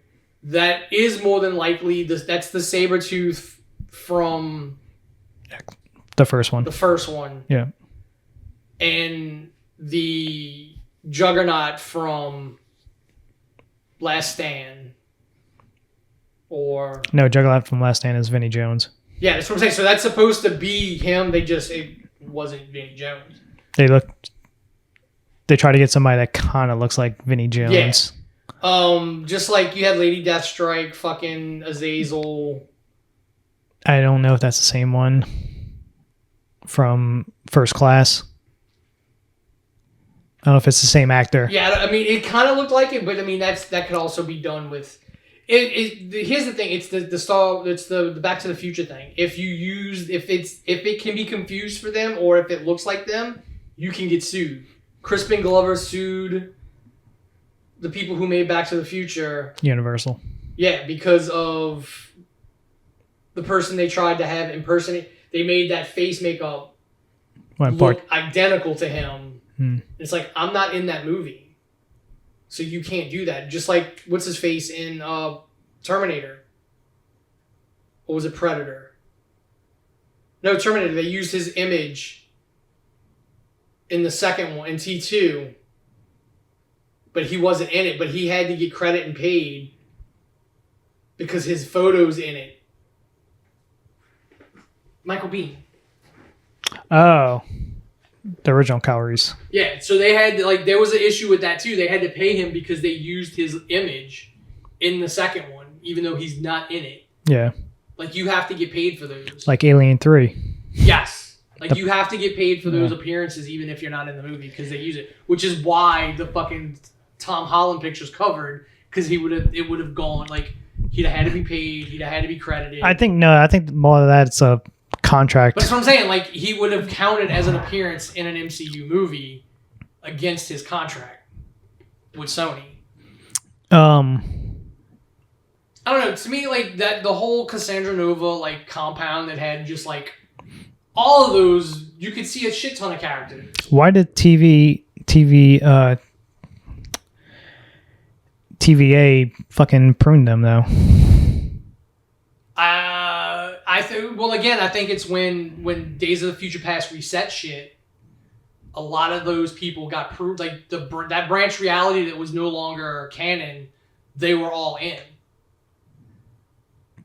S2: that is more than likely that's the Sabretooth from
S3: the first one.
S2: The first one,
S3: yeah,
S2: and the Juggernaut from Last Stand, or
S3: no, Juggernaut from Last Stand is Vinnie Jones.
S2: Yeah, that's what I'm saying. So that's supposed to be him. It wasn't Vinnie Jones.
S3: They try to get somebody that kind of looks like Vinnie Jones.
S2: Yeah. Just like you had Lady Deathstrike, fucking Azazel.
S3: I don't know if that's the same one from First Class. I don't know if it's the same actor.
S2: Yeah, I mean, it kind of looked like it, but I mean, that could also be done with. Here's the thing: it's the Back to the Future thing. If it can be confused for them, or if it looks like them, you can get sued. Crispin Glover sued the people who made Back to the Future.
S3: Universal. Yeah,
S2: because of the person they tried to have impersonate. They made that face makeup look identical to him. It's like, I'm not in that movie, so you can't do that. Just like, what's his face in Terminator? Or was it Predator? No, Terminator. They used his image in the second one, in T2, but he wasn't in it, but he had to get credit and paid because his photo's in it. Michael Biehn.
S3: Oh. The original Calories.
S2: Yeah, so they had to, like, there was an issue with that too. They had to pay him because they used his image in the second one, even though he's not in it.
S3: Yeah.
S2: Like, you have to get paid for those.
S3: Like Alien 3.
S2: Yes. Like, you have to get paid for those appearances even if you're not in the movie because they use it. Which is why the fucking Tom Holland picture's covered, because it would have gone, like, he'd have had to be paid, he'd have had to be credited.
S3: I think more of that, it's a contract.
S2: But that's what I'm saying. Like, he would have counted as an appearance in an MCU movie against his contract with Sony. I don't know. To me, like that, the whole Cassandra Nova like compound that had just like all of those, you could see a shit ton of characters.
S3: Why did TVA fucking prune them though?
S2: I think. Well, again, I think it's when Days of the Future Past reset shit. A lot of those people got proved, like that branch reality that was no longer canon. They were all in.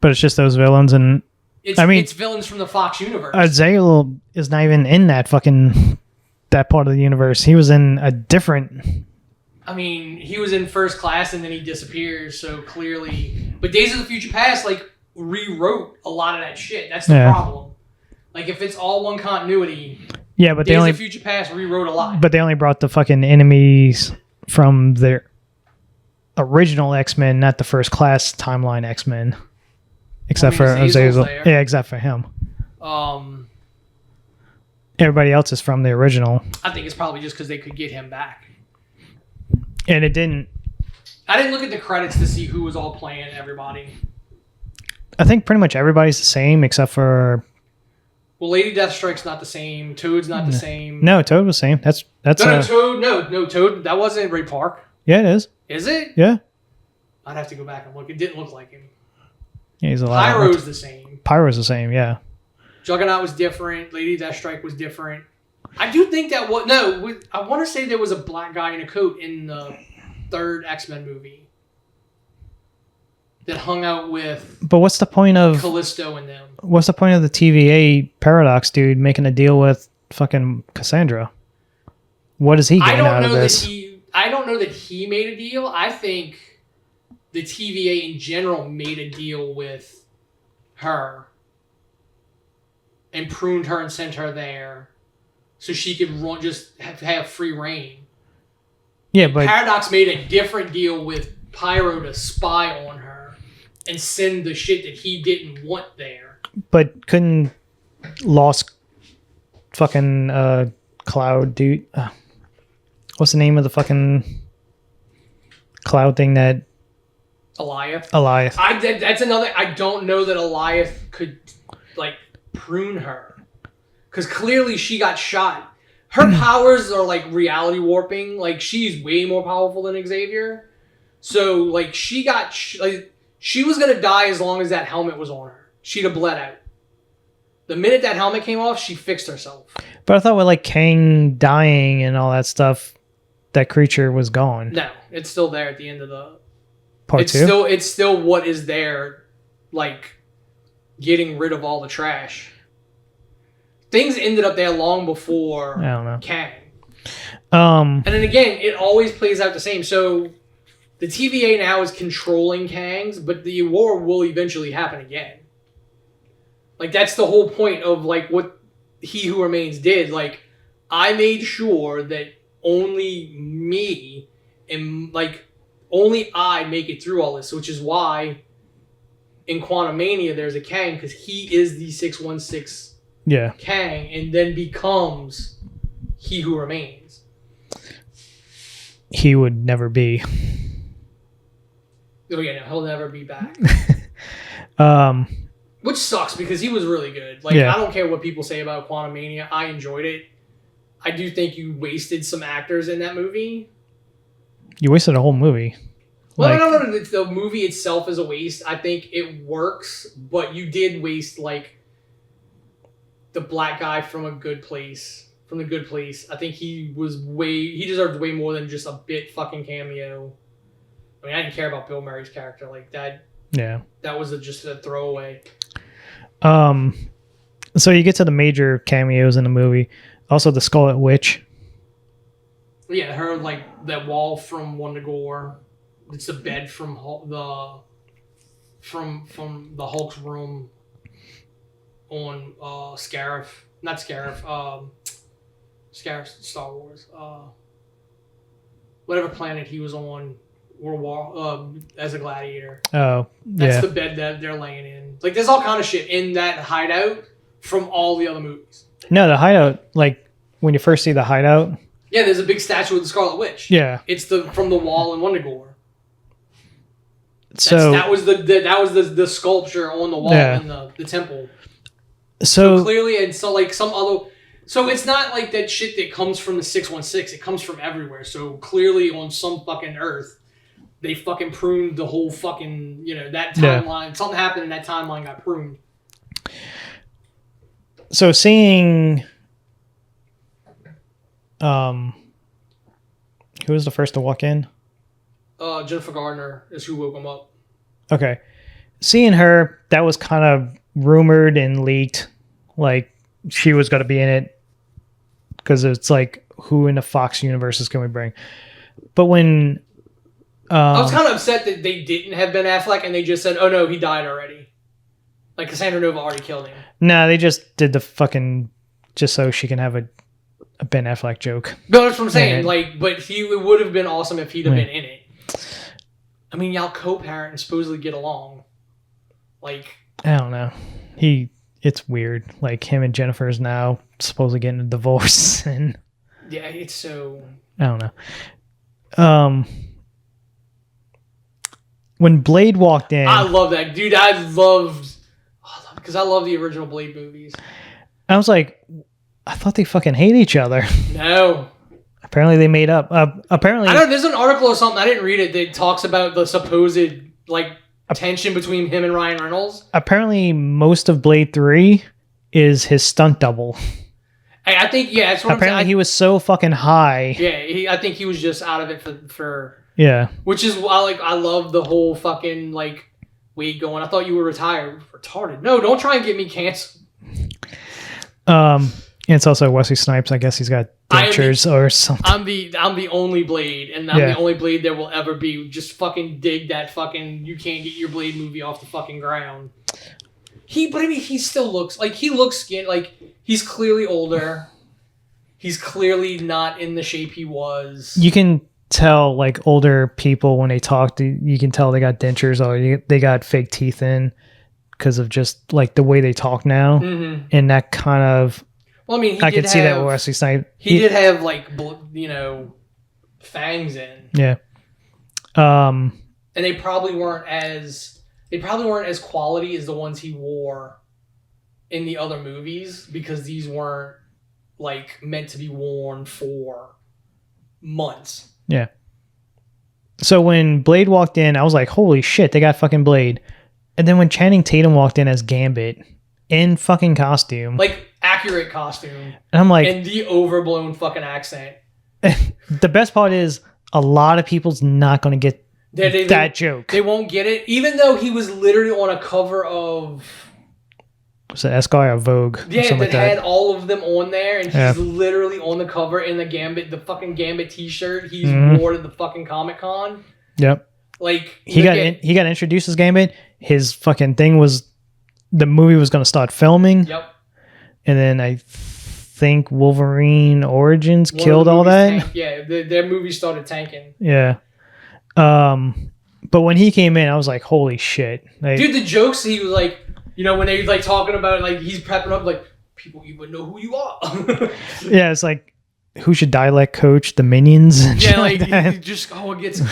S3: But it's just those villains, and
S2: it's villains from the Fox universe.
S3: Azazel is not even in that part of the universe. He was in a different.
S2: I mean, he was in First Class, and then he disappears. So clearly, but Days of the Future Past rewrote a lot of that shit. That's the problem. Like if it's all one continuity.
S3: Yeah, but
S2: Days of the Future Past rewrote a lot.
S3: But they only brought the fucking enemies from their original X-Men, not the First Class timeline X-Men. Except for Azazel. Yeah, except for him. Everybody else is from the original.
S2: I think it's probably just because they could get him back.
S3: And it didn't.
S2: I didn't look at the credits to see who was all playing everybody.
S3: I think pretty much everybody's the same except for.
S2: Well, Lady Deathstrike's not the same. Toad's not the same.
S3: No, Toad was the same. That's
S2: Toad. No, Toad. That wasn't Ray Park.
S3: Yeah, it is.
S2: Is it?
S3: Yeah.
S2: I'd have to go back and look. It didn't look like him.
S3: Yeah, he's a lot.
S2: Pyro's the same.
S3: Pyro's the same. Yeah.
S2: Juggernaut was different. Lady Deathstrike was different. I do think that I want to say there was a black guy in a coat in the third X-Men movie that hung out with.
S3: But what's the point of
S2: Callisto and them?
S3: What's the point of the TVA Paradox dude making a deal with fucking Cassandra? What is he getting out of this?
S2: I don't know that he made a deal. I think the TVA in general made a deal with her and pruned her and sent her there so she could have free reign.
S3: Yeah, but
S2: Paradox made a different deal with Pyro to spy on her and send the shit that he didn't want there.
S3: But couldn't Lost fucking Cloud dude? What's the name of the fucking cloud thing that?
S2: Alioth. That's another. I don't know that Alioth could prune her because clearly she got shot. Her powers are like reality warping. Like she's way more powerful than Xavier. So like she got she was gonna die as long as that helmet was on her. She'd have bled out. The minute that helmet came off, she fixed herself. But
S3: I thought with Kang dying and all that stuff, that creature was gone.
S2: No, it's still there at the end of the
S3: part two.
S2: It's still what is there, getting rid of all the trash. Things ended up there long before
S3: I don't know.
S2: Kang. And then again, it always plays out the same. So the TVA now is controlling Kangs, but the war will eventually happen again. That's the whole point of what He Who Remains did. I made sure that only me and only I make it through all this, which is why in Quantumania there's a Kang, because he is the 616 Kang and then becomes He Who Remains.
S3: He would never be.
S2: Oh yeah, no, he'll never be back. Which sucks because he was really good. I don't care what people say about Quantumania. I enjoyed it. I do think you wasted some actors in that movie.
S3: You wasted a whole movie.
S2: Well, I don't know that the movie itself is a waste. I think it works, but you did waste the black guy from The Good Place. I think he deserved way more than just a bit fucking cameo. I mean, I didn't care about Bill Murray's character like that.
S3: Yeah.
S2: That was just a throwaway.
S3: So you get to the major cameos in the movie. Also, the Scarlet Witch.
S2: Yeah, her that wall from Wundagore. It's the bed from the Hulk's room on Scarif. Not Scarif. Scarif's Star Wars. Whatever planet he was on. World War as a gladiator.
S3: Oh,
S2: that's the bed that they're laying in. There's all kind of shit in that hideout from all the other movies.
S3: No, the hideout, when you first see the hideout.
S2: Yeah, there's a big statue of the Scarlet Witch.
S3: Yeah,
S2: it's from the wall in Wundagore.
S3: So
S2: that was the sculpture on the wall in the temple. So clearly, and so like some other. So it's not like that shit that comes from the 616. It comes from everywhere. So clearly, on some fucking Earth, they fucking pruned the whole fucking that timeline. Yeah. Something happened and that timeline got pruned.
S3: So seeing, who was the first to walk in?
S2: Jennifer Gardner is who woke him up.
S3: Okay, seeing her, that was kind of rumored and leaked, like she was going to be in it. Because it's like, who in the Fox universe is going to bring? But when... I
S2: was kind of upset that they didn't have Ben Affleck and they just said, oh no, he died already. Like, Cassandra Nova already killed him.
S3: No, they just did the fucking... Just so she can have a Ben Affleck joke.
S2: No, that's what I'm saying. Like, but it would have been awesome if he'd have been in it. I mean, y'all co-parent and supposedly get along. Like...
S3: I don't know. It's weird. Like, him and Jennifer's now supposedly getting a divorce, and
S2: yeah, it's so...
S3: I don't know. When Blade walked in...
S2: I love that. Dude, because I love the original Blade movies.
S3: I was like, I thought they fucking hate each other.
S2: No.
S3: Apparently they made up. Apparently...
S2: I know, there's an article or something, I didn't read it, that talks about the supposed, like... tension between him and Ryan Reynolds. Apparently,
S3: most of Blade 3 is his stunt double.
S2: I think, yeah, that's what
S3: apparently he was so fucking high.
S2: Yeah, I think he was just out of it for
S3: yeah.
S2: Which is why, I love the whole fucking Wade going, I thought you were retired. Retarded. No, don't try and get me canceled.
S3: It's also Wesley Snipes. I guess he's got dentures or something.
S2: I'm the only Blade, and I'm the only Blade there will ever be. Just fucking dig that fucking you can't get your Blade movie off the fucking ground. But I mean, he still looks like skin. Like, he's clearly older. He's clearly not in the shape he was.
S3: You can tell, like, older people when they talk, you can tell they got dentures or they got fake teeth in because of just like the way they talk now, and that kind of.
S2: Well, I mean,
S3: I could see that with Wesley Snipes.
S2: He did have fangs in.
S3: Yeah.
S2: And they probably weren't as quality as the ones he wore in the other movies, because these weren't meant to be worn for months.
S3: Yeah. So when Blade walked in, I was like, holy shit, they got fucking Blade. And then when Channing Tatum walked in as Gambit in fucking costume,
S2: accurate costume,
S3: and I'm like,
S2: and the overblown fucking accent.
S3: The best part is a lot of people's not going to get that joke.
S2: They won't get it, even though he was literally on a cover of
S3: was it Esquire or Vogue?
S2: Yeah, that had all of them on there, and he's literally on the cover in the fucking Gambit T-shirt he's wore to the fucking Comic-Con.
S3: Yep. He got introduced as Gambit. His fucking thing was the movie was going to start filming.
S2: Yep.
S3: And then I think Wolverine Origins killed all that.
S2: Their movie started tanking.
S3: Yeah. But when he came in, I was like, holy shit.
S2: Dude, the jokes he was like, when they talking about it, he's prepping up, people even know who you are.
S3: Yeah, it's like, who should dialect coach the minions?
S2: Yeah, it gets...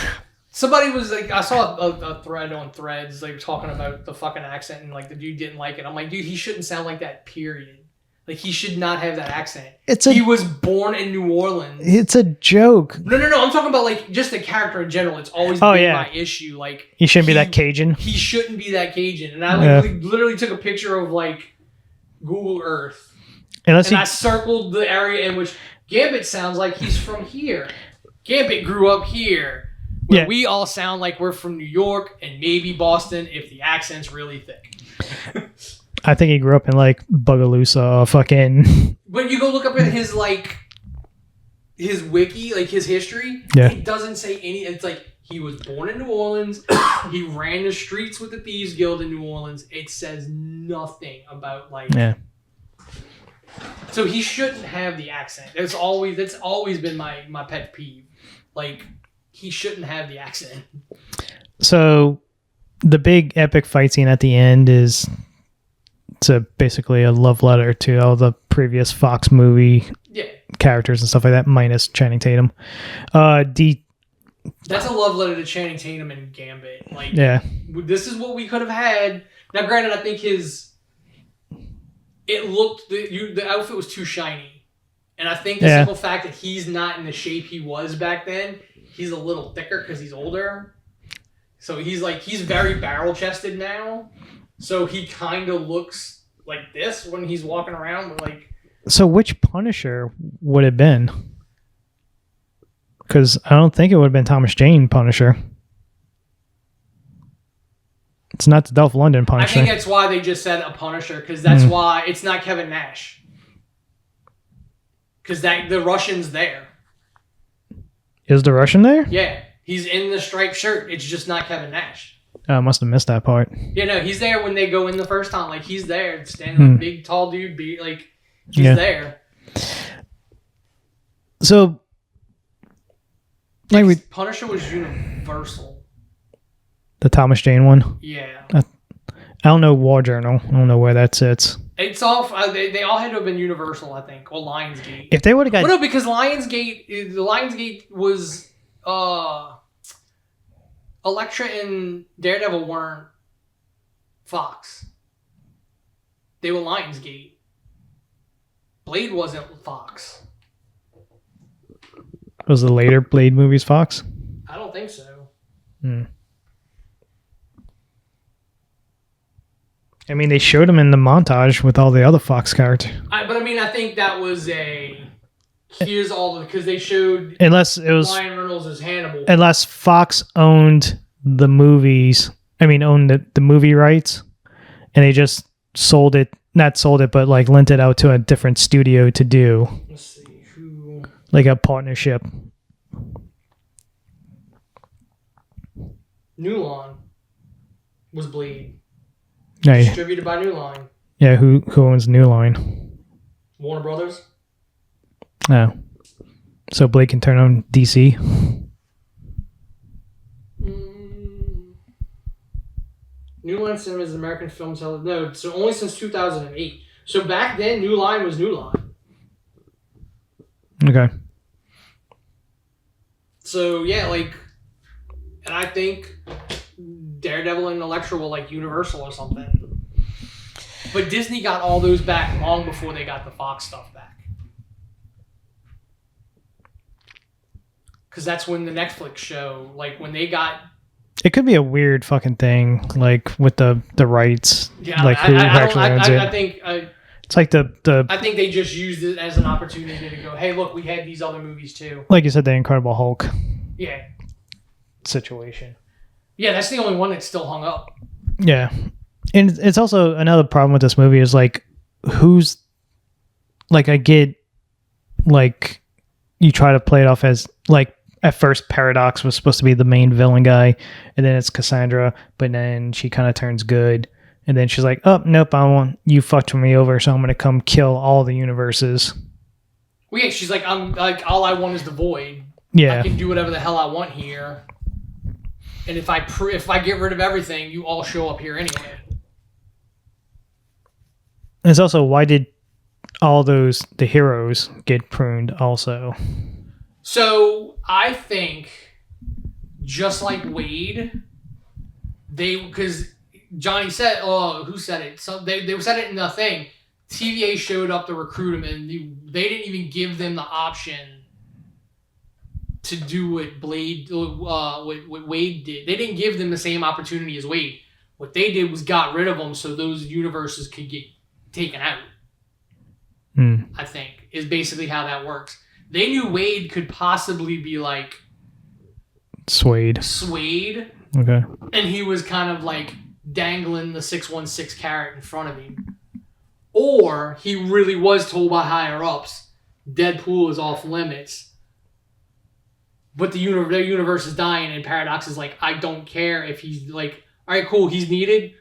S2: Somebody was I saw a thread on Threads, talking about the fucking accent, and the dude didn't like it. I'm like, dude, he shouldn't sound like that, period. He should not have that accent. He was born in New Orleans.
S3: It's a joke.
S2: No. I'm talking about just the character in general. It's always been my issue.
S3: He shouldn't be that Cajun.
S2: He shouldn't be that Cajun. And I literally took a picture of Google Earth, and I circled the area in which Gambit sounds like he's from here. Gambit grew up here. Where we all sound like we're from New York and maybe Boston if the accent's really thick.
S3: I think he grew up in Bugaloosa, fucking.
S2: But you go look up at his his wiki, his history.
S3: Yeah.
S2: It doesn't say any. It's he was born in New Orleans. He ran the streets with the Thieves Guild in New Orleans. It says nothing about
S3: Yeah.
S2: So he shouldn't have the accent. That's always been my pet peeve. He shouldn't have the accent.
S3: So the big epic fight scene at the end is basically a love letter to all the previous Fox movie characters and stuff like that, minus Channing Tatum.
S2: That's a love letter to Channing Tatum and Gambit. Like,
S3: Yeah.
S2: this is what we could have had. Now, granted, I think the outfit was too shiny. And I think the simple fact that he's not in the shape he was back then, he's a little thicker because he's older. So he's very barrel chested now. So he kind of looks like this when he's walking around.
S3: So which Punisher would it have been? Because I don't think it would have been Thomas Jane Punisher. It's not the Dolph Lundgren Punisher.
S2: I think that's why they just said a Punisher, because that's why it's not Kevin Nash. Because the Russian's there.
S3: Is the Russian there?
S2: Yeah, he's in the striped shirt. It's just not Kevin Nash.
S3: Oh, I must have missed that part.
S2: Yeah, no, he's there when they go in the first time. Like, he's there, standing like big, tall dude. He's there.
S3: So,
S2: Punisher was universal.
S3: The Thomas Jane one?
S2: Yeah.
S3: I don't know War Journal. I don't know where that sits.
S2: It's all they all had to have been Universal, I think, or Lionsgate.
S3: If they would have got,
S2: no, because Lionsgate was Elektra and Daredevil weren't Fox. They were Lionsgate. Blade wasn't Fox.
S3: Was the later Blade movies Fox?
S2: I don't think so.
S3: I mean, they showed him in the montage with all the other Fox characters.
S2: But I mean, I think that was because they showed
S3: unless it was
S2: Ryan Reynolds as Hannibal.
S3: Unless Fox owned the movies, owned the movie rights, and they just but like lent it out to a different studio to do.
S2: Let's see who.
S3: Like a partnership.
S2: New Line was Blade.
S3: Yeah.
S2: Distributed by New Line.
S3: Yeah, who owns New Line?
S2: Warner Brothers.
S3: Oh. So Blade can turn on DC?
S2: New Line Cinemas, American Film Television. No, so only since 2008. So back then, New Line was New Line.
S3: Okay.
S2: So, yeah, and I think Daredevil and Elektra were like Universal or something. But Disney got all those back long before they got the Fox stuff back. Because that's when the Netflix show, when they got...
S3: It could be a weird fucking thing, with the rights.
S2: Yeah,
S3: who actually owns it.
S2: I think...
S3: it's like the...
S2: I think they just used it as an opportunity to go, hey, look, we had these other movies too.
S3: Like you said, the Incredible Hulk.
S2: Yeah.
S3: Situation.
S2: Yeah, that's the only one that's still hung up.
S3: Yeah. And it's also another problem with this movie is who's I get you try to play it off as at first Paradox was supposed to be the main villain guy, and then it's Cassandra, but then she kind of turns good, and then she's like, oh nope, I want you fucked me over, so I'm gonna come kill all the universes.
S2: Well, yeah, she's all I want is the void.
S3: Yeah,
S2: I can do whatever the hell I want here. And if I get rid of everything, you all show up here anyway.
S3: And it's also, why did all the heroes get pruned also?
S2: So I think, just like Wade, because Johnny said, who said it? So they said it in the thing. TVA showed up to recruit him, and they didn't even give them the option to do what what Wade did. They didn't give them the same opportunity as Wade. What they did was got rid of them so those universes could get taken out. I think is basically how that works. They knew Wade could possibly be
S3: swayed.
S2: Okay. And he was kind of dangling the 616 carrot in front of him. Or he really was told by higher ups, Deadpool is off limits. But their universe is dying, and Paradox is I don't care if he's all right, cool, he's needed.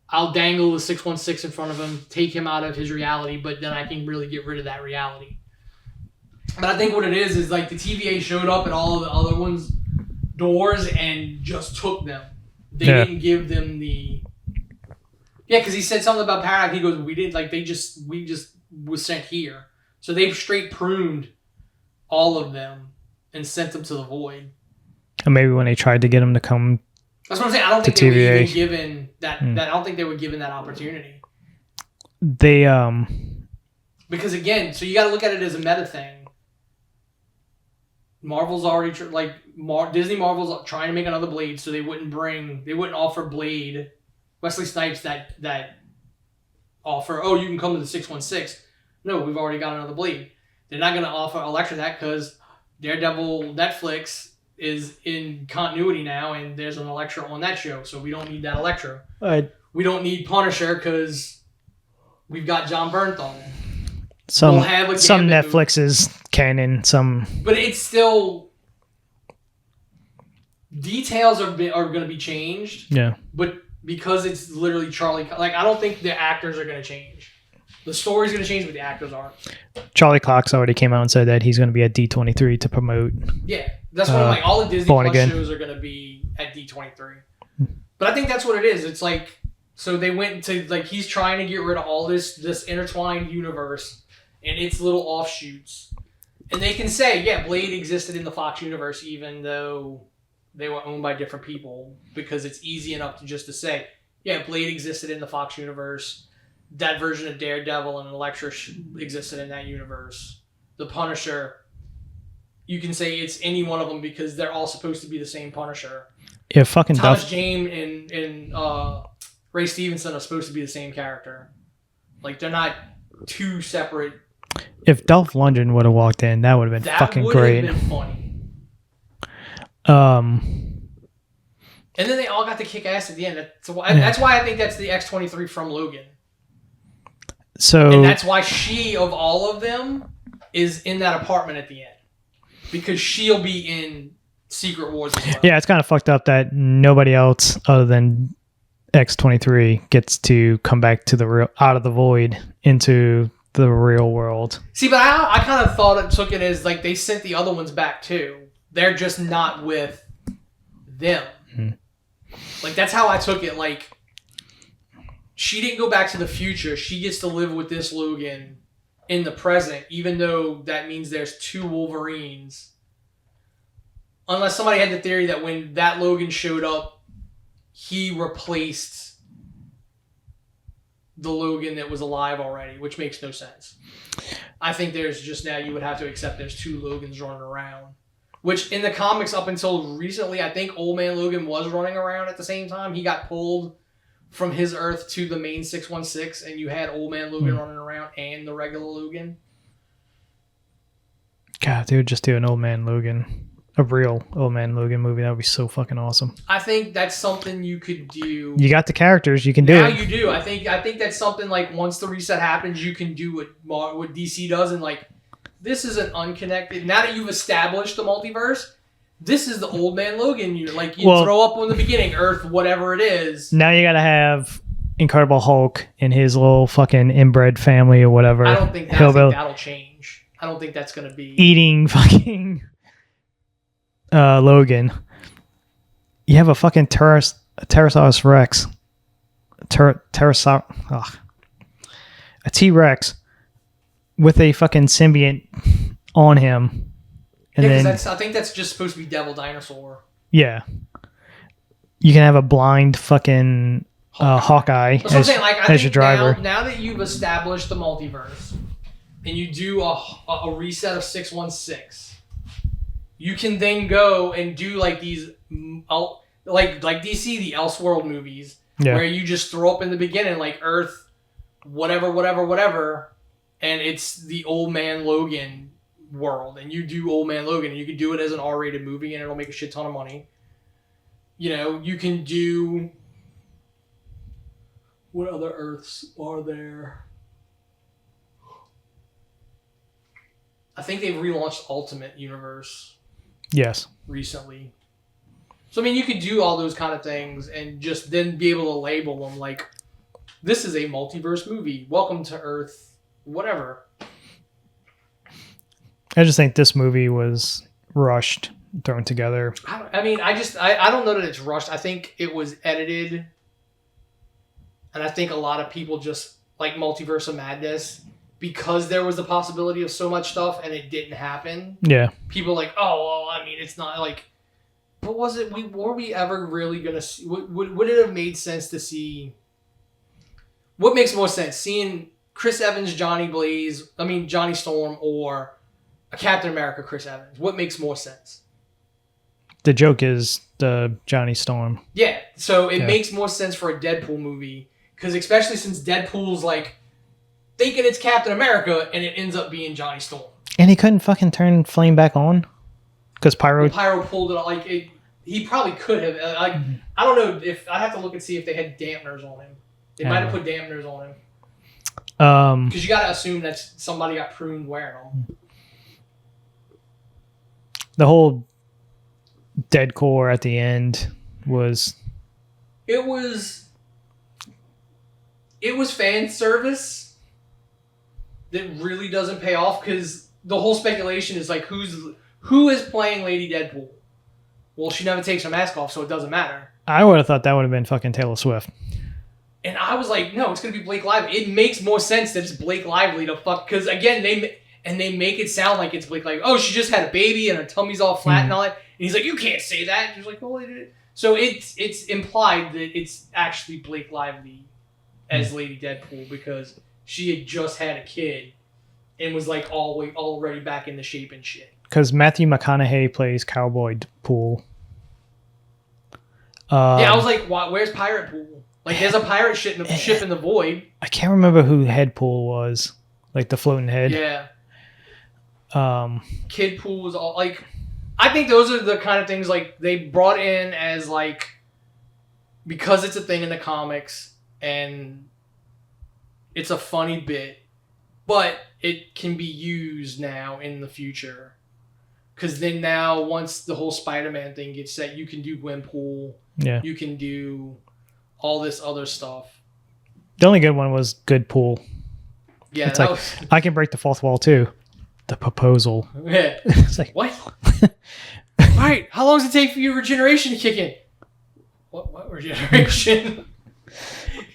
S2: I'll dangle the 616 in front of him, take him out of his reality, but then I can really get rid of that reality. But I think what it is the TVA showed up at all of the other ones' doors and just took them. They didn't give them the... Yeah, because he said something about Paradox. He goes, we didn't, we just was sent here. So they straight pruned all of them and sent them to the void.
S3: And maybe when they tried to get him to come,
S2: that's what I'm saying. I don't think they were even given that. I don't think they were given that opportunity.
S3: They
S2: because again, so you got to look at it as a meta thing. Marvel's already Disney Marvel's trying to make another Blade, so they wouldn't offer Blade, Wesley Snipes that offer. Oh, you can come to the 616. No, we've already got another Blade. They're not going to offer Elektra that because Daredevil Netflix is in continuity now, and there's an Elektra on that show, so we don't need that Elektra. We don't need Punisher because we've got John Bernthal.
S3: Some Netflix is canon, some...
S2: But it's still... Details are going to be changed.
S3: Yeah.
S2: But because it's literally Charlie... I don't think the actors are going to change. The story's going to change, but the actors aren't.
S3: Charlie Cox already came out and said that he's going to be at D23 to promote...
S2: Yeah. That's what I'm like. All the Disney Plus shows are going to be at D23. But I think that's what it is. It's like... So they went to... he's trying to get rid of all this intertwined universe and its little offshoots. And they can say, yeah, Blade existed in the Fox universe even though they were owned by different people, because it's easy enough to say, yeah, Blade existed in the Fox universe. That version of Daredevil and Elektra existed in that universe. The Punisher, you can say it's any one of them because they're all supposed to be the same Punisher.
S3: Yeah, fucking
S2: Thomas Jane and Ray Stevenson are supposed to be the same character. They're not two separate.
S3: If Dolph Lundgren would have walked in, that would have been fucking great.
S2: That would have been funny. And then they all got to kick ass at the end. That's why I think that's the X-23 from Logan. And that's why she, of all of them, is in that apartment at the end. Because she'll be in Secret Wars as well.
S3: Yeah, it's kind of fucked up that nobody else other than X-23 gets to come back to out of the void into the real world. See, but
S2: I kind of took it as they sent the other ones back too. They're just not with them. Mm-hmm. That's how I took it. She didn't go back to the future. She gets to live with this Logan in the present, even though that means there's two Wolverines. Unless somebody had the theory that when that Logan showed up, he replaced the Logan that was alive already, which makes no sense. I think there's just now you would have to accept there's two Logans running around. Which in the comics up until recently, I think Old Man Logan was running around at the same time. He got pulled from his Earth to the main 616, and you had Old Man Logan running around and the regular Logan. God, they would just do an Old Man Logan. A real Old Man Logan movie. That would be so fucking awesome. I think that's something you could do. You got the characters. You can do it. Now you do. I think that's something once the reset happens, you can do what DC does. And this is an unconnected. Now that you've established the multiverse, this is the Old Man Logan. You throw up on the beginning, Earth, whatever it is. Now you got to have Incredible Hulk and his little fucking inbred family or whatever. I don't think that'll change. I don't think that's going to be... Eating fucking... Logan. You have a fucking Pterosaurus Rex. A T-Rex with a fucking symbiont on him. And then, I think that's just supposed to be Devil Dinosaur. Yeah. You can have a blind fucking Hawkeye as your driver. Now that you've established the multiverse and you do a reset of 616, you can then go and do these, like DC, the Elseworld movies, where you just throw up in the beginning, Earth, whatever, and it's the Old Man Logan world, and you do Old Man Logan, and you can do it as an R-rated movie, and it'll make a shit ton of money. You can do... What other Earths are there? I think they've relaunched Ultimate Universe. Yes. Recently. So, you could do all those kind of things and just then be able to label them this is a multiverse movie. Welcome to Earth. Whatever. I just think this movie was rushed, thrown together. I don't know that it's rushed. I think it was edited. And I think a lot of people just Multiverse of Madness, because there was the possibility of so much stuff and it didn't happen. Yeah. People oh, well, it's not what was it? Were we ever really gonna see? Would it have made sense to see? What makes more sense, seeing Chris Evans, Johnny Storm, or a Captain America, Chris Evans? What makes more sense?
S3: The joke is the Johnny Storm.
S2: Yeah, so it makes more sense for a Deadpool movie, because especially since Deadpool's like thinking it's Captain America and it ends up being Johnny Storm.
S3: And he couldn't fucking turn Flame back on because Pyro
S2: pulled it off. He probably could have. I don't know if I have to look and see if they had dampeners on him. They might have put dampeners on him. Because you got to assume that somebody got pruned wearing them.
S3: The whole dead core at the end was.
S2: It was fan service that really doesn't pay off, because the whole speculation is like, who is playing Lady Deadpool? Well, she never takes her mask off, so it doesn't matter.
S3: I would have thought that would have been fucking Taylor Swift.
S2: And I was like, no, it's going to be Blake Lively. It makes more sense that it's Blake Lively to fuck, because again, they make it sound like it's Blake Lively. Oh, she just had a baby and her tummy's all flat and all that. And he's like, you can't say that. And she's like, well, so it's implied that it's actually Blake Lively as Lady Deadpool, because she had just had a kid and was like already back into shape and shit. Because
S3: Matthew McConaughey plays Cowboy Pool.
S2: Yeah, I was like, where's Pirate Pool? Like, there's a pirate ship in the void.
S3: I can't remember who Head Pool was. Like the floating head.
S2: Yeah. Kid Pool was all like. I think those are the kind of things like they brought in as like, because it's a thing in the comics and it's a funny bit, but it can be used now in the future. Because then now, once the whole Spider-Man thing gets set, you can do Gwenpool.
S3: Yeah.
S2: You can do all this other stuff.
S3: The only good one was Good Pool.
S2: Yeah,
S3: it's like, I can break the fourth wall too. The proposal.
S2: Yeah.
S3: It's like,
S2: what? All right, how long does it take for your regeneration to kick in? What regeneration?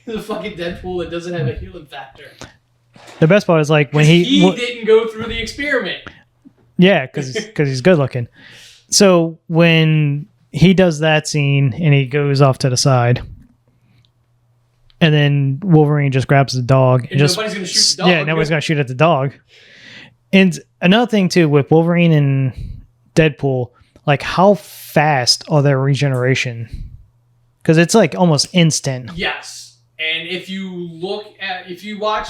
S2: The fucking Deadpool that doesn't have a healing factor.
S3: The best part is like when
S2: he didn't go through the experiment.
S3: Yeah, because he's good looking. So when he does that scene and he goes off to the side, and then Wolverine just grabs the dog and just
S2: nobody's gonna shoot the dog.
S3: Yeah, nobody's gonna shoot at the dog. And another thing too with Wolverine and Deadpool, like how fast are their regeneration? Because it's like almost instant.
S2: Yes, and if you watch,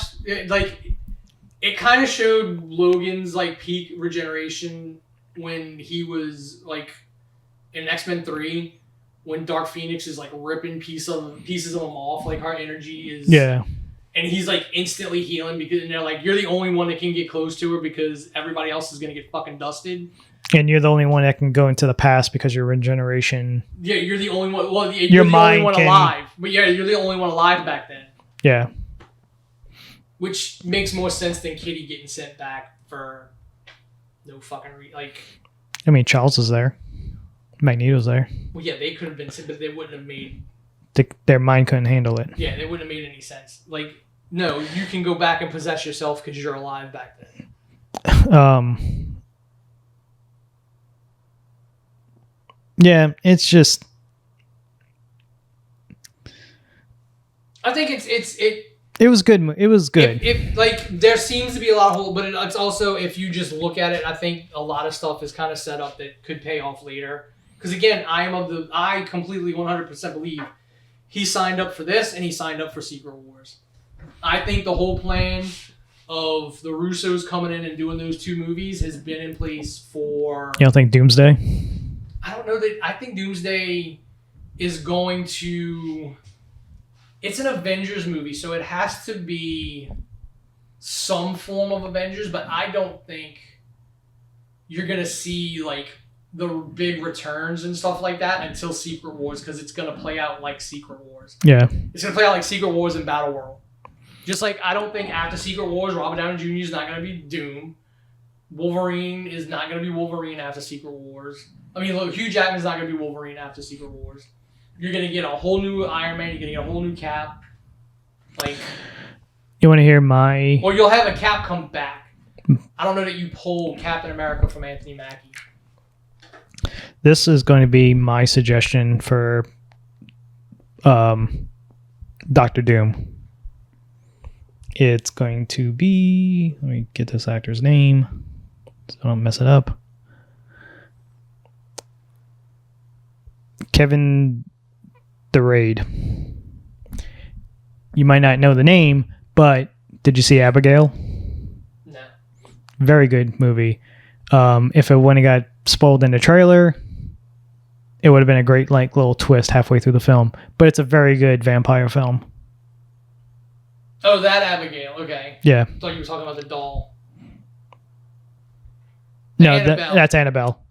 S2: like, it kind of showed Logan's like peak regeneration when he was like in X-Men 3, when Dark Phoenix is like ripping pieces of him off, like her energy is.
S3: Yeah.
S2: And he's like instantly healing because they're like, you're the only one that can get close to her because everybody else is gonna get fucking dusted.
S3: And you're the only one that can go into the past because your regeneration.
S2: Yeah, you're the only one. Well, you're the only one alive. But yeah, you're the only one alive back then.
S3: Yeah.
S2: Which makes more sense than Kitty getting sent back for no fucking like.
S3: I mean, Charles is there. Magneto's there.
S2: Well, yeah, they could have been sent, but they wouldn't have made.
S3: Their mind couldn't handle it.
S2: Yeah, they wouldn't have made any sense. Like, no, you can go back and possess yourself because you're alive back then.
S3: Yeah, it's just.
S2: I think
S3: It was good. It was good.
S2: If like there seems to be a lot of holes, but it's also, if you just look at it, I think a lot of stuff is kind of set up that could pay off later. Because again, I completely 100% believe he signed up for this and he signed up for Secret Wars. I think the whole plan of the Russos coming in and doing those two movies has been in place for.
S3: You don't think Doomsday?
S2: I don't know that. I think Doomsday is going to. It's an Avengers movie, so it has to be some form of Avengers, but I don't think you're going to see like the big returns and stuff like that until Secret Wars, because it's going to play out like Secret Wars.
S3: Yeah.
S2: It's going to play out like Secret Wars and Battle World. Just like I don't think after Secret Wars, Robert Downey Jr. is not going to be Doom. Wolverine is not going to be Wolverine after Secret Wars. I mean, look, Hugh Jackman's not going to be Wolverine after Secret Wars. You're going to get a whole new Iron Man. You're going to get a whole new Cap. Like,
S3: you want to hear my...
S2: Or you'll have a Cap come back. I don't know that you pull Captain America from Anthony Mackie.
S3: This is going to be my suggestion for Doctor Doom. It's going to be... Let me get this actor's name so I don't mess it up. Kevin DeRaid. You might not know the name, but did you see Abigail?
S2: No.
S3: Very good movie. If it wouldn't have got spoiled in the trailer, it would have been a great like little twist halfway through the film. But it's a very good vampire film.
S2: Oh, that Abigail. Okay.
S3: Yeah.
S2: I thought you were talking about the doll.
S3: No,
S2: Annabelle.
S3: that's Annabelle.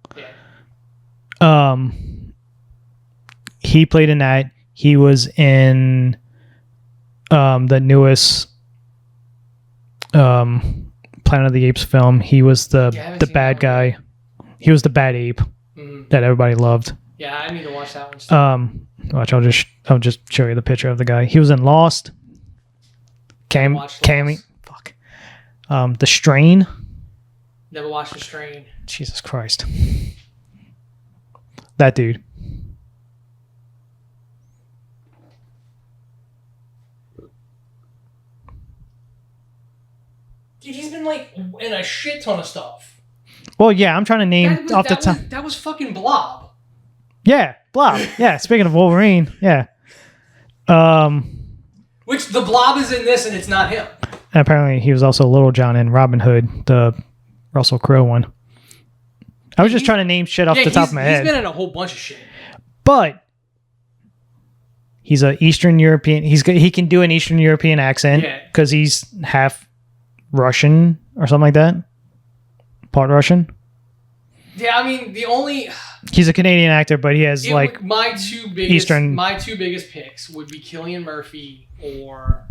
S2: Yeah.
S3: He played in that. He was in the newest Planet of the Apes film. He was the bad guy. He was the bad ape that everybody loved.
S2: Yeah, I need to watch that one.
S3: Watch, I'll just show you the picture of the guy. He was in Lost. Cammy. Fuck. The Strain.
S2: Never watched The Strain.
S3: Jesus Christ. That dude.
S2: Dude, he's been like in a shit ton of stuff.
S3: Well, yeah, I'm trying to name off the top.
S2: That was fucking Blob.
S3: Yeah, Blob. Yeah, speaking of Wolverine, yeah.
S2: Which the Blob is in this, and it's not him.
S3: Apparently, he was also Little John in Robin Hood, the Russell Crowe one. I was just trying to name shit off the top of my head.
S2: He's been in a whole bunch of shit.
S3: But he's an Eastern European. He can do an Eastern European accent because he's half Russian or something like that. Part Russian.
S2: Yeah, I mean
S3: he's a Canadian actor, but he has
S2: my two biggest picks would be Cillian Murphy or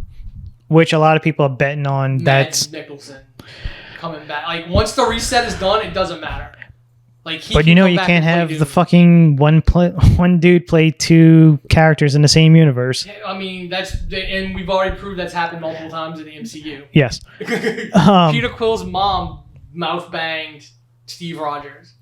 S3: which a lot of people are betting on.
S2: Mads Mikkelsen coming back. Like once the reset is done, it doesn't matter. Like,
S3: but you can't have the fucking one dude play two characters in the same universe.
S2: I mean, and we've already proved that's happened multiple times in the MCU.
S3: Yes.
S2: Peter Quill's mom mouth banged Steve Rogers.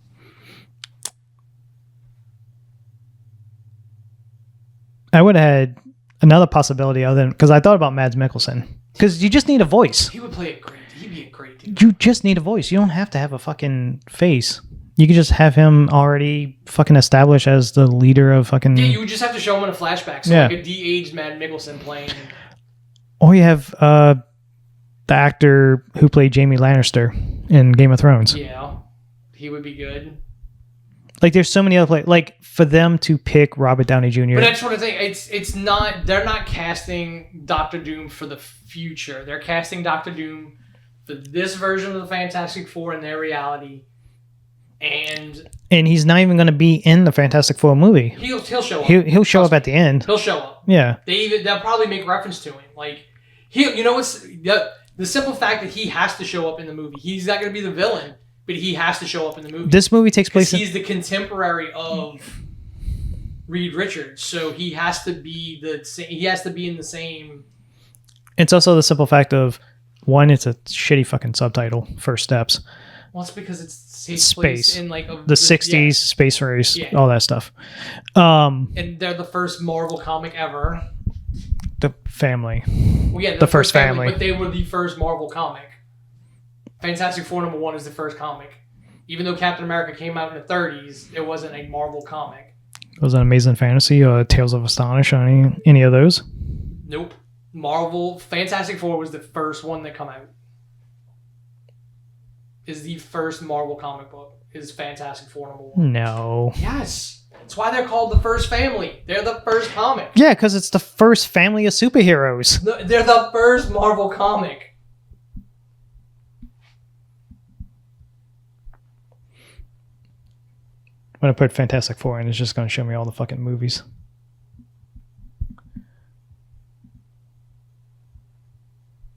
S3: I would have had another possibility other than because I thought about Mads Mikkelsen because you just need a voice.
S2: He would play it great. He'd be a great dude.
S3: You just need a voice. You don't have to have a fucking face. You could just have him already fucking established as the leader of fucking...
S2: Yeah, you would just have to show him in a flashback. So like a de-aged Mads Mikkelsen playing...
S3: Or you have the actor who played Jaime Lannister in Game of Thrones.
S2: Yeah, he would be good.
S3: Like, there's so many other players. Like, for them to pick Robert Downey Jr.
S2: But that's what I think. It's not... They're not casting Doctor Doom for the future. They're casting Doctor Doom for this version of the Fantastic Four in their reality. And
S3: he's not even going to be in the Fantastic Four movie.
S2: He'll show up.
S3: He'll show up at the end.
S2: He'll show up.
S3: Yeah.
S2: They'll probably make reference to him. Like what's the simple fact that he has to show up in the movie. He's not going to be the villain, but he has to show up in the movie.
S3: This movie takes place.
S2: He's the contemporary of Reed Richards, so he has to be in the same.
S3: It's also the simple fact of one. It's a shitty fucking subtitle. First Steps.
S2: Well, it's because it's
S3: space
S2: in like
S3: the 60s, space race, all that stuff.
S2: And they're the first Marvel comic ever.
S3: The family.
S2: Well, yeah,
S3: the first family.
S2: But they were the first Marvel comic. Fantastic Four #1 is the first comic. Even though Captain America came out in the 30s, it wasn't a Marvel comic.
S3: Was it Amazing Fantasy or Tales of Astonish or any of those?
S2: Nope. Marvel Fantastic Four was the first one that come out. Is the first Marvel comic book. Is Fantastic Four #1.
S3: No.
S2: Yes. That's why they're called the first family. They're the first comic.
S3: Yeah, because it's the first family of superheroes.
S2: They're the first Marvel comic.
S3: When I put Fantastic Four in, it's just going to show me all the fucking movies.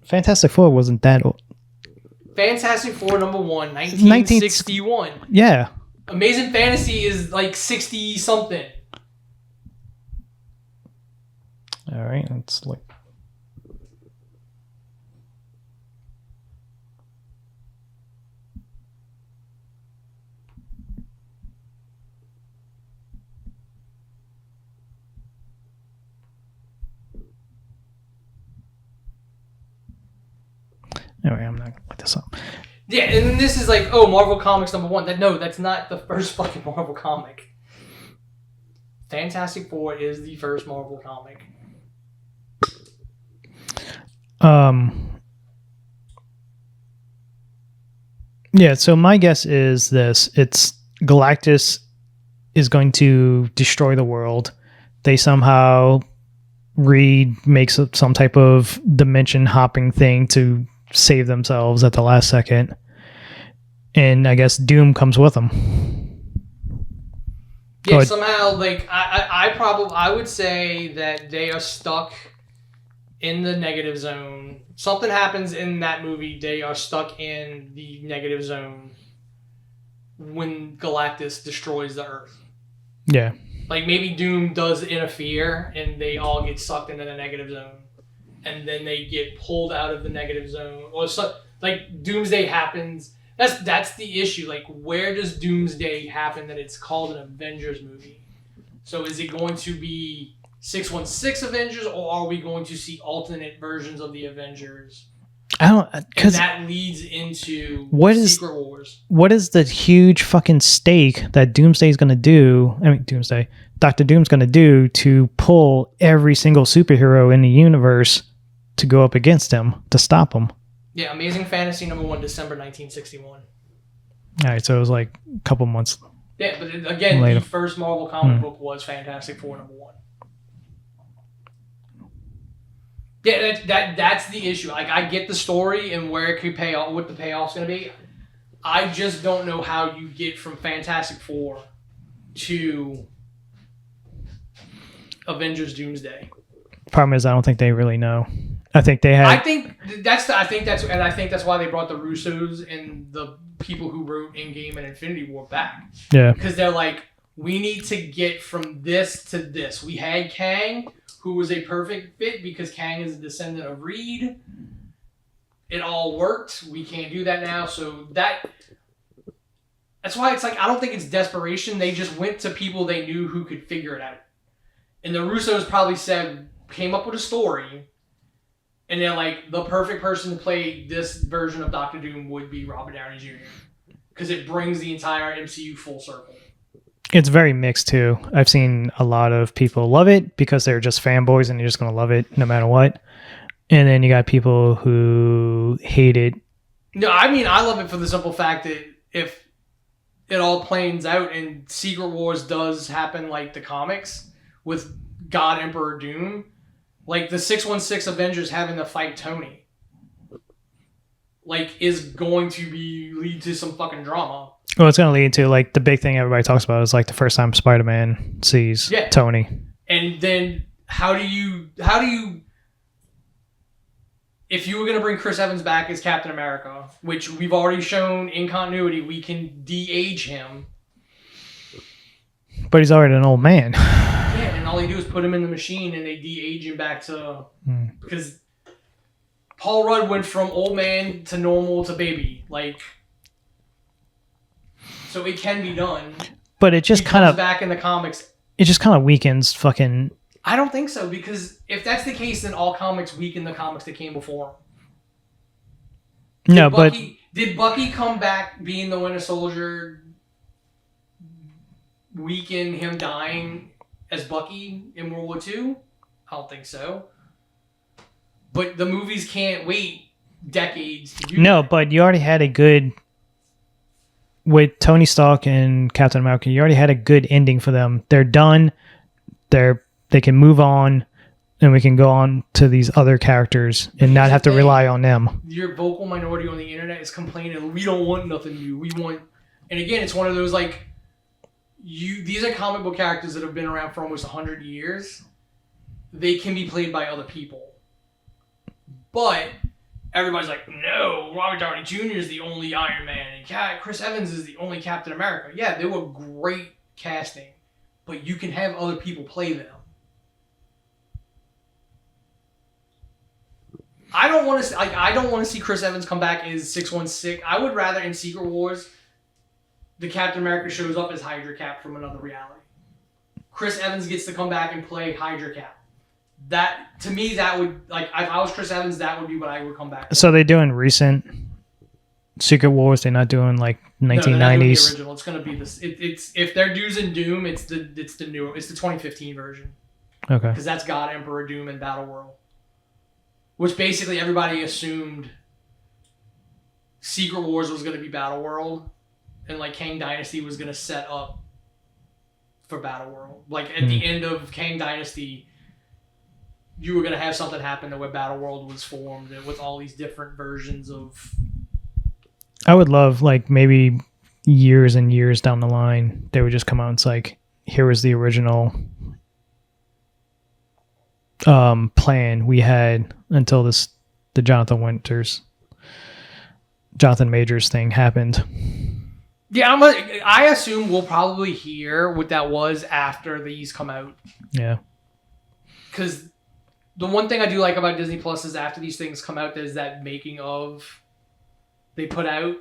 S3: Fantastic Four wasn't that old.
S2: Fantastic Four #1, 1961.
S3: Yeah.
S2: Amazing Fantasy is like 60 something.
S3: All right, let's look. Anyway, I'm not going to look this up.
S2: Yeah, and this is like, oh, Marvel Comics #1. No, that's not the first fucking Marvel comic. Fantastic Four is the first Marvel comic.
S3: Yeah, so my guess is this. It's Galactus is going to destroy the world. They somehow Reed makes some type of dimension hopping thing to save themselves at the last second. And I guess Doom comes with them.
S2: Yeah, somehow, like, I would say that they are stuck in the negative zone. Something happens in that movie. They are stuck in the negative zone when Galactus destroys the Earth.
S3: Yeah.
S2: Like, maybe Doom does interfere and they all get sucked into the negative zone. And then they get pulled out of the negative zone. Or so, like, Doomsday happens. That's the issue. Like, where does Doomsday happen that it's called an Avengers movie? So is it going to be 616 Avengers, or are we going to see alternate versions of the Avengers?
S3: I don't, because
S2: that leads into Secret Wars.
S3: What is the huge fucking stake that Doomsday's going to do? I mean, Doctor Doom's going to do to pull every single superhero in the universe to go up against him to stop him.
S2: Yeah, Amazing Fantasy #1, December 1961.
S3: All right, so it was like a couple months.
S2: Yeah, but again, later. The first Marvel comic book was Fantastic Four #1. Yeah, that's the issue. Like, I get the story and where it could pay off, what the payoff's going to be. I just don't know how you get from Fantastic Four to Avengers Doomsday.
S3: Problem is, I don't think they really know. I think they had.
S2: I think that's why they brought the Russos and the people who wrote Endgame and Infinity War back.
S3: Yeah.
S2: Because they're like, we need to get from this to this. We had Kang, who was a perfect fit because Kang is a descendant of Reed. It all worked. We can't do that now. So that's why it's like, I don't think it's desperation. They just went to people they knew who could figure it out. And the Russos probably came up with a story, and they're like, the perfect person to play this version of Doctor Doom would be Robert Downey Jr. Because it brings the entire MCU full circle.
S3: It's very mixed too. I've seen a lot of people love it because they're just fanboys and you're just going to love it no matter what. And then you got people who hate it.
S2: No, I mean, I love it for the simple fact that if it all plans out and Secret Wars does happen like the comics with God Emperor Doom, like the 616 Avengers having to fight Tony, like, is going to lead to some fucking drama.
S3: Well, it's going to lead to, like, the big thing everybody talks about is, like, the first time Spider-Man sees Tony.
S2: And then how do you, if you were going to bring Chris Evans back as Captain America, which we've already shown in continuity, we can de-age him.
S3: But he's already an old man.
S2: Yeah, and all they do is put him in the machine and they de-age him back to... Because Paul Rudd went from old man to normal to baby. Like... So it can be done.
S3: But it just kind of...
S2: back in the comics.
S3: It just kind of weakens fucking...
S2: I don't think so, because if that's the case, then all comics weaken the comics that came before him. Did Bucky come back being the Winter Soldier weaken him dying as Bucky in World War II? I don't think so. But the movies can't wait decades to do that.
S3: But you already had a good... With Tony Stark and Captain America, you already had a good ending for them. They're done. They can move on, and we can go on to these other characters and not have to rely on them.
S2: Your vocal minority on the internet is complaining, we don't want nothing new. We want... And again, it's one of those, like... These are comic book characters that have been around for almost 100 years. They can be played by other people. But... Everybody's like, no, Robert Downey Jr. is the only Iron Man, and Chris Evans is the only Captain America. Yeah, they were great casting, but you can have other people play them. I don't want to see Chris Evans come back as 616. I would rather in Secret Wars, the Captain America shows up as Hydra Cap from another reality. Chris Evans gets to come back and play Hydra Cap. that to me that would like if I was Chris Evans, that would be what I would come back to.
S3: So they're doing recent Secret Wars. They're not doing like 1990s.
S2: No, they're not doing the original. It's gonna be this. It's if they're using Doom, it's the new. It's the 2015 version.
S3: Okay.
S2: Because that's God, Emperor Doom, and Battle World, which basically everybody assumed Secret Wars was gonna be Battle World, and like Kang Dynasty was gonna set up for Battle World. Like at the end of Kang Dynasty, you were gonna have something happen to where Battle World was formed and with all these different versions of.
S3: I would love like maybe years and years down the line they would just come out and it's like here was the original plan we had until the Jonathan Majors thing happened.
S2: Yeah, I assume we'll probably hear what that was after these come out.
S3: Yeah. Because
S2: the one thing I do like about Disney Plus is after these things come out, there's that making of they put out,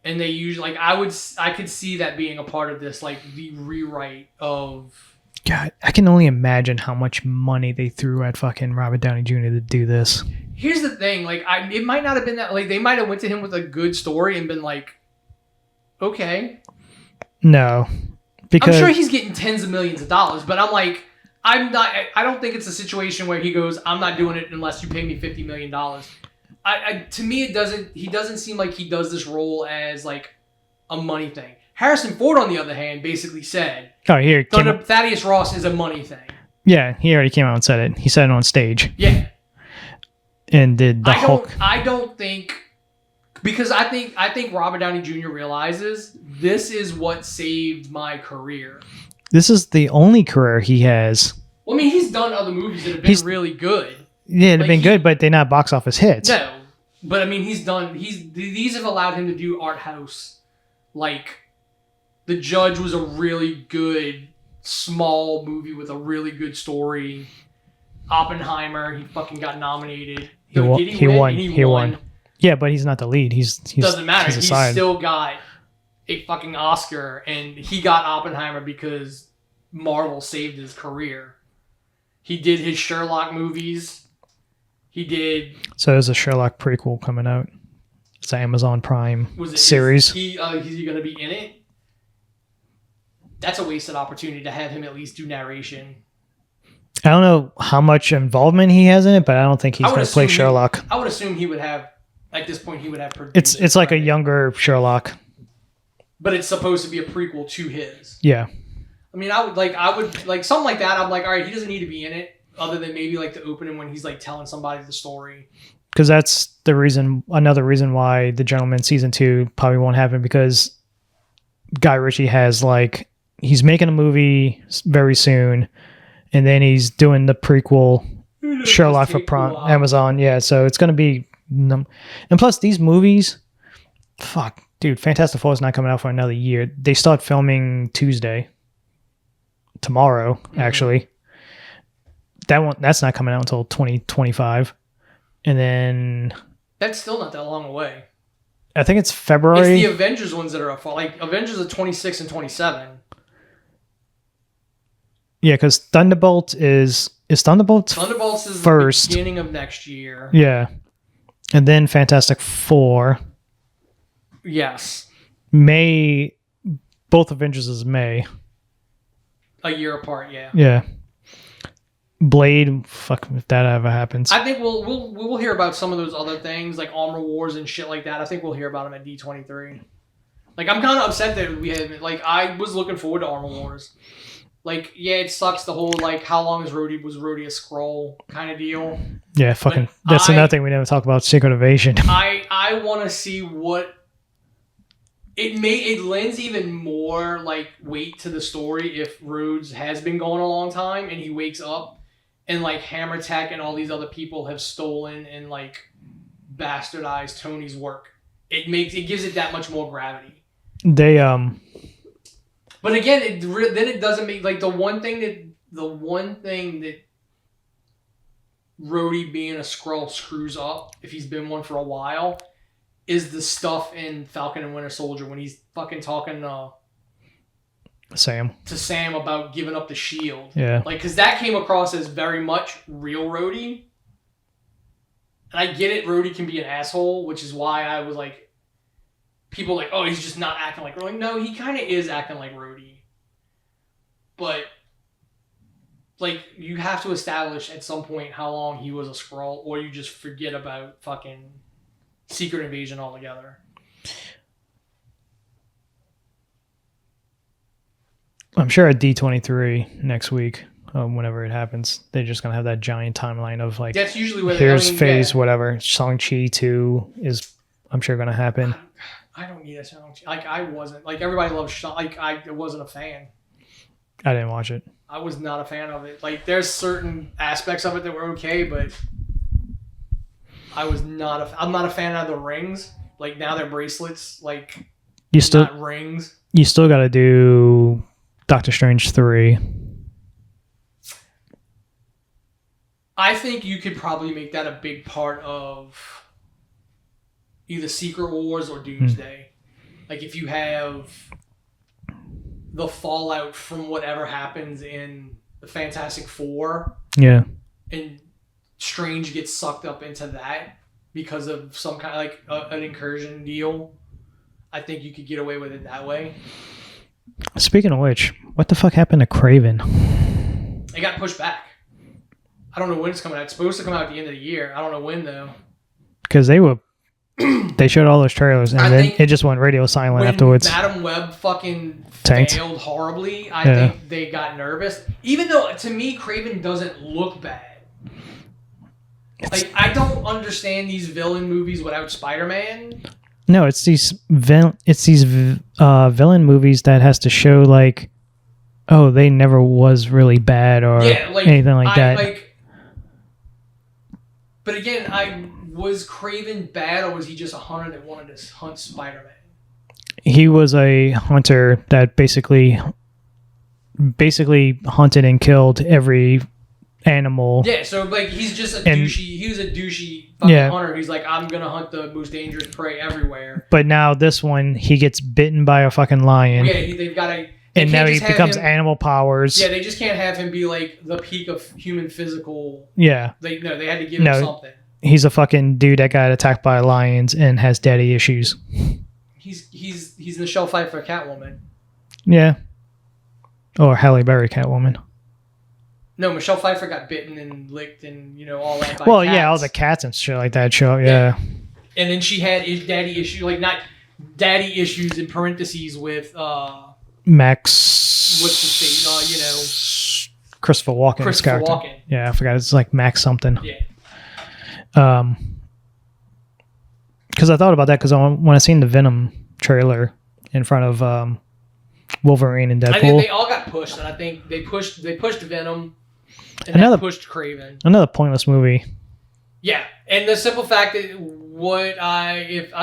S2: and they usually like I could see that being a part of this, like the rewrite of.
S3: God, I can only imagine how much money they threw at fucking Robert Downey Jr. to do this.
S2: Here's the thing, like it might not have been that like they might have went to him with a good story and been like, okay.
S3: No, because
S2: I'm sure he's getting tens of millions of dollars, but I'm like, I don't think it's a situation where he goes, I'm not doing it unless you pay me $50 million. To me, he doesn't seem like he does this role as like a money thing. Harrison Ford, on the other hand, basically said, Thaddeus Ross is a money thing.
S3: Yeah, he already came out and said it. He said it on stage.
S2: Yeah.
S3: And did the Hulk.
S2: I don't think, because I think Robert Downey Jr. realizes this is what saved my career.
S3: This is the only career he has.
S2: Well, I mean, he's done other movies that have been really good.
S3: Yeah, they've been good, but they're not box office hits.
S2: No, but I mean, these have allowed him to do art house. Like, The Judge was a really good small movie with a really good story. Oppenheimer, he fucking got nominated.
S3: He won. Yeah, but he's not the lead. He's
S2: doesn't matter.
S3: He's
S2: he still got a fucking Oscar, and he got Oppenheimer because Marvel saved his career. He did his Sherlock movies. He did.
S3: So there's a Sherlock prequel coming out. It's an Amazon Prime series.
S2: Is he going to be in it? That's a wasted opportunity to have him at least do narration.
S3: I don't know how much involvement he has in it, but I don't think he's going to play Sherlock.
S2: I would assume he would have. At this point, he would have
S3: produced. It's like a younger Sherlock.
S2: But it's supposed to be a prequel to his.
S3: Yeah.
S2: I mean, I would like something like that. I'm like, all right, he doesn't need to be in it, other than maybe like the opening when he's like telling somebody the story.
S3: Because that's the reason. Another reason why The Gentleman season 2 probably won't happen, because Guy Ritchie has like he's making a movie very soon, and then he's doing the prequel Sherlock for Amazon. Yeah, so it's gonna be. And plus, these movies, fuck, dude, Fantastic Four is not coming out for another year. They start filming tomorrow, actually. That's not coming out until 2025, and then
S2: that's still not that long away.
S3: I think it's February.
S2: It's the Avengers ones that are up. Like Avengers are 26 and 27.
S3: Yeah, because Thunderbolts is Thunderbolts
S2: is
S3: first.
S2: The beginning of next year.
S3: Yeah. And then Fantastic Four.
S2: Yes.
S3: May. Both Avengers is May.
S2: A year apart, yeah.
S3: Yeah. Blade, fuck if that ever happens.
S2: I think we'll hear about some of those other things like Armor Wars and shit like that. I think we'll hear about them at D23. Like I'm kind of upset that we haven't. Like I was looking forward to Armor Wars. Like, yeah, it sucks the whole, like, how long was Rhodey a Skrull kind of deal.
S3: Yeah, fucking, that's another thing we never talk about, Secret Invasion.
S2: I want to see what, it lends even more, like, weight to the story if Rhodes has been gone a long time and he wakes up and, like, Hammer Tech and all these other people have stolen and, like, bastardized Tony's work. It gives it that much more gravity. But again, then it doesn't make like the one thing that Rhodey being a Skrull screws up if he's been one for a while is the stuff in Falcon and Winter Soldier when he's fucking talking
S3: Sam.
S2: to Sam about giving up the shield.
S3: Yeah.
S2: Like, because that came across as very much real Rhodey. And I get it, Rhodey can be an asshole, which is why I was like, people like, oh, he's just not acting like Rhodey. No, he kind of is acting like Rhodey. But, like, you have to establish at some point how long he was a Skrull, or you just forget about fucking Secret Invasion altogether.
S3: I'm sure at D23 next week, whenever it happens, they're just going to have that giant timeline of, like,
S2: That's usually where
S3: here's phase whatever. Shang-Chi 2 is, I'm sure, going to happen.
S2: I don't need a Shang-Chi. Like, I wasn't. Like, everybody loves Shang-Chi. Like, I wasn't a fan.
S3: I didn't watch it.
S2: I was not a fan of it. Like, there's certain aspects of it that were okay, but I'm not a fan of the rings. Like, now they're bracelets. Like, not rings.
S3: You still got to do Doctor Strange 3.
S2: I think you could probably make that a big part of either Secret Wars or Doomsday. Like, if you have the fallout from whatever happens in the Fantastic Four.
S3: Yeah.
S2: And Strange gets sucked up into that because of some kind of, like, an incursion deal. I think you could get away with it that way.
S3: Speaking of which, what the fuck happened to Kraven?
S2: It got pushed back. I don't know when it's coming out. It's supposed to come out at the end of the year. I don't know when, though.
S3: Because they showed all those trailers, and then it just went radio silent afterwards.
S2: Madam Web fucking
S3: Tanked.
S2: failed horribly. I think they got nervous. Even though, to me, Kraven doesn't look bad. Like, I don't understand these villain movies without Spider-Man.
S3: No, it's these villain movies that has to show, like, oh, they never was really bad or anything like that.
S2: But again, was Kraven bad, or was he just a hunter that wanted to hunt Spider-Man?
S3: He was a hunter that basically hunted and killed every animal.
S2: Yeah, so, like, he's just a douchey. He was a douchey fucking hunter. He's like, I'm gonna hunt the most dangerous prey everywhere.
S3: But now this one, he gets bitten by a fucking lion.
S2: Yeah, they've got to.
S3: And now he becomes animal powers.
S2: Yeah, they just can't have him be like the peak of human physical.
S3: Yeah.
S2: They had to give him something.
S3: He's a fucking dude that got attacked by lions and has daddy issues.
S2: He's Michelle Pfeiffer Catwoman.
S3: Yeah. Or Halle Berry Catwoman.
S2: No, Michelle Pfeiffer got bitten and licked and, all that by
S3: Well,
S2: cats.
S3: yeah, all the cats and shit like that show. Yeah.
S2: And then she had daddy issues, like, not daddy issues in parentheses with
S3: Max.
S2: What's his face?
S3: Christopher Walken.
S2: Christopher Walken.
S3: Yeah, I forgot. It's like Max something.
S2: Yeah.
S3: Because I thought about that because when I seen the Venom trailer in front of Wolverine and Deadpool,
S2: I think they all got pushed, and I think they pushed Venom, and then pushed Kraven.
S3: Another pointless movie.
S2: Yeah, and the simple fact that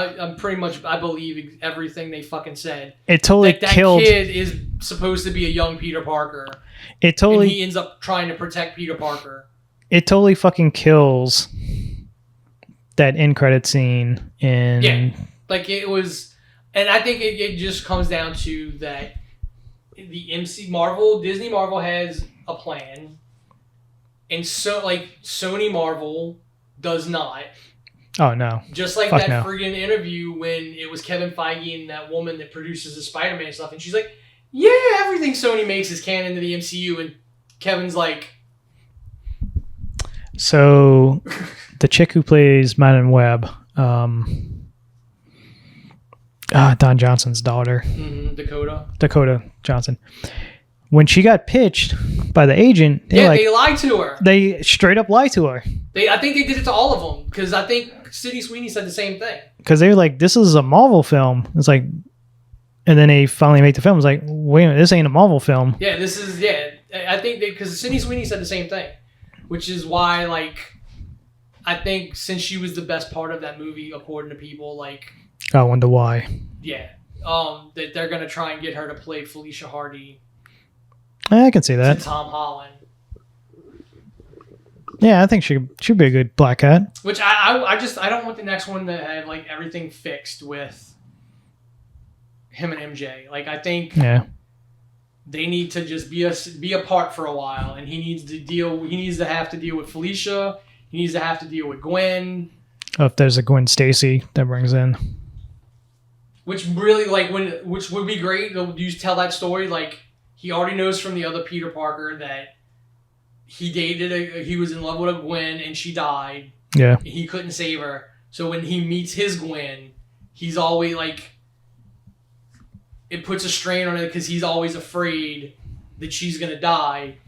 S2: I'm pretty much, I believe everything they fucking said.
S3: It totally killed.
S2: That kid is supposed to be a young Peter Parker.
S3: It totally.
S2: And he ends up trying to protect Peter Parker.
S3: It totally fucking kills that end credit scene.
S2: Like, it was, and I think it just comes down to that the Disney Marvel has a plan, and so, like, Sony Marvel does not.
S3: Oh, no.
S2: Just like that friggin' interview when it was Kevin Feige and that woman that produces the Spider-Man stuff, and she's like, yeah, everything Sony makes is canon to the MCU, and Kevin's like...
S3: So, the chick who plays Madam Web, Don Johnson's daughter.
S2: Mm-hmm,
S3: Dakota Johnson. When she got pitched by the agent,
S2: they lied to her.
S3: They straight up lied to her.
S2: I think they did it to all of them, because I think Sydney Sweeney said the same thing. Because
S3: they were like, this is a Marvel film. It's like, and then they finally make the film. It's like, wait a minute, this ain't a Marvel film.
S2: Yeah, this is, I think because Sydney Sweeney said the same thing, which is why, like, I think since she was the best part of that movie, according to people, like...
S3: I wonder why.
S2: Yeah. That they're going to try and get her to play Felicia Hardy.
S3: I can see that.
S2: To Tom Holland.
S3: Yeah, I think she should be a good Black Cat.
S2: Which I don't want the next one to have, like, everything fixed with him and MJ. Like, I think they need to just be apart for a while, and he needs to have to deal with Felicia. He needs to have to deal with Gwen.
S3: Oh, if there's a Gwen Stacy that brings in.
S2: Which really, like, which would be great. You tell that story, like, he already knows from the other Peter Parker that he was in love with a Gwen and she died.
S3: Yeah.
S2: And he couldn't save her. So when he meets his Gwen, he's always, like, it puts a strain on it because he's always afraid that she's going to die.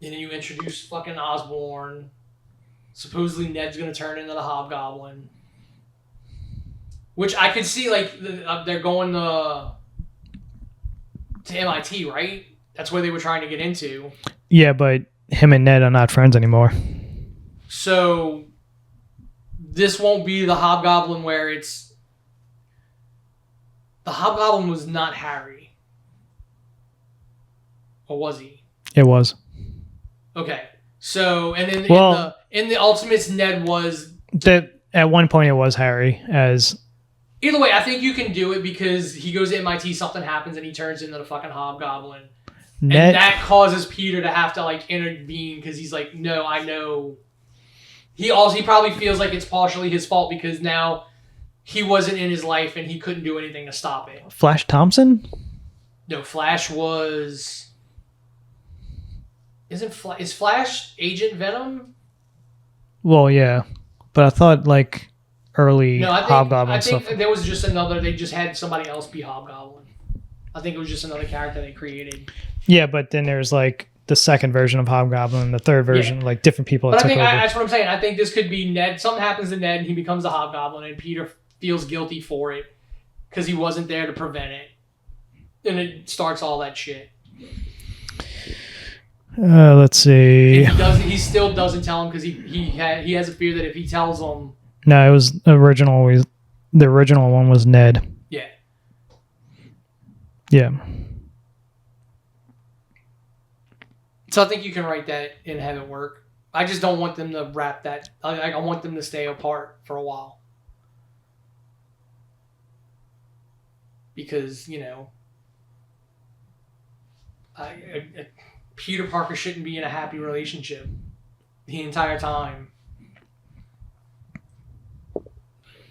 S2: And then you introduce fucking Osborn. Supposedly Ned's going to turn into the Hobgoblin. Which I could see, like, they're going to MIT, right? That's where they were trying to get into. Yeah,
S3: but him and Ned are not friends anymore.
S2: So this won't be the Hobgoblin where it's... The Hobgoblin was not Harry. Or was he?
S3: It was.
S2: Okay. So, and then in the Ultimates, Ned was...
S3: At one point it was Harry as...
S2: Either way, I think you can do it because he goes to MIT, something happens, and he turns into the fucking Hobgoblin. And that causes Peter to have to, like, intervene because he's like, no, I know. He probably feels like it's partially his fault because now he wasn't in his life and he couldn't do anything to stop it.
S3: Flash Thompson?
S2: No, Flash was... Is Flash Agent Venom?
S3: Well, yeah. But I thought, like, early Hobgoblin stuff.
S2: I think there was just another... They just had somebody else be Hobgoblin. I think it was just another character they created.
S3: Yeah, but then there's, like, the second version of Hobgoblin, the third version, like, different people that took over.
S2: That's what I'm saying. I think this could be Ned. Something happens to Ned and he becomes a Hobgoblin and Peter feels guilty for it because he wasn't there to prevent it. And it starts all that shit.
S3: Let's see.
S2: He still doesn't tell him because he has a fear that if he tells him...
S3: No, it was the original one was Ned.
S2: Yeah.
S3: Yeah.
S2: So I think you can write that and have it work. I just don't want them to wrap that. I want them to stay apart for a while. Because, you know, Peter Parker shouldn't be in a happy relationship the entire time.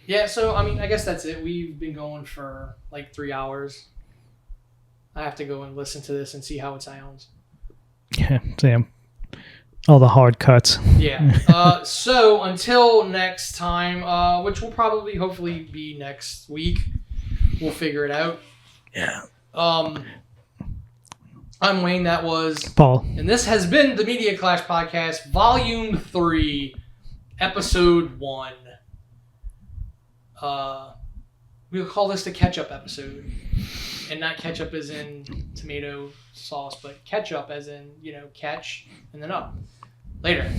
S2: Yeah, so, I mean, I guess that's it. We've been going for like 3 hours. I have to go and listen to this and see how it sounds.
S3: Yeah, damn. All the hard cuts.
S2: Yeah. So, until next time, which will probably, hopefully, be next week. We'll figure it out.
S3: Yeah.
S2: I'm Wayne, that was
S3: Paul.
S2: And this has been the Media Clash Podcast, Volume 3, Episode 1. We'll call this the ketchup episode. And not ketchup as in tomato sauce, but ketchup as in, you know, catch and then up. Later.